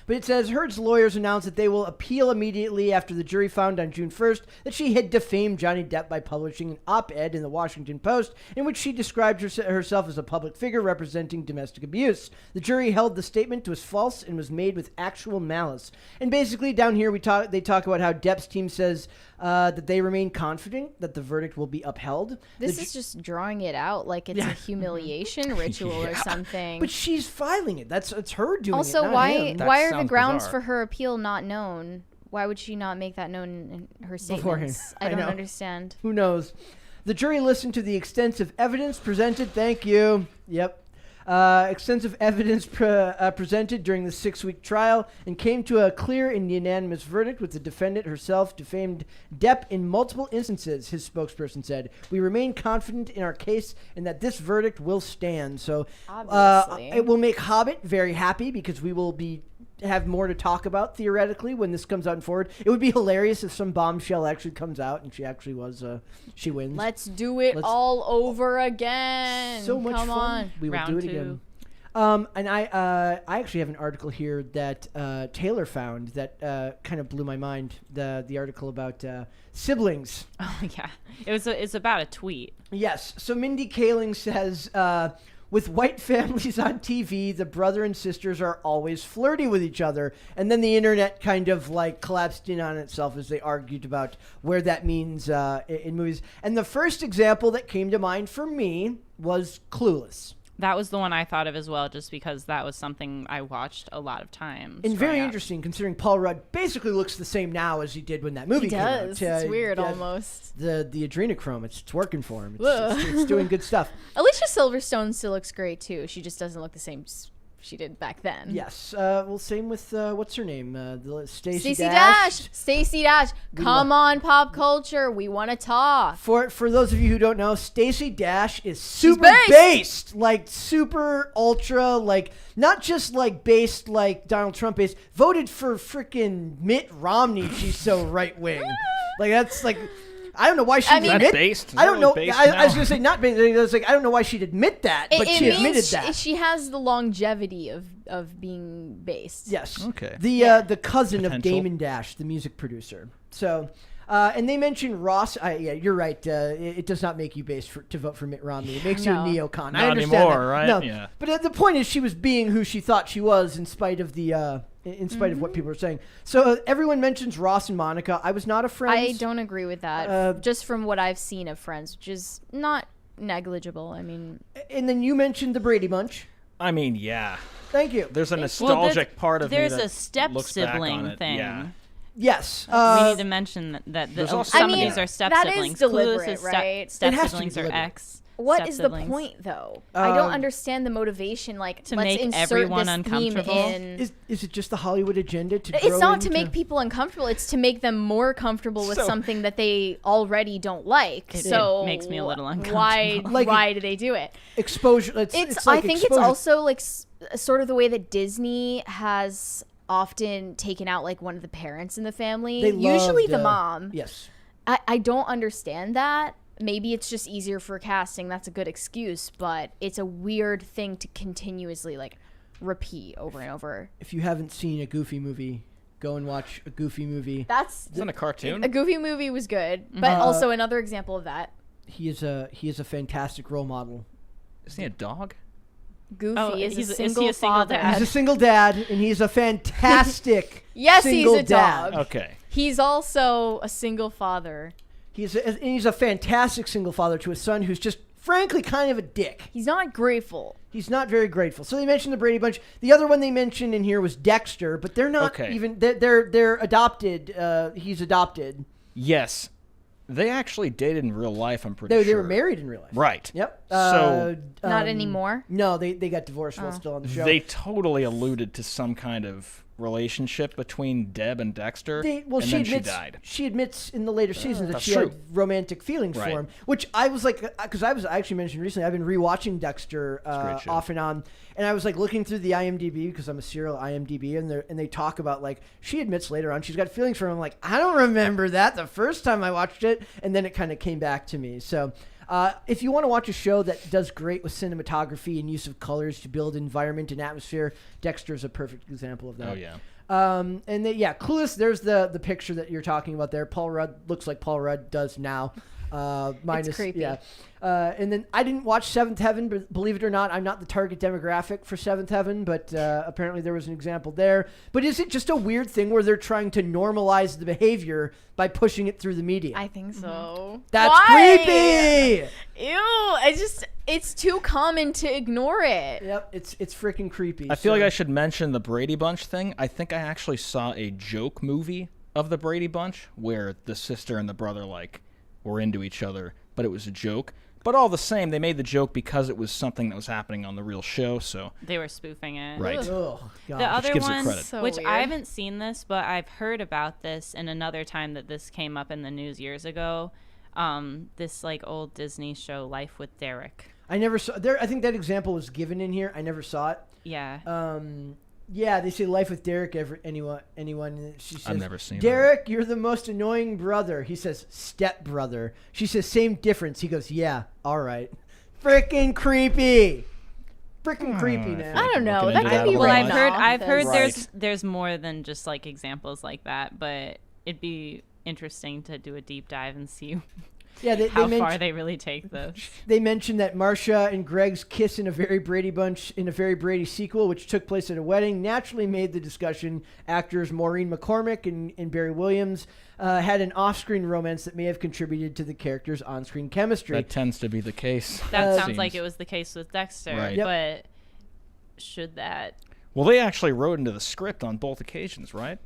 [SPEAKER 1] But it says Heard's lawyers announced that they will appeal immediately after the jury found on June 1st that she had defamed Johnny Depp by publishing an op-ed in the Washington Post in which she described herself as a public figure representing domestic abuse. The jury held the statement was false and was made with actual malice. And basically down here they talk about how Depp's team says that they remain confident that the verdict will be upheld.
[SPEAKER 2] This is just drawing it out like it's a humiliation ritual or something.
[SPEAKER 1] But she's filing it. It's her doing
[SPEAKER 2] also,
[SPEAKER 1] it. Also,
[SPEAKER 2] why are the grounds
[SPEAKER 4] bizarre.
[SPEAKER 2] for her appeal not known? Why would she not make that known in her
[SPEAKER 1] Beforehand.
[SPEAKER 2] statements? I don't understand.
[SPEAKER 1] Who knows? The jury listened to the extensive evidence presented. Thank you. Yep. Extensive evidence presented during the 6-week trial and came to a clear and unanimous verdict with the defendant herself defamed Depp in multiple instances, his spokesperson said. We remain confident in our case and that this verdict will stand. So it will make Hobbit very happy because we will have more to talk about theoretically when this comes out forward. It would be hilarious if some bombshell actually comes out and she actually was she wins.
[SPEAKER 2] Let's do it all over again.
[SPEAKER 1] So much
[SPEAKER 2] Come
[SPEAKER 1] fun.
[SPEAKER 2] on.
[SPEAKER 1] We will
[SPEAKER 3] Round
[SPEAKER 1] do it
[SPEAKER 3] 2.
[SPEAKER 1] again. And I actually have an article here that Taylor found that kind of blew my mind. The article about siblings.
[SPEAKER 3] Oh yeah, it's about a tweet.
[SPEAKER 1] Yes. So Mindy Kaling says, with white families on TV, the brother and sisters are always flirty with each other. And then the internet kind of like collapsed in on itself as they argued about where that means in movies. And the first example that came to mind for me was Clueless.
[SPEAKER 3] That was the one I thought of as well, just because that was something I watched a lot of times.
[SPEAKER 1] And very interesting, considering Paul Rudd basically looks the same now as he did when that movie came out.
[SPEAKER 2] He does. It's weird, almost.
[SPEAKER 1] The adrenochrome, it's working for him. It's doing good stuff.
[SPEAKER 2] Alicia Silverstone still looks great, too. She just doesn't look the same she did back then.
[SPEAKER 1] Yes. Well, same with, what's her name? Stacey
[SPEAKER 2] Dash. Stacey Dash. Come on, pop culture. We want to talk.
[SPEAKER 1] For those of you who don't know, Stacey Dash is super based. Like super ultra, like not just like based like Donald Trump is. Voted for freaking Mitt Romney. She's so right wing. Like that's like... I don't know why she'd admit.
[SPEAKER 4] Based?
[SPEAKER 1] I don't know. I was
[SPEAKER 4] going
[SPEAKER 1] to say not based. I was like, I don't know why she'd admit that, but she admitted that.
[SPEAKER 2] She has the longevity of being based.
[SPEAKER 1] Yes.
[SPEAKER 4] Okay.
[SPEAKER 1] The cousin of
[SPEAKER 4] Potential.
[SPEAKER 1] Damon Dash, the music producer. So, and they mentioned Ross. Yeah, you're right. It does not make you based to vote for Mitt Romney. It makes you a neocon. I understand
[SPEAKER 4] anymore,
[SPEAKER 1] that.
[SPEAKER 4] right?
[SPEAKER 1] No.
[SPEAKER 4] Yeah.
[SPEAKER 1] But the point is, she was being who she thought she was, in spite of the. In spite of what people were saying. So everyone mentions Ross and Monica. I was not a Friends.
[SPEAKER 2] I don't agree with that. Just from what I've seen of Friends, which is not negligible. I mean.
[SPEAKER 1] And then you mentioned the Brady Bunch.
[SPEAKER 4] I mean, yeah.
[SPEAKER 1] Thank you.
[SPEAKER 4] There's a nostalgic part of me
[SPEAKER 3] there's
[SPEAKER 4] that
[SPEAKER 3] a step
[SPEAKER 4] looks back on
[SPEAKER 3] sibling
[SPEAKER 4] it.
[SPEAKER 3] thing.
[SPEAKER 4] Yeah.
[SPEAKER 1] Yes.
[SPEAKER 3] We need to mention that some of these are step
[SPEAKER 2] that
[SPEAKER 3] siblings.
[SPEAKER 2] Is deliberate, right?
[SPEAKER 3] Step
[SPEAKER 1] it has
[SPEAKER 3] siblings
[SPEAKER 1] to be
[SPEAKER 3] are
[SPEAKER 1] deliberate.
[SPEAKER 3] ex.
[SPEAKER 2] What is the point, though? I don't understand the motivation. Like,
[SPEAKER 3] to
[SPEAKER 2] let's
[SPEAKER 3] make
[SPEAKER 2] insert
[SPEAKER 3] everyone
[SPEAKER 2] this
[SPEAKER 3] uncomfortable.
[SPEAKER 2] theme in.
[SPEAKER 1] Is it just the Hollywood agenda to?
[SPEAKER 2] It's not to make people uncomfortable. It's to make them more comfortable with something that they already don't like.
[SPEAKER 3] It
[SPEAKER 2] makes
[SPEAKER 3] me a little uncomfortable.
[SPEAKER 2] Why do they do it?
[SPEAKER 1] Exposure. It's like
[SPEAKER 2] I think
[SPEAKER 1] exposure.
[SPEAKER 2] it's also like sort of the way that Disney has often taken out like one of the parents in the family. Usually the mom.
[SPEAKER 1] Yes.
[SPEAKER 2] I don't understand that. Maybe it's just easier for casting. That's a good excuse, but it's a weird thing to continuously like repeat over and over.
[SPEAKER 1] If you haven't seen a Goofy movie, go and watch a Goofy movie.
[SPEAKER 4] Isn't a cartoon?
[SPEAKER 2] A Goofy movie was good, but also another example of that.
[SPEAKER 1] He is a fantastic role model.
[SPEAKER 4] Isn't he a dog?
[SPEAKER 2] Goofy is
[SPEAKER 3] is
[SPEAKER 2] a
[SPEAKER 3] he
[SPEAKER 2] single
[SPEAKER 3] a single
[SPEAKER 2] father.
[SPEAKER 3] dad?
[SPEAKER 1] He's a single dad, and he's a fantastic
[SPEAKER 2] Yes,
[SPEAKER 1] single
[SPEAKER 2] he's a
[SPEAKER 1] dad.
[SPEAKER 2] dog.
[SPEAKER 4] Okay.
[SPEAKER 2] He's also a single father.
[SPEAKER 1] He's a fantastic single father to a son who's just frankly kind of a dick.
[SPEAKER 2] He's not grateful.
[SPEAKER 1] He's not very grateful. So they mentioned the Brady Bunch. The other one they mentioned in here was Dexter, but they're not even they're adopted. He's adopted.
[SPEAKER 4] Yes. They actually dated in real life, I'm pretty sure.
[SPEAKER 1] They were married in real life.
[SPEAKER 4] Right.
[SPEAKER 1] Yep.
[SPEAKER 4] So
[SPEAKER 2] not anymore?
[SPEAKER 1] No, they got divorced while still on the show.
[SPEAKER 4] They totally alluded to some kind of relationship between Deb and Dexter, she died.
[SPEAKER 1] She admits in the later seasons that she
[SPEAKER 4] true.
[SPEAKER 1] had romantic feelings for him, which I was like, because I actually mentioned recently, I've been rewatching Dexter off and on, and I was like looking through the IMDb because I'm a serial IMDb, and they talk about like she admits later on she's got feelings for him. I'm like, I don't remember that the first time I watched it, and then it kind of came back to me. So. If you want to watch a show that does great with cinematography and use of colors to build environment and atmosphere, Dexter is a perfect example of that.
[SPEAKER 4] Oh, yeah.
[SPEAKER 1] And Clueless, there's the picture that you're talking about there. Paul Rudd looks like Paul Rudd does now. Minus,
[SPEAKER 2] it's creepy.
[SPEAKER 1] Yeah. And then I didn't watch Seventh Heaven, but believe it or not, I'm not the target demographic for Seventh Heaven, but apparently there was an example there. But is it just a weird thing where they're trying to normalize the behavior by pushing it through the media?
[SPEAKER 2] I think so.
[SPEAKER 1] That's
[SPEAKER 2] Why?
[SPEAKER 1] creepy!
[SPEAKER 2] Ew, it's too common to ignore it.
[SPEAKER 1] Yep, it's freaking creepy.
[SPEAKER 4] I feel like I should mention the Brady Bunch thing. I think I actually saw a joke movie of the Brady Bunch, where the sister and the brother like were into each other, but it was a joke. But all the same, they made the joke because it was something that was happening on the real show, so
[SPEAKER 3] they were spoofing it.
[SPEAKER 4] right.
[SPEAKER 1] Oh,
[SPEAKER 3] The
[SPEAKER 1] God.
[SPEAKER 3] other
[SPEAKER 4] gives it
[SPEAKER 3] one,
[SPEAKER 4] credit.
[SPEAKER 2] So
[SPEAKER 3] which
[SPEAKER 2] weird.
[SPEAKER 3] I haven't seen this, but I've heard about this in another time that this came up in the news years ago. This like old Disney show, Life with Derek.
[SPEAKER 1] I never saw there. I think that example was given in here. I never saw it.
[SPEAKER 3] Yeah.
[SPEAKER 1] Yeah, they say Life with Derek. Anyone? She says,
[SPEAKER 4] I've never seen
[SPEAKER 1] Derek, you're the most annoying brother. He says, step brother. She says, same difference. He goes, yeah, all right. Freaking creepy. Freaking creepy, man.
[SPEAKER 2] I don't know.
[SPEAKER 4] Looking
[SPEAKER 2] That
[SPEAKER 4] into
[SPEAKER 2] could
[SPEAKER 4] that
[SPEAKER 2] be
[SPEAKER 4] a
[SPEAKER 3] Well,
[SPEAKER 4] lot.
[SPEAKER 2] right.
[SPEAKER 3] I've heard
[SPEAKER 4] Right.
[SPEAKER 3] there's more than just like examples like that, but it'd be interesting to do a deep dive and see
[SPEAKER 1] Yeah,
[SPEAKER 3] how far they really take this.
[SPEAKER 1] They mentioned that Marcia and Greg's kiss in a very Brady sequel, which took place at a wedding, naturally made the discussion. Actors Maureen McCormick and Barry Williams had an off-screen romance that may have contributed to the characters' on-screen chemistry.
[SPEAKER 4] That tends to be the case.
[SPEAKER 3] That sounds
[SPEAKER 4] seems.
[SPEAKER 3] like it was the case with Dexter,
[SPEAKER 4] Right.
[SPEAKER 1] Yep.
[SPEAKER 3] but should that?
[SPEAKER 4] Well, they actually wrote into the script on both occasions, right?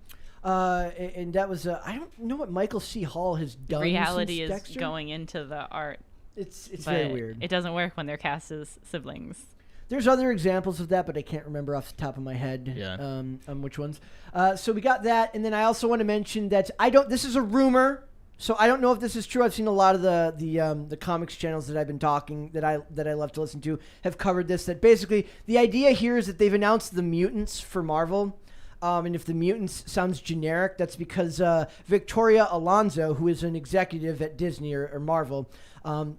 [SPEAKER 1] And that was I don't know what Michael C. Hall has done.
[SPEAKER 3] Reality
[SPEAKER 1] since
[SPEAKER 3] is
[SPEAKER 1] Dexter.
[SPEAKER 3] going into the art.
[SPEAKER 1] It's
[SPEAKER 3] but
[SPEAKER 1] very weird.
[SPEAKER 3] It doesn't work when they're cast as siblings.
[SPEAKER 1] There's other examples of that, but I can't remember off the top of my head.
[SPEAKER 4] Yeah.
[SPEAKER 1] On which ones. So we got that, and then I also want to mention that this is a rumor, so I don't know if this is true. I've seen a lot of the comics channels that I've been talking that I love to listen to have covered this. That basically the idea here is that they've announced the Mutants for Marvel. And if the Mutants sounds generic, that's because Victoria Alonso, who is an executive at Disney or Marvel,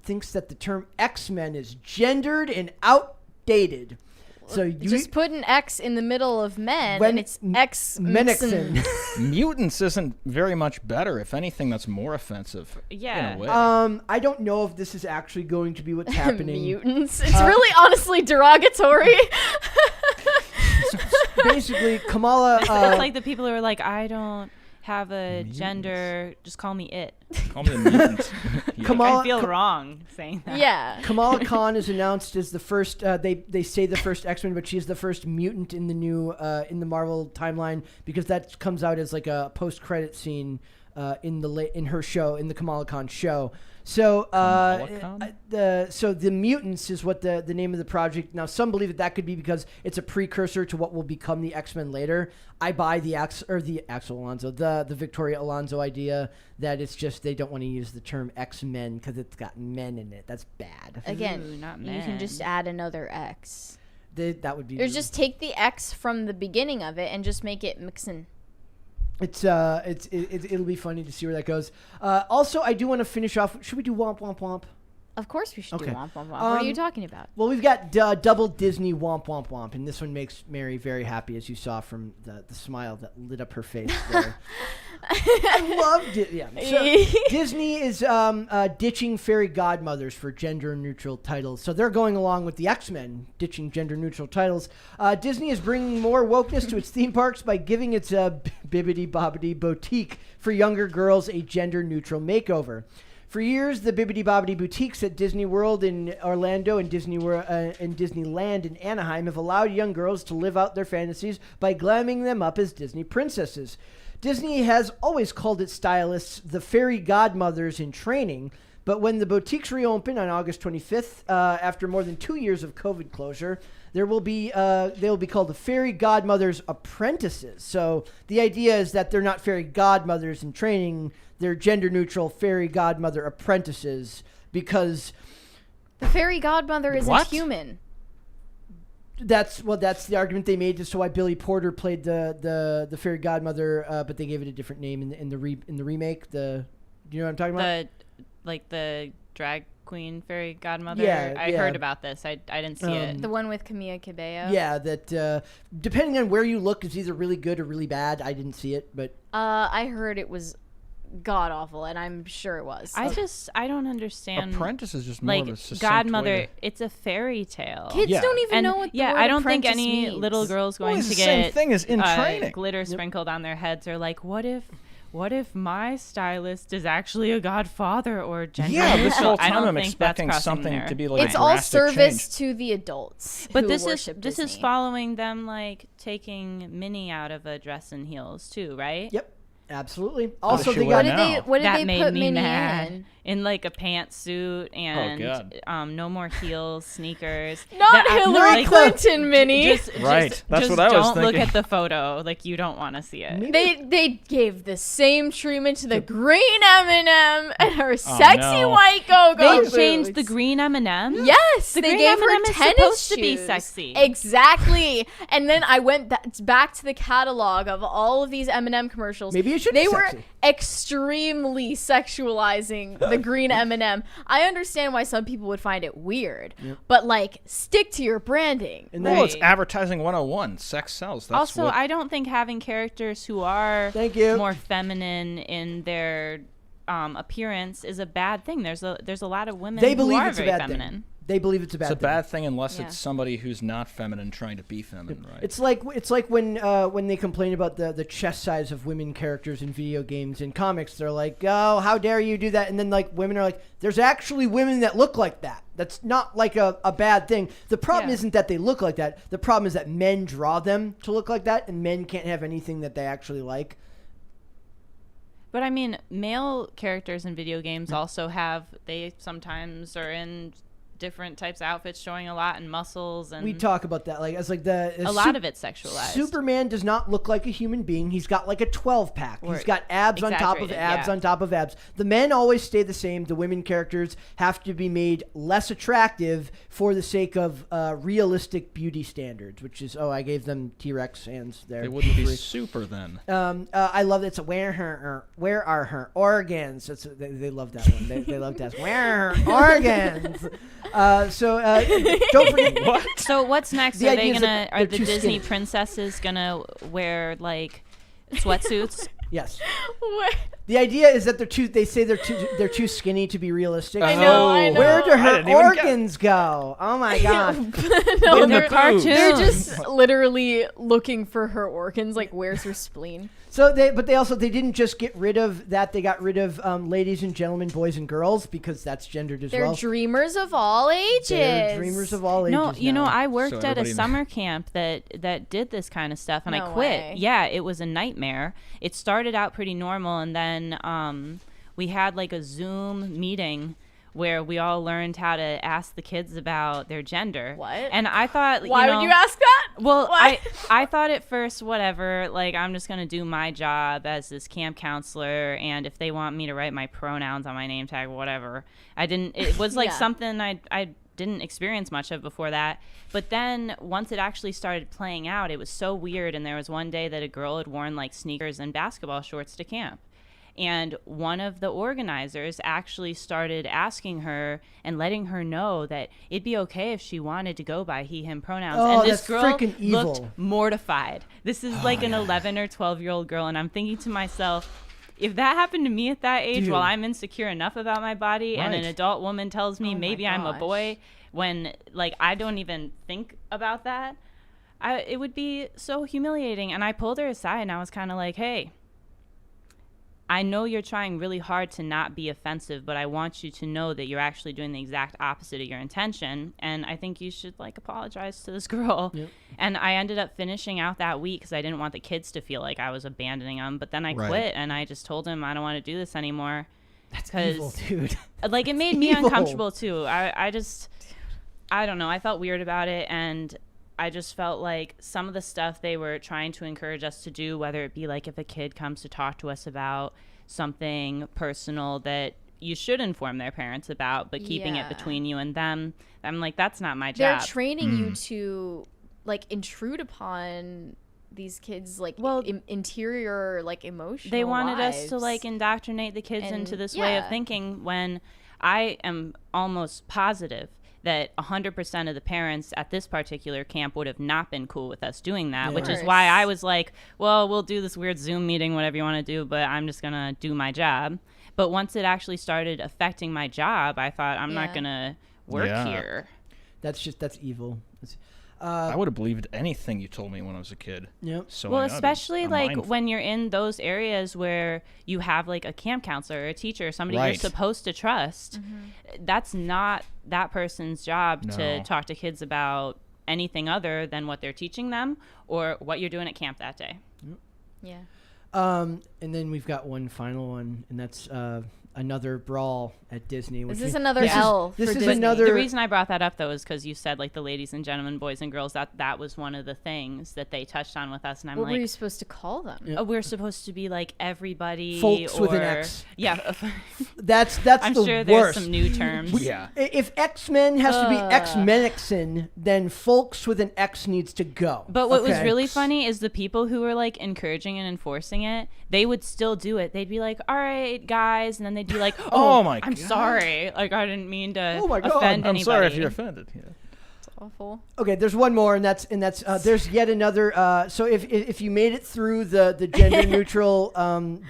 [SPEAKER 1] thinks that the term X-Men is gendered and outdated. So you
[SPEAKER 2] Just put an X in the middle of men,
[SPEAKER 1] When
[SPEAKER 2] and it's X
[SPEAKER 1] Menixon.
[SPEAKER 4] Mutants isn't very much better. If anything, that's more offensive.
[SPEAKER 3] Yeah.
[SPEAKER 4] In a way.
[SPEAKER 1] I don't know if this is actually going to be what's happening.
[SPEAKER 2] Mutants. It's really honestly derogatory.
[SPEAKER 1] Basically, Kamala.
[SPEAKER 3] It's like the people who are like, I don't have a
[SPEAKER 4] Mutants.
[SPEAKER 3] gender, just call me it.
[SPEAKER 4] Call me a mutant. Yeah.
[SPEAKER 1] Kamala-
[SPEAKER 3] I feel wrong saying that.
[SPEAKER 2] Yeah.
[SPEAKER 1] Kamala Khan is announced as the first. They say the first X-Men, but she's the first mutant in the new in the Marvel timeline because that comes out as like a post-credit scene in her show, in the Kamala Khan show. So
[SPEAKER 4] Kamala Khan?
[SPEAKER 1] the Mutants is what the name of the project. Now some believe that could be because it's a precursor to what will become the X-Men later. I buy the Victoria Alonso idea that it's just they don't want to use the term X-Men because it's got men in it. That's bad.
[SPEAKER 2] Again,
[SPEAKER 3] Ooh, not
[SPEAKER 2] you can just
[SPEAKER 3] men.
[SPEAKER 2] add another X.
[SPEAKER 1] That would be.
[SPEAKER 2] Or just take the X from the beginning of it and just make it Mixon.
[SPEAKER 1] It'll be funny to see where that goes. Also, I do want to finish off. Should we do Womp Womp Womp?
[SPEAKER 2] Of course we should
[SPEAKER 1] Okay.
[SPEAKER 2] do Womp Womp Womp. What are you talking about?
[SPEAKER 1] Well, we've got double Disney Womp Womp Womp, and this one makes Mary very happy, as you saw from the smile that lit up her face there. I loved it. Yeah. So Disney is ditching fairy godmothers for gender-neutral titles. So they're going along with the X-Men, ditching gender-neutral titles. Disney is bringing more wokeness to its theme parks by giving its Bibbidi Bobbidi Boutique for younger girls a gender-neutral makeover. For years, the Bibbidi Bobbidi boutiques at Disney World in Orlando and Disneyland in Anaheim have allowed young girls to live out their fantasies by glamming them up as Disney princesses. Disney has always called its stylists the fairy godmothers in training, but when the boutiques reopen on August 25th, after more than 2 years of COVID closure, they will be called the Fairy Godmothers Apprentices. So the idea is that they're not fairy godmothers in training; they're gender-neutral fairy godmother apprentices because
[SPEAKER 2] The fairy godmother isn't
[SPEAKER 4] What?
[SPEAKER 2] human.
[SPEAKER 1] that's the argument they made as to why Billy Porter played the fairy godmother, but they gave it a different name in the remake. Do you know what I'm talking about?
[SPEAKER 3] The drag queen fairy godmother.
[SPEAKER 1] Yeah,
[SPEAKER 3] I
[SPEAKER 1] yeah.
[SPEAKER 3] heard about this. I didn't see it.
[SPEAKER 2] The one with Camilla Cabello.
[SPEAKER 1] Yeah, that depending on where you look is either really good or really bad. I didn't see it, but
[SPEAKER 2] I heard it was god awful, and I'm sure it was.
[SPEAKER 3] I don't understand.
[SPEAKER 4] Apprentice is just more
[SPEAKER 3] Like
[SPEAKER 4] of a succinct
[SPEAKER 3] godmother,
[SPEAKER 4] way
[SPEAKER 3] it's a fairy tale.
[SPEAKER 2] Kids
[SPEAKER 4] Yeah.
[SPEAKER 2] don't even
[SPEAKER 3] And
[SPEAKER 2] know what the
[SPEAKER 3] yeah,
[SPEAKER 2] word
[SPEAKER 3] I don't think
[SPEAKER 2] apprentice
[SPEAKER 3] any
[SPEAKER 2] means.
[SPEAKER 3] little girl's going
[SPEAKER 4] it's
[SPEAKER 3] to
[SPEAKER 4] the same
[SPEAKER 3] get
[SPEAKER 4] thing as in training.
[SPEAKER 3] glitter sprinkled on their heads or like, what if my stylist is actually a godfather or gender
[SPEAKER 4] Yeah, this
[SPEAKER 3] neutral?
[SPEAKER 4] whole
[SPEAKER 3] I
[SPEAKER 4] time
[SPEAKER 3] don't
[SPEAKER 4] I'm
[SPEAKER 3] think
[SPEAKER 4] expecting
[SPEAKER 3] that's crossing
[SPEAKER 4] something
[SPEAKER 3] there.
[SPEAKER 4] to be like
[SPEAKER 2] It's
[SPEAKER 4] a
[SPEAKER 2] all
[SPEAKER 4] drastic
[SPEAKER 2] service
[SPEAKER 4] change.
[SPEAKER 2] to the adults.
[SPEAKER 3] But
[SPEAKER 2] who
[SPEAKER 3] this is
[SPEAKER 2] worship
[SPEAKER 3] is
[SPEAKER 2] Disney.
[SPEAKER 3] following them like taking Minnie out of a dress and heels too, right?
[SPEAKER 1] yep, Absolutely. Also, they
[SPEAKER 2] what
[SPEAKER 1] got
[SPEAKER 2] did they
[SPEAKER 3] that
[SPEAKER 2] put
[SPEAKER 3] made me
[SPEAKER 2] Minnie
[SPEAKER 3] mad. In like a pantsuit and no more heels, sneakers.
[SPEAKER 2] Not Hillary Clinton, Minnie.
[SPEAKER 4] Right. That's
[SPEAKER 3] just
[SPEAKER 4] what I was
[SPEAKER 3] don't
[SPEAKER 4] thinking.
[SPEAKER 3] look at the photo. Like, you don't want to see it.
[SPEAKER 2] They gave the same treatment to the green M&M and her sexy white go-go.
[SPEAKER 3] They changed the green M&M?
[SPEAKER 2] Yes,
[SPEAKER 3] The
[SPEAKER 2] they
[SPEAKER 3] green
[SPEAKER 2] gave her
[SPEAKER 3] M&M is
[SPEAKER 2] tennis
[SPEAKER 3] supposed to be
[SPEAKER 2] shoes.
[SPEAKER 3] sexy.
[SPEAKER 2] Exactly. And then I went back to the catalog of all of these M&M commercials.
[SPEAKER 1] Maybe it should
[SPEAKER 2] They
[SPEAKER 1] be
[SPEAKER 2] were
[SPEAKER 1] sexy.
[SPEAKER 2] extremely sexualizing the green M&M. I understand why some people would find it weird, but like, stick to your branding.
[SPEAKER 1] And
[SPEAKER 4] Well, it's advertising 101. Sex sells. That's
[SPEAKER 3] Also,
[SPEAKER 4] what...
[SPEAKER 3] I don't think having characters who are more feminine in their appearance is a bad thing. There's a lot of women
[SPEAKER 1] They believe
[SPEAKER 3] who are
[SPEAKER 1] it's a
[SPEAKER 3] very
[SPEAKER 1] bad
[SPEAKER 3] feminine.
[SPEAKER 1] thing. They believe it's a bad thing.
[SPEAKER 4] It's a bad thing unless it's somebody who's not feminine trying to be feminine, right?
[SPEAKER 1] It's like when they complain about the chest size of women characters in video games and comics. They're like, oh, how dare you do that? And then like women are like, there's actually women that look like that. That's not like a bad thing. The problem isn't that they look like that. The problem is that men draw them to look like that, and men can't have anything that they actually like.
[SPEAKER 3] But I mean, male characters in video games also they sometimes are in different types of outfits showing a lot and muscles, and
[SPEAKER 1] we talk about that like as like
[SPEAKER 3] a lot of it's sexualized.
[SPEAKER 1] Superman does not look like a human being. He's got like a 12-pack. He's got abs on top of abs on top of abs. The men always stay the same. The women characters have to be made less attractive for the sake of realistic beauty standards, which is I gave them T-Rex hands there.
[SPEAKER 4] They wouldn't be super then.
[SPEAKER 1] I love it. It's where are her organs? They love that one. They love that. Where are her organs? Don't forget.
[SPEAKER 4] What?
[SPEAKER 3] So what's next? Are the Disney princesses gonna wear like sweatsuits?
[SPEAKER 1] Yes. The idea is that they're too skinny to be realistic.
[SPEAKER 2] I know.
[SPEAKER 1] Where do her organs go? Oh my god.
[SPEAKER 2] No,
[SPEAKER 3] In the cartoons.
[SPEAKER 2] They're just literally looking for her organs. Like, where's her spleen?
[SPEAKER 1] So they didn't just get rid of that. They got rid of ladies and gentlemen, boys and girls, because that's gendered as well.
[SPEAKER 2] They're dreamers of all ages.
[SPEAKER 1] They're dreamers of all ages.
[SPEAKER 3] No, you know, I worked at a
[SPEAKER 4] everybody
[SPEAKER 3] summer camp that did this kind of stuff, and I quit.
[SPEAKER 2] Way.
[SPEAKER 3] Yeah, it was a nightmare. It started out pretty normal, and then we had like a Zoom meeting where we all learned how to ask the kids about their gender.
[SPEAKER 2] What?
[SPEAKER 3] And I thought,
[SPEAKER 2] why would you ask that?
[SPEAKER 3] Well,
[SPEAKER 2] What?
[SPEAKER 3] I thought at first, whatever, like, I'm just going to do my job as this camp counselor, and if they want me to write my pronouns on my name tag, whatever. It was like something I didn't experience much of before that. But then once it actually started playing out, it was so weird, and there was one day that a girl had worn like sneakers and basketball shorts to camp. And one of the organizers actually started asking her and letting her know that it'd be okay if she wanted to go by he, him pronouns.
[SPEAKER 1] Oh,
[SPEAKER 3] and this
[SPEAKER 1] that's
[SPEAKER 3] girl
[SPEAKER 1] freaking evil.
[SPEAKER 3] looked mortified. This is like an 11 or 12-year-old girl, and I'm thinking to myself, if that happened to me at that age, while I'm insecure enough about my body, and an adult woman tells me maybe I'm a boy, when like I don't even think about that, it would be so humiliating. And I pulled her aside, and I was kind of like, hey, I know you're trying really hard to not be offensive, but I want you to know that you're actually doing the exact opposite of your intention. And I think you should like apologize to this girl. Yep. And I ended up finishing out that week because I didn't want the kids to feel like I was abandoning them. But then I quit, and I just told him I don't want to do this anymore.
[SPEAKER 1] That's evil, dude.
[SPEAKER 3] Like, it made me uncomfortable too. I don't know. I felt weird about it, and I just felt like some of the stuff they were trying to encourage us to do, whether it be like if a kid comes to talk to us about something personal that you should inform their parents about, but keeping it between you and them, I'm like, that's not my job.
[SPEAKER 2] They're training you to like intrude upon these kids like interior like emotional
[SPEAKER 3] they wanted
[SPEAKER 2] lives.
[SPEAKER 3] us to like indoctrinate the kids into this way of thinking, when I am almost positive that 100% of the parents at this particular camp would have not been cool with us doing that, which is why I was like, well, we'll do this weird Zoom meeting, whatever you want to do, but I'm just going to do my job. But once it actually started affecting my job, I thought, I'm not going to work here.
[SPEAKER 1] That's evil.
[SPEAKER 4] I would have believed anything you told me when I was a kid.
[SPEAKER 1] Yep.
[SPEAKER 4] So
[SPEAKER 3] well, especially like when you're in those areas where you have like a camp counselor or a teacher or somebody you're supposed to trust. That's not that person's job to talk to kids about anything other than what they're teaching them or what you're doing at camp that day.
[SPEAKER 2] Yeah.
[SPEAKER 1] And then we've got one final one, and that's another brawl at Disney.
[SPEAKER 2] Is this another L?
[SPEAKER 1] This is
[SPEAKER 2] Disney?
[SPEAKER 1] another.
[SPEAKER 3] The reason I brought that up though is because you said like the ladies and gentlemen, boys and girls. That was one of the things that they touched on with us, and I'm
[SPEAKER 2] what
[SPEAKER 3] like,
[SPEAKER 2] were you supposed to call them?
[SPEAKER 1] Yeah.
[SPEAKER 3] we're supposed to be like everybody,
[SPEAKER 1] folks
[SPEAKER 3] or,
[SPEAKER 1] with an X.
[SPEAKER 3] Yeah,
[SPEAKER 1] That's
[SPEAKER 3] I'm
[SPEAKER 1] the
[SPEAKER 3] sure
[SPEAKER 1] worst.
[SPEAKER 3] there's some new terms.
[SPEAKER 4] Yeah.
[SPEAKER 1] If X-Men has to be X-Menixon, then folks with an X needs to go.
[SPEAKER 3] But what was
[SPEAKER 1] Okay.
[SPEAKER 3] really funny is the people who were like encouraging and enforcing it, they would still do it. They'd be like, all right, guys. And then they'd be like,
[SPEAKER 4] Oh my
[SPEAKER 3] I'm
[SPEAKER 4] God.
[SPEAKER 3] sorry. Like, I didn't mean to
[SPEAKER 1] Oh my God.
[SPEAKER 3] offend
[SPEAKER 4] I'm
[SPEAKER 3] anybody.
[SPEAKER 4] sorry if you're offended. Yeah.
[SPEAKER 2] It's awful.
[SPEAKER 1] Okay, there's one more, and that's there's yet another. So if you made it through the gender neutral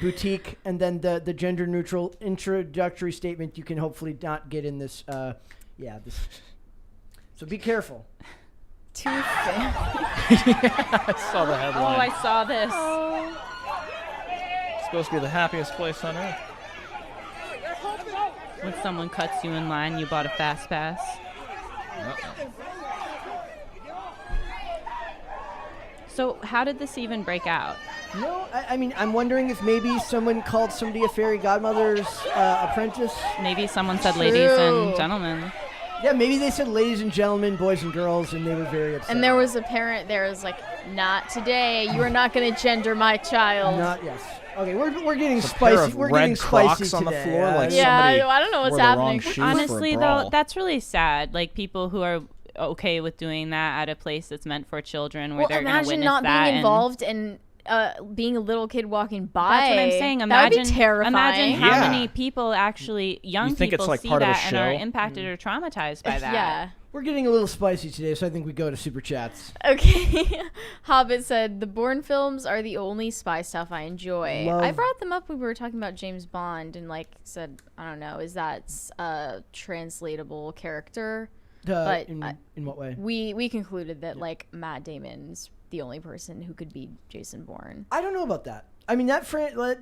[SPEAKER 1] boutique and then the gender neutral introductory statement, you can hopefully not get in this. This. So be careful.
[SPEAKER 2] Too thin.
[SPEAKER 4] I saw the headline.
[SPEAKER 3] Oh, I saw this.
[SPEAKER 4] It's supposed to be the happiest place on earth.
[SPEAKER 3] When someone cuts you in line, you bought a fast pass. So how did this even break out?
[SPEAKER 1] No, I mean, I'm wondering if maybe someone called somebody a fairy godmother's apprentice.
[SPEAKER 3] Maybe someone said ladies and
[SPEAKER 2] True.
[SPEAKER 3] gentlemen.
[SPEAKER 1] Yeah, maybe they said ladies and gentlemen, boys and girls, and they were very upset.
[SPEAKER 2] And there was a parent there was like, not today. You are not going to gender my child.
[SPEAKER 1] Not yes. Okay, we're getting
[SPEAKER 4] A pair
[SPEAKER 1] spicy.
[SPEAKER 4] of
[SPEAKER 1] We're
[SPEAKER 4] red
[SPEAKER 1] getting spicy
[SPEAKER 4] Crocs on the
[SPEAKER 1] today.
[SPEAKER 4] floor, like
[SPEAKER 2] Yeah,
[SPEAKER 4] somebody
[SPEAKER 2] I don't know what's
[SPEAKER 4] wore the wrong
[SPEAKER 2] happening.
[SPEAKER 4] shoes for a
[SPEAKER 3] Honestly, though,
[SPEAKER 4] brawl.
[SPEAKER 3] that's really sad. Like people who are okay with doing that at a place that's meant for children, where
[SPEAKER 2] Well,
[SPEAKER 3] they're going to
[SPEAKER 2] imagine
[SPEAKER 3] witness
[SPEAKER 2] not
[SPEAKER 3] that.
[SPEAKER 2] being
[SPEAKER 3] and
[SPEAKER 2] involved and being a little kid walking by.
[SPEAKER 3] That's what I'm saying.
[SPEAKER 2] That
[SPEAKER 3] Imagine,
[SPEAKER 2] would be terrifying.
[SPEAKER 3] imagine how
[SPEAKER 4] Yeah.
[SPEAKER 3] many people actually, young
[SPEAKER 4] You think
[SPEAKER 3] people,
[SPEAKER 4] it's like
[SPEAKER 3] see
[SPEAKER 4] part of a
[SPEAKER 3] that and are
[SPEAKER 4] show?
[SPEAKER 3] impacted or traumatized by that.
[SPEAKER 2] Yeah.
[SPEAKER 1] We're getting a little spicy today, so I think we go to super chats.
[SPEAKER 2] Okay. Hobbit said, the Bourne films are the only spy stuff I enjoy.
[SPEAKER 1] Love-
[SPEAKER 2] I brought them up when we were talking about James Bond and like said, I don't know, is that a translatable character? But
[SPEAKER 1] in what way?
[SPEAKER 2] We concluded that like Matt Damon's the only person who could be Jason Bourne.
[SPEAKER 1] I don't know about that. I mean, that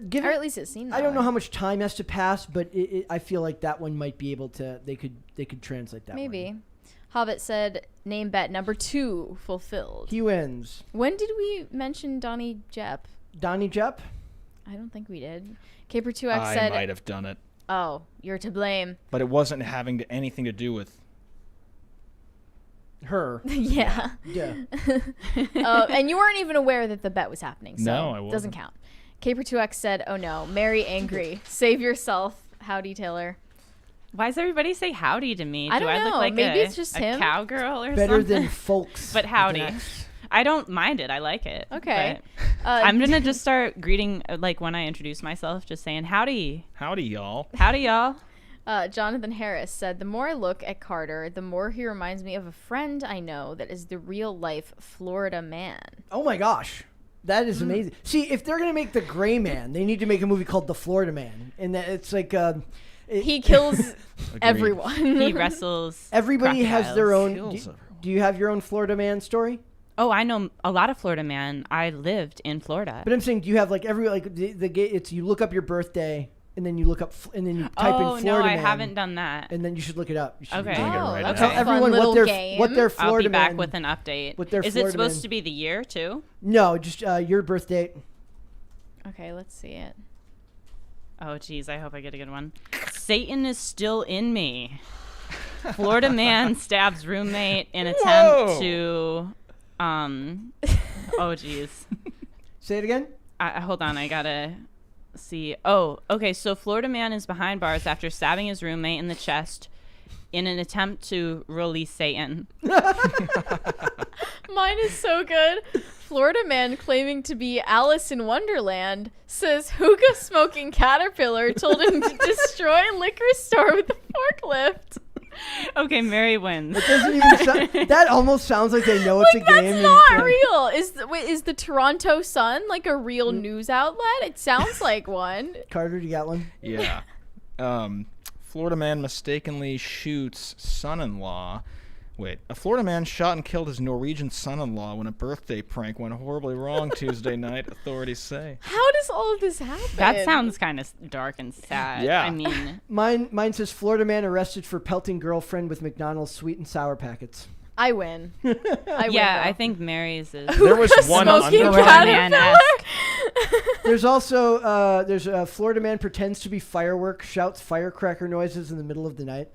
[SPEAKER 1] given
[SPEAKER 2] Or at least it seemed that
[SPEAKER 1] I don't know
[SPEAKER 2] way.
[SPEAKER 1] how much time has to pass, but I feel like that one might be able to. They could translate that.
[SPEAKER 2] Maybe.
[SPEAKER 1] one.
[SPEAKER 2] Hobbit said, name bet number 2 fulfilled.
[SPEAKER 1] He wins.
[SPEAKER 2] When did we mention Donnie Jepp?
[SPEAKER 1] Donnie Jepp.
[SPEAKER 2] I don't think we did. Caper2X
[SPEAKER 4] I
[SPEAKER 2] said,
[SPEAKER 4] might have done it,
[SPEAKER 2] oh, you're to blame.
[SPEAKER 4] but it wasn't having anything to do with.
[SPEAKER 1] Her.
[SPEAKER 2] Yeah.
[SPEAKER 1] Yeah.
[SPEAKER 2] And you weren't even aware that the bet was happening. So
[SPEAKER 4] No, I
[SPEAKER 2] doesn't
[SPEAKER 4] wasn't.
[SPEAKER 2] count. Caper2X said, oh no, Mary angry. Save yourself. Howdy, Taylor.
[SPEAKER 3] Why does everybody say howdy to me?
[SPEAKER 2] I
[SPEAKER 3] Do
[SPEAKER 2] don't
[SPEAKER 3] I look
[SPEAKER 2] know.
[SPEAKER 3] like
[SPEAKER 2] Maybe
[SPEAKER 3] a,
[SPEAKER 2] it's just
[SPEAKER 3] a
[SPEAKER 2] him.
[SPEAKER 3] cowgirl or
[SPEAKER 1] Better
[SPEAKER 3] something?
[SPEAKER 1] than folks.
[SPEAKER 3] But
[SPEAKER 1] with
[SPEAKER 3] howdy.
[SPEAKER 1] an X.
[SPEAKER 3] I don't mind it. I like it.
[SPEAKER 2] Okay.
[SPEAKER 3] But I'm going to just start greeting, like when I introduce myself, just saying howdy.
[SPEAKER 4] Howdy, y'all.
[SPEAKER 3] Howdy, y'all.
[SPEAKER 2] Jonathan Harris said, the more I look at Carter, the more he reminds me of a friend I know that is the real life Florida man.
[SPEAKER 1] Oh my gosh. That is amazing. See, if they're gonna make the Gray Man, they need to make a movie called The Florida Man, and that it's like
[SPEAKER 2] He kills everyone.
[SPEAKER 3] He wrestles.
[SPEAKER 1] everybody has their
[SPEAKER 3] crocodiles.
[SPEAKER 1] own.
[SPEAKER 4] Kills
[SPEAKER 1] Do,
[SPEAKER 4] everyone.
[SPEAKER 1] do you have your own Florida Man story?
[SPEAKER 3] Oh, I know a lot of Florida man. I lived in Florida.
[SPEAKER 1] But I'm saying, do you have like it's you look up your birthday and then you look up and then you type in
[SPEAKER 3] Oh,
[SPEAKER 1] Florida
[SPEAKER 3] no, I
[SPEAKER 1] Man,
[SPEAKER 3] haven't done that.
[SPEAKER 1] and then you should look it up. You should
[SPEAKER 3] Okay.
[SPEAKER 1] be doing it
[SPEAKER 2] Oh,
[SPEAKER 4] right
[SPEAKER 2] that's
[SPEAKER 4] now.
[SPEAKER 2] a
[SPEAKER 1] Tell
[SPEAKER 2] fun
[SPEAKER 1] everyone
[SPEAKER 2] little
[SPEAKER 1] what their
[SPEAKER 2] game.
[SPEAKER 1] Florida
[SPEAKER 3] I'll be back
[SPEAKER 1] Man.
[SPEAKER 3] with an update.
[SPEAKER 1] What their
[SPEAKER 3] Is
[SPEAKER 1] Florida
[SPEAKER 3] it supposed
[SPEAKER 1] man-
[SPEAKER 3] to be the year, too?
[SPEAKER 1] No, just your birth date.
[SPEAKER 2] Okay, let's see it.
[SPEAKER 3] Oh, geez, I hope I get a good one. Satan is still in me. Florida man stabs roommate in attempt to, oh, geez.
[SPEAKER 1] Say it again.
[SPEAKER 3] Hold on, I gotta see. Oh, okay, so Florida man is behind bars after stabbing his roommate in the chest in an attempt to release Satan.
[SPEAKER 2] Mine is so good. Florida man claiming to be Alice in Wonderland says hookah smoking caterpillar told him to destroy liquor store with a forklift.
[SPEAKER 3] Okay, Mary wins.
[SPEAKER 1] Doesn't even sound, that almost sounds like they know it's
[SPEAKER 2] Like,
[SPEAKER 1] a game.
[SPEAKER 2] that's
[SPEAKER 1] and-
[SPEAKER 2] not
[SPEAKER 1] yeah.
[SPEAKER 2] real. Is the Toronto Sun like a real news outlet? It sounds like one.
[SPEAKER 1] Carter, you got one?
[SPEAKER 4] Yeah. Florida man mistakenly shoots son-in-law. Wait, a Florida man shot and killed his Norwegian son-in-law when a birthday prank went horribly wrong Tuesday night, authorities say.
[SPEAKER 2] How does all of this happen?
[SPEAKER 3] That sounds kind of dark and sad.
[SPEAKER 4] Yeah.
[SPEAKER 3] I mean,
[SPEAKER 1] Mine says Florida man arrested for pelting girlfriend with McDonald's sweet and sour packets.
[SPEAKER 2] I win. I win.
[SPEAKER 3] yeah,
[SPEAKER 2] though.
[SPEAKER 3] I think Mary's is
[SPEAKER 4] There was one
[SPEAKER 2] Smoking
[SPEAKER 4] underlying.
[SPEAKER 3] caterpillar?
[SPEAKER 1] There's also there's a Florida man pretends to be firework, shouts firecracker noises in the middle of the night.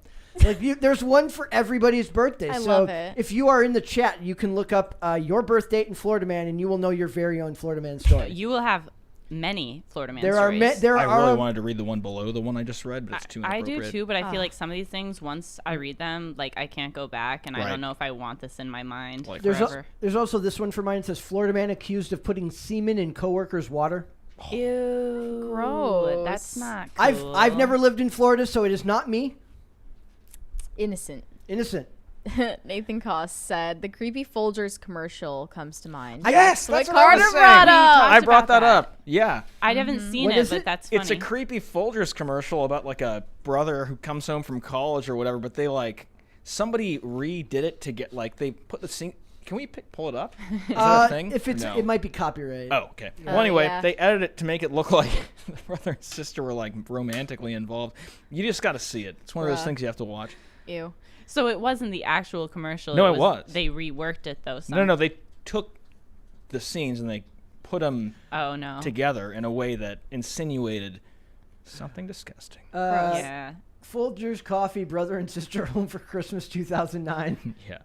[SPEAKER 1] Like there's one for everybody's birthday.
[SPEAKER 2] I
[SPEAKER 1] so
[SPEAKER 2] love it.
[SPEAKER 1] If you are in the chat, you can look up your birth date in Florida Man, and you will know your very own Florida Man story.
[SPEAKER 3] You will have many Florida Man
[SPEAKER 1] there
[SPEAKER 3] stories.
[SPEAKER 1] I
[SPEAKER 4] really wanted to read the one below the one I just read, but it's too inappropriate.
[SPEAKER 3] I do too, but I feel like some of these things, once I read them, like I can't go back, and I don't know if I want this in my mind forever.
[SPEAKER 1] There's also this one for mine. It says Florida man accused of putting semen in coworkers' water.
[SPEAKER 3] Ew,
[SPEAKER 2] gross.
[SPEAKER 3] That's not cool.
[SPEAKER 1] I've never lived in Florida, so it is not me.
[SPEAKER 2] Innocent. Nathan Koss said the creepy Folgers commercial comes to mind.
[SPEAKER 4] Yes, that's what
[SPEAKER 2] Carter brought up.
[SPEAKER 4] I brought that up. Yeah.
[SPEAKER 3] I haven't seen it, but that's funny.
[SPEAKER 4] It's a creepy Folgers commercial about like a brother who comes home from college or whatever, but they like somebody redid it to get like they put the scene. Can we pull it up? Is that a thing?
[SPEAKER 1] If it's, it might be copyrighted.
[SPEAKER 4] Oh, okay. Well, anyway, they edited it to make it look like the brother and sister were like romantically involved. You just got to see it. It's one of those things you have to watch.
[SPEAKER 2] Ew.
[SPEAKER 3] So it wasn't the actual commercial.
[SPEAKER 4] No, it was.
[SPEAKER 3] They reworked it though.
[SPEAKER 4] No. They took the scenes and they put them together in a way that insinuated something disgusting.
[SPEAKER 3] Yeah.
[SPEAKER 1] Folgers Coffee, brother and sister home for Christmas 2009.
[SPEAKER 4] Yeah.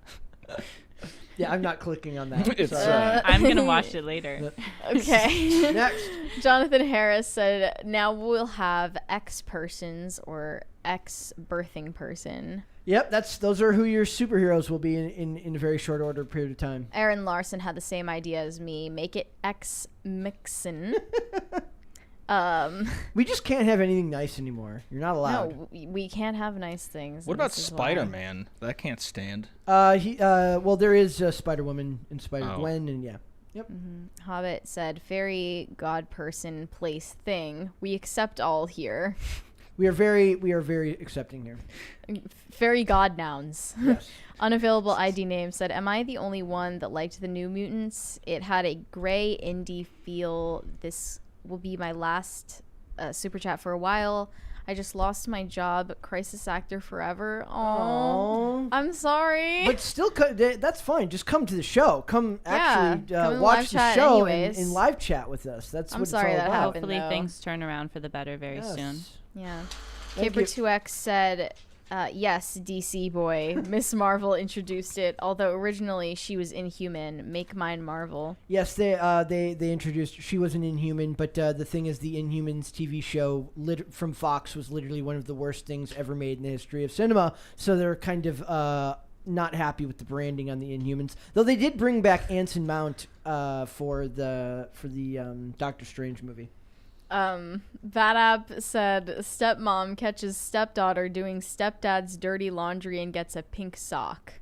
[SPEAKER 1] Yeah, I'm not clicking on that.
[SPEAKER 4] It's,
[SPEAKER 3] I'm going to watch it later.
[SPEAKER 2] Okay.
[SPEAKER 1] Next.
[SPEAKER 2] Jonathan Harris said, now we'll have X persons or X birthing person.
[SPEAKER 1] Yep, those are who your superheroes will be in a very short order period of time.
[SPEAKER 2] Aaron Larson had the same idea as me. Make it X Mixon.
[SPEAKER 1] We just can't have anything nice anymore. You're not allowed.
[SPEAKER 2] No, we can't have nice things.
[SPEAKER 4] What about Spider-Man? That can't stand.
[SPEAKER 1] Well, there is Spider-Woman and Spider-Gwen, and yeah. Yep.
[SPEAKER 2] Mm-hmm. Hobbit said, fairy, god person, place, thing. We accept all here.
[SPEAKER 1] We are very accepting here.
[SPEAKER 2] Fairy god nouns.
[SPEAKER 1] Yes.
[SPEAKER 2] Unavailable ID name said, am I the only one that liked the New Mutants? It had a gray indie feel. This will be my last super chat for a while. I just lost my job. Crisis actor forever. Aww. I'm sorry.
[SPEAKER 1] But still, that's fine. Just come to the show. Come watch the show and live chat with us. That's what it's all about.
[SPEAKER 3] Hopefully things turn around for the better very soon.
[SPEAKER 2] Yeah. Caper2X said, yes, DC boy. Miss Marvel introduced it, although originally she was Inhuman. Make mine Marvel.
[SPEAKER 1] Yes, they introduced. She was an Inhuman, but the thing is, the Inhumans TV show from Fox was literally one of the worst things ever made in the history of cinema. So they're kind of not happy with the branding on the Inhumans. Though they did bring back Anson Mount for the Doctor Strange movie.
[SPEAKER 2] Vadap said stepmom catches stepdaughter doing stepdad's dirty laundry and gets a pink sock.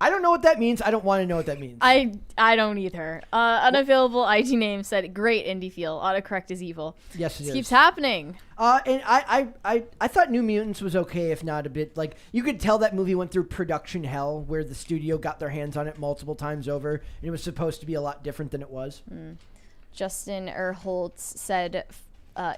[SPEAKER 1] I don't know what that means. I don't want to know what that means.
[SPEAKER 2] I don't either. Unavailable ID name said great indie feel. Autocorrect is evil.
[SPEAKER 1] Yes, it is.
[SPEAKER 2] Keeps happening.
[SPEAKER 1] And I thought New Mutants was okay, if not a bit. Like, you could tell that movie went through production hell where the studio got their hands on it multiple times over, and it was supposed to be a lot different than it was.
[SPEAKER 2] Justin Erholtz said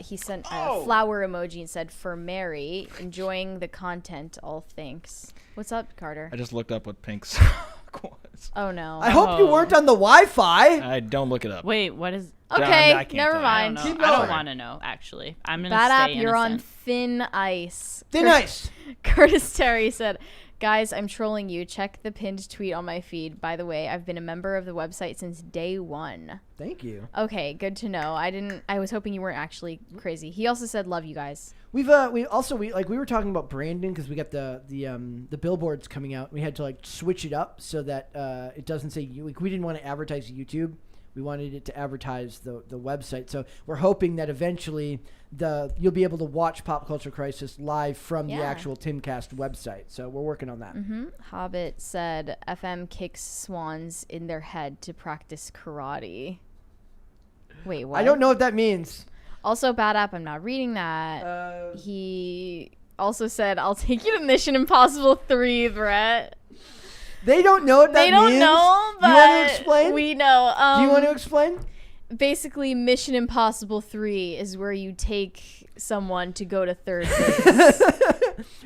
[SPEAKER 2] he sent a flower emoji and said, for Mary, enjoying the content, all thanks. What's up, Carter?
[SPEAKER 4] I just looked up what pink sock was.
[SPEAKER 2] Oh, no.
[SPEAKER 1] I hope you weren't on the Wi-Fi.
[SPEAKER 4] I don't look it up.
[SPEAKER 3] Wait, what is...
[SPEAKER 2] Okay, never mind.
[SPEAKER 3] I don't want to know, actually. I'm going to stay innocent.
[SPEAKER 2] You're on thin ice.
[SPEAKER 1] Thin ice.
[SPEAKER 2] Curtis Terry said... Guys, I'm trolling you. Check the pinned tweet on my feed. By the way, I've been a member of the website since day one.
[SPEAKER 1] Thank you.
[SPEAKER 2] Okay, good to know. I was hoping you weren't actually crazy. He also said, love you guys.
[SPEAKER 1] We were talking about branding because we got the billboards coming out. We had to switch it up so that it doesn't say we didn't want to advertise YouTube. We wanted it to advertise the website. So we're hoping that eventually you'll be able to watch Pop Culture Crisis live from the actual Timcast website. So we're working on that.
[SPEAKER 2] Mm-hmm. Hobbit said FM kicks swans in their head to practice karate. Wait, what?
[SPEAKER 1] I don't know what that means.
[SPEAKER 2] Also, bad app. I'm not reading that. He also said, I'll take you to Mission Impossible 3, Brett.
[SPEAKER 1] They don't know what that means.
[SPEAKER 2] They don't know, but
[SPEAKER 1] do you want to explain?
[SPEAKER 2] We know.
[SPEAKER 1] Do you want to explain?
[SPEAKER 2] Basically, Mission Impossible 3 is where you take someone to go to third base.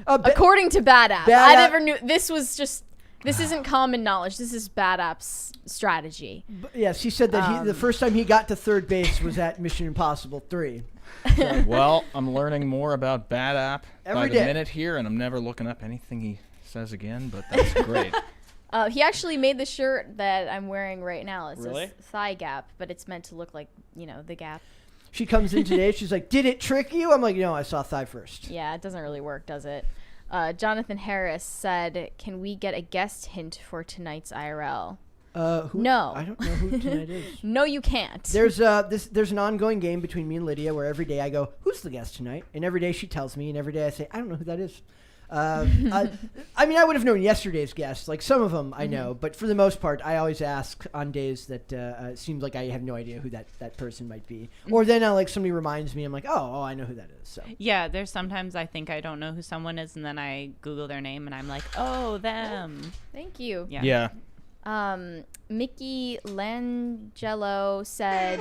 [SPEAKER 2] According to Bad App. I never knew. This was just This isn't common knowledge. This is Bad App's strategy.
[SPEAKER 1] Yes, he said that the first time he got to third base was at Mission Impossible 3.
[SPEAKER 4] So. Well, I'm learning more about Bad App by the
[SPEAKER 1] day.
[SPEAKER 4] minute here, and I'm never looking up anything he says again, but that's great.
[SPEAKER 2] He actually made the shirt that I'm wearing right now. It
[SPEAKER 4] Really?
[SPEAKER 2] says Thigh Gap, but it's meant to look like, the Gap.
[SPEAKER 1] She comes in today. She's like, "Did it trick you?" I'm like, "No, I saw thigh first."
[SPEAKER 2] Yeah, it doesn't really work, does it? Jonathan Harris said, "Can we get a guest hint for tonight's IRL?"
[SPEAKER 1] Who?
[SPEAKER 2] No.
[SPEAKER 1] I don't know who tonight is.
[SPEAKER 2] No, you can't.
[SPEAKER 1] There's an ongoing game between me and Lydia where every day I go, "Who's the guest tonight?" And every day she tells me, and every day I say, "I don't know who that is." I mean, I would have known yesterday's guests. Like some of them I know, but for the most part, I always ask on days that it seems like I have no idea who that person might be. Or then like somebody reminds me, I'm like, oh, I know who that is. So
[SPEAKER 3] yeah, there's sometimes I think I don't know who someone is, and then I Google their name, and I'm like, oh, them.
[SPEAKER 2] Thank you.
[SPEAKER 3] Yeah.
[SPEAKER 2] Mickey Langelo said,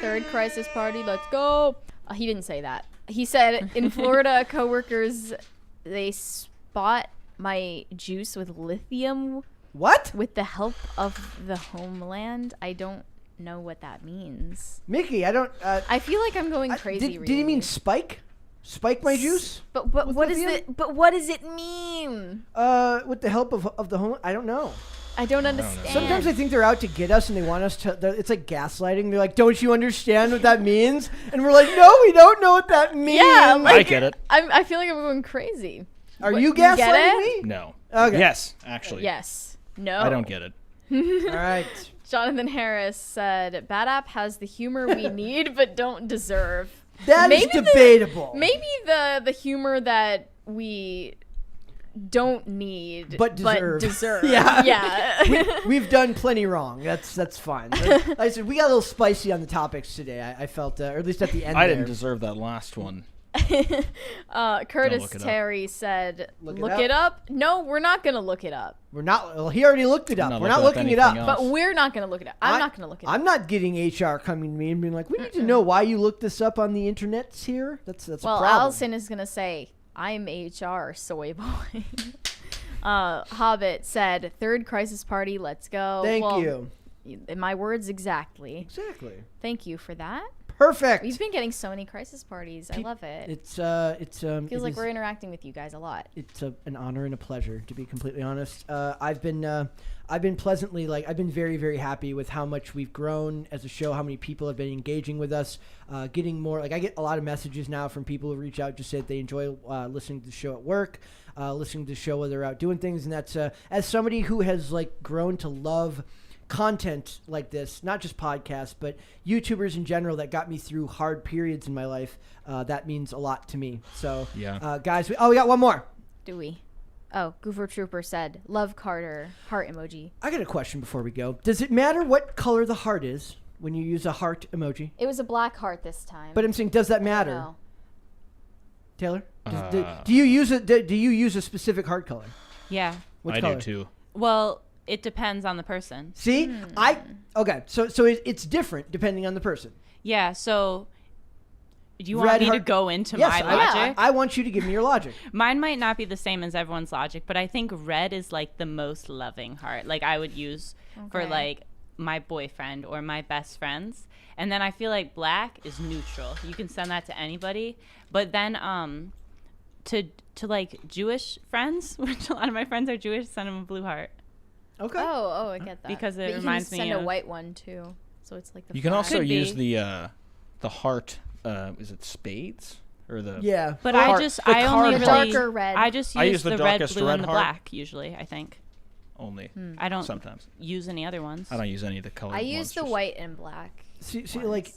[SPEAKER 2] "Third crisis party, let's go." He didn't say that. He said, "In Florida, coworkers, they spot my juice with lithium."
[SPEAKER 1] What?
[SPEAKER 2] With the help of the homeland. I don't know what that means.
[SPEAKER 1] Mickey, I don't.
[SPEAKER 2] I feel like I'm going crazy.
[SPEAKER 1] Did he mean spike? Spike my juice?
[SPEAKER 2] But what is
[SPEAKER 1] lithium?
[SPEAKER 2] it? But what does it mean?
[SPEAKER 1] With the help of the home, I don't know.
[SPEAKER 2] I don't understand.
[SPEAKER 1] Sometimes I think they're out to get us and they want us to. It's like gaslighting. They're like, "Don't you understand what that means?" And we're like, "No, we don't know what that means."
[SPEAKER 2] Yeah, like,
[SPEAKER 4] I get it.
[SPEAKER 2] I feel like I'm going crazy.
[SPEAKER 1] Are you gaslighting me?
[SPEAKER 4] No.
[SPEAKER 1] Okay.
[SPEAKER 4] Yes, actually.
[SPEAKER 2] Yes. No.
[SPEAKER 4] I don't get it.
[SPEAKER 1] All right.
[SPEAKER 2] Jonathan Harris said, "Bad App has the humor we need but don't deserve."
[SPEAKER 1] That is debatable.
[SPEAKER 2] Maybe the humor that we don't need
[SPEAKER 1] but deserve.
[SPEAKER 2] Yeah.
[SPEAKER 1] We've done plenty wrong. That's fine. Like I said, we got a little spicy on the topics today. I felt, or at least at the end.
[SPEAKER 4] I didn't deserve that last one.
[SPEAKER 2] Curtis Terry said, "Look it up." No, we're not gonna look it up.
[SPEAKER 1] We're not. Well, he already looked it up. We're not looking it up.
[SPEAKER 2] But we're not gonna look it up. I'm not gonna look it up.
[SPEAKER 1] I'm not getting HR coming to me and being like, "We need to know why you looked this up on the internets here." That's a problem.
[SPEAKER 2] Allison is gonna say, "I'm HR, soy boy." Hobbit said, "Third crisis party, let's go."
[SPEAKER 1] Thank you.
[SPEAKER 2] In my words, exactly.
[SPEAKER 1] Exactly.
[SPEAKER 2] Thank you for that.
[SPEAKER 1] Perfect.
[SPEAKER 2] We've been getting so many crisis parties. I love it.
[SPEAKER 1] It
[SPEAKER 2] feels like we're interacting with you guys a lot.
[SPEAKER 1] It's an honor and a pleasure, to be completely honest. I've been pleasantly I've been very, very happy with how much we've grown as a show, how many people have been engaging with us, getting more. I get a lot of messages now from people who reach out to say that they enjoy listening to the show at work, listening to the show while they're out doing things, and that's as somebody who has grown to love content like this, not just podcasts, but YouTubers in general that got me through hard periods in my life. That means a lot to me. So, guys, we got one more.
[SPEAKER 2] Do we? Oh, Goofer Trooper said, "Love Carter, heart emoji."
[SPEAKER 1] I got a question before we go. Does it matter what color the heart is when you use a heart emoji?
[SPEAKER 2] It was a black heart this time.
[SPEAKER 1] But I'm saying, does that matter?
[SPEAKER 2] No.
[SPEAKER 1] Taylor, do you use it? Do you use a specific heart color?
[SPEAKER 3] Yeah.
[SPEAKER 1] What
[SPEAKER 4] I
[SPEAKER 1] color?
[SPEAKER 4] do too.
[SPEAKER 3] Well, it depends on the person.
[SPEAKER 1] See, So it's different depending on the person.
[SPEAKER 3] Yeah. So, do you want me to go into my logic?
[SPEAKER 1] I want you to give me your logic.
[SPEAKER 3] Mine might not be the same as everyone's logic, but I think red is the most loving heart. I would use for my boyfriend or my best friends. And then I feel like black is neutral. You can send that to anybody. But then to Jewish friends, which a lot of my friends are Jewish, send them a blue heart.
[SPEAKER 1] Okay.
[SPEAKER 2] Oh, I get that.
[SPEAKER 3] Because it
[SPEAKER 2] but
[SPEAKER 3] reminds me
[SPEAKER 2] you can send a white one too. So it's like the
[SPEAKER 4] You can also use the heart. Is it spades or the?
[SPEAKER 1] Yeah.
[SPEAKER 3] But
[SPEAKER 1] heart,
[SPEAKER 3] I only really
[SPEAKER 2] darker red.
[SPEAKER 3] I just use the red, blue, and the
[SPEAKER 4] heart.
[SPEAKER 3] black usually. I think.
[SPEAKER 4] Only.
[SPEAKER 3] I don't
[SPEAKER 4] sometimes
[SPEAKER 3] use any other ones.
[SPEAKER 4] I don't use any of the colors.
[SPEAKER 2] I use the white and black.
[SPEAKER 1] See,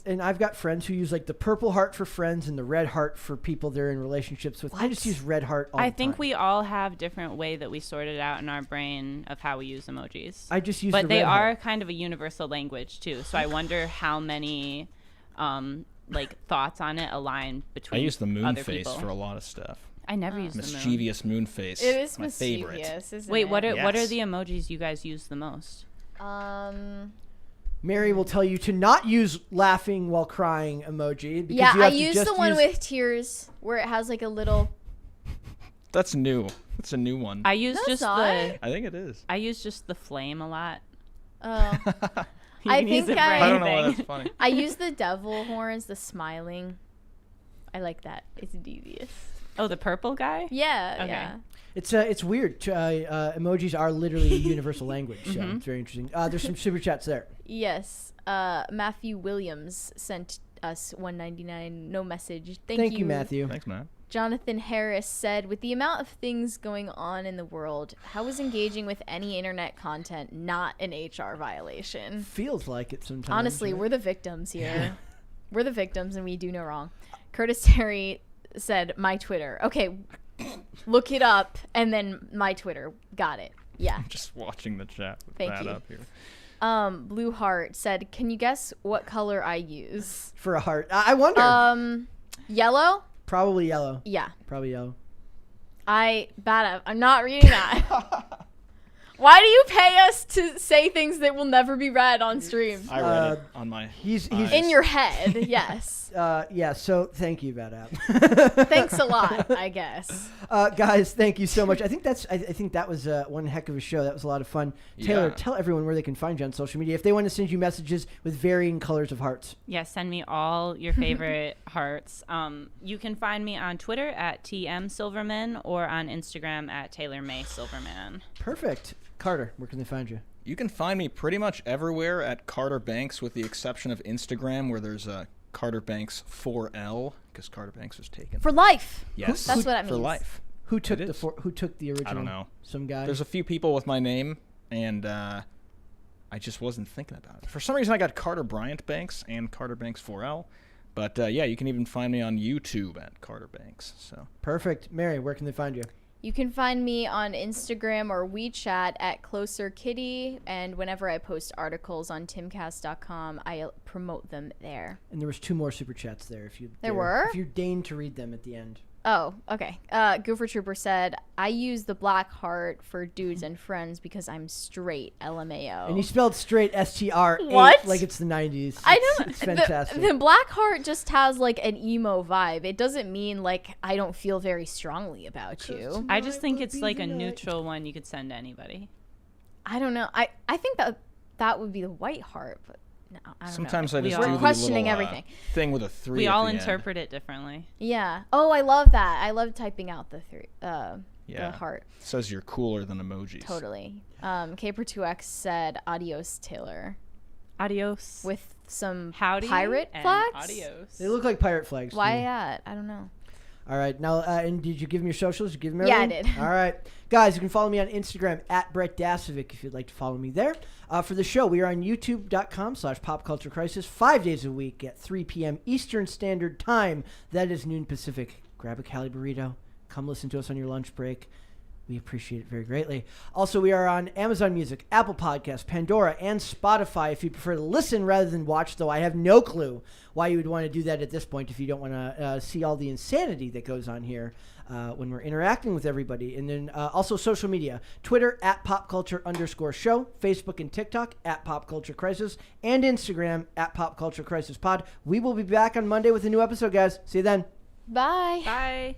[SPEAKER 1] and I've got friends who use the purple heart for friends and the red heart for people they're in relationships with. I just use red heart all the time.
[SPEAKER 3] I think we all have different way that we sort it out in our brain of how we use emojis.
[SPEAKER 1] I just use
[SPEAKER 3] but
[SPEAKER 1] the red
[SPEAKER 3] they are
[SPEAKER 1] heart.
[SPEAKER 3] kind of a universal language too. So I wonder how many thoughts on it align between
[SPEAKER 4] I use the moon face
[SPEAKER 3] people.
[SPEAKER 4] for a lot of stuff.
[SPEAKER 3] I never use the moon.
[SPEAKER 4] Mischievous moon face.
[SPEAKER 2] It is
[SPEAKER 4] my
[SPEAKER 2] mischievous,
[SPEAKER 4] favorite.
[SPEAKER 2] isn't
[SPEAKER 3] Wait,
[SPEAKER 2] it?
[SPEAKER 3] what are
[SPEAKER 4] Yes.
[SPEAKER 3] the emojis you guys use the most?
[SPEAKER 1] Mary will tell you to not use laughing while crying emoji. Because
[SPEAKER 2] Yeah,
[SPEAKER 1] you
[SPEAKER 2] I
[SPEAKER 1] have to
[SPEAKER 2] use
[SPEAKER 1] just
[SPEAKER 2] the one with tears where it has a little.
[SPEAKER 4] That's new. It's a new one.
[SPEAKER 3] I use
[SPEAKER 4] I think it is.
[SPEAKER 3] I use just the flame a lot.
[SPEAKER 2] Oh. I think
[SPEAKER 4] I don't know why that's funny.
[SPEAKER 2] I use the devil horns, the smiling. I like that. It's devious.
[SPEAKER 3] Oh, the purple guy?
[SPEAKER 2] Yeah,
[SPEAKER 3] okay.
[SPEAKER 2] yeah.
[SPEAKER 1] It's weird. Emojis are literally a universal language, so it's very interesting. There's some super chats there.
[SPEAKER 2] Yes. Matthew Williams sent us $1.99. No message. Thank
[SPEAKER 1] you, Matthew.
[SPEAKER 4] Thanks, Matt.
[SPEAKER 2] Jonathan Harris said, with the amount of things going on in the world, how is engaging with any internet content not an HR violation?
[SPEAKER 1] Feels like it sometimes.
[SPEAKER 2] Honestly,
[SPEAKER 1] right?
[SPEAKER 2] we're the victims here. Yeah. We're the victims and we do no wrong. Curtis Terry said, my Twitter. Okay, look it up and then my Twitter. Got it. Yeah.
[SPEAKER 4] I'm just watching the chat with
[SPEAKER 2] Thank
[SPEAKER 4] that
[SPEAKER 2] you.
[SPEAKER 4] up here.
[SPEAKER 2] Blue Heart said, can you guess what color I use?
[SPEAKER 1] For a heart. I wonder.
[SPEAKER 2] Yellow?
[SPEAKER 1] Probably yellow.
[SPEAKER 2] Yeah.
[SPEAKER 1] Probably yellow.
[SPEAKER 2] I'm not reading that. Why do you pay us to say things that will never be read on stream?
[SPEAKER 4] I read it on my
[SPEAKER 1] He's
[SPEAKER 2] in your head, yes.
[SPEAKER 1] Yeah, so thank you, Bad App.
[SPEAKER 2] Thanks a lot, I guess.
[SPEAKER 1] Guys, thank you so much. I think that was one heck of a show. That was a lot of fun. Taylor, tell everyone where they can find you on social media if they want to send you messages with varying colors of hearts.
[SPEAKER 3] Yeah, send me all your favorite hearts. You can find me on Twitter at TM Silverman or on Instagram at Taylor May Silverman.
[SPEAKER 1] Perfect. Carter, where can they find you?
[SPEAKER 4] You can find me pretty much everywhere at Carter Banks, with the exception of Instagram, where there's a Carter Banks 4L, because Carter Banks was taken.
[SPEAKER 2] For life.
[SPEAKER 4] Yes.
[SPEAKER 2] That's what that means.
[SPEAKER 4] For life.
[SPEAKER 1] Who took the original?
[SPEAKER 4] I don't know.
[SPEAKER 1] Some guy?
[SPEAKER 4] There's a few people with my name, and I just wasn't thinking about it. For some reason, I got Carter Bryant Banks and Carter Banks 4L. But, yeah, you can even find me on YouTube at Carter Banks. So
[SPEAKER 1] Perfect. Mary, where can they find you?
[SPEAKER 2] You can find me on Instagram or WeChat at Closer Kitty, and whenever I post articles on timcast.com, I promote them there.
[SPEAKER 1] And there was 2 more super chats there. If you
[SPEAKER 2] were?
[SPEAKER 1] If you deign to read them at the end.
[SPEAKER 2] Oh, okay. Goofer Trooper said, I use the black heart for dudes and friends because I'm straight, LMAO.
[SPEAKER 1] And you spelled straight STR8
[SPEAKER 2] What?
[SPEAKER 1] like it's the 90s.
[SPEAKER 2] It's
[SPEAKER 1] fantastic.
[SPEAKER 2] The black heart just has like an emo vibe. It doesn't mean like I don't feel very strongly about you.
[SPEAKER 3] I just think it's like a neutral one you could send to anybody.
[SPEAKER 2] I don't know. I think that would be the white heart, but no, I don't
[SPEAKER 4] Sometimes
[SPEAKER 2] know.
[SPEAKER 4] I just
[SPEAKER 2] We're
[SPEAKER 4] do the
[SPEAKER 2] questioning
[SPEAKER 4] little,
[SPEAKER 2] everything.
[SPEAKER 4] Thing with a 3.
[SPEAKER 3] We
[SPEAKER 4] at
[SPEAKER 3] all
[SPEAKER 4] the
[SPEAKER 3] interpret it differently.
[SPEAKER 2] Yeah. Oh, I love that. I love typing out the 3. The heart.
[SPEAKER 4] It says you're cooler than emojis.
[SPEAKER 2] Totally. Caper2X said, adios, Taylor.
[SPEAKER 3] Adios.
[SPEAKER 2] With some
[SPEAKER 3] howdy
[SPEAKER 2] pirate
[SPEAKER 3] and
[SPEAKER 2] flags?
[SPEAKER 3] Adios.
[SPEAKER 1] They look like pirate flags.
[SPEAKER 2] Why that? I don't know.
[SPEAKER 1] All right. Now, and did you give them your socials? Did you give them
[SPEAKER 2] Yeah,
[SPEAKER 1] everything?
[SPEAKER 2] I did.
[SPEAKER 1] All right. Guys, you can follow me on Instagram at Brett Dasovic if you'd like to follow me there. For the show, we are on youtube.com/popculturecrisis 5 days a week at 3 p.m. Eastern Standard Time. That is noon Pacific. Grab a Cali burrito. Come listen to us on your lunch break. We appreciate it very greatly. Also, we are on Amazon Music, Apple Podcasts, Pandora, and Spotify if you prefer to listen rather than watch, though I have no clue why you would want to do that at this point if you don't want to see all the insanity that goes on here when we're interacting with everybody. And then also social media, Twitter at popculture_show, Facebook and TikTok at popculturecrisis, and Instagram at popculturecrisispod. We will be back on Monday with a new episode, guys. See you then.
[SPEAKER 2] Bye.
[SPEAKER 3] Bye.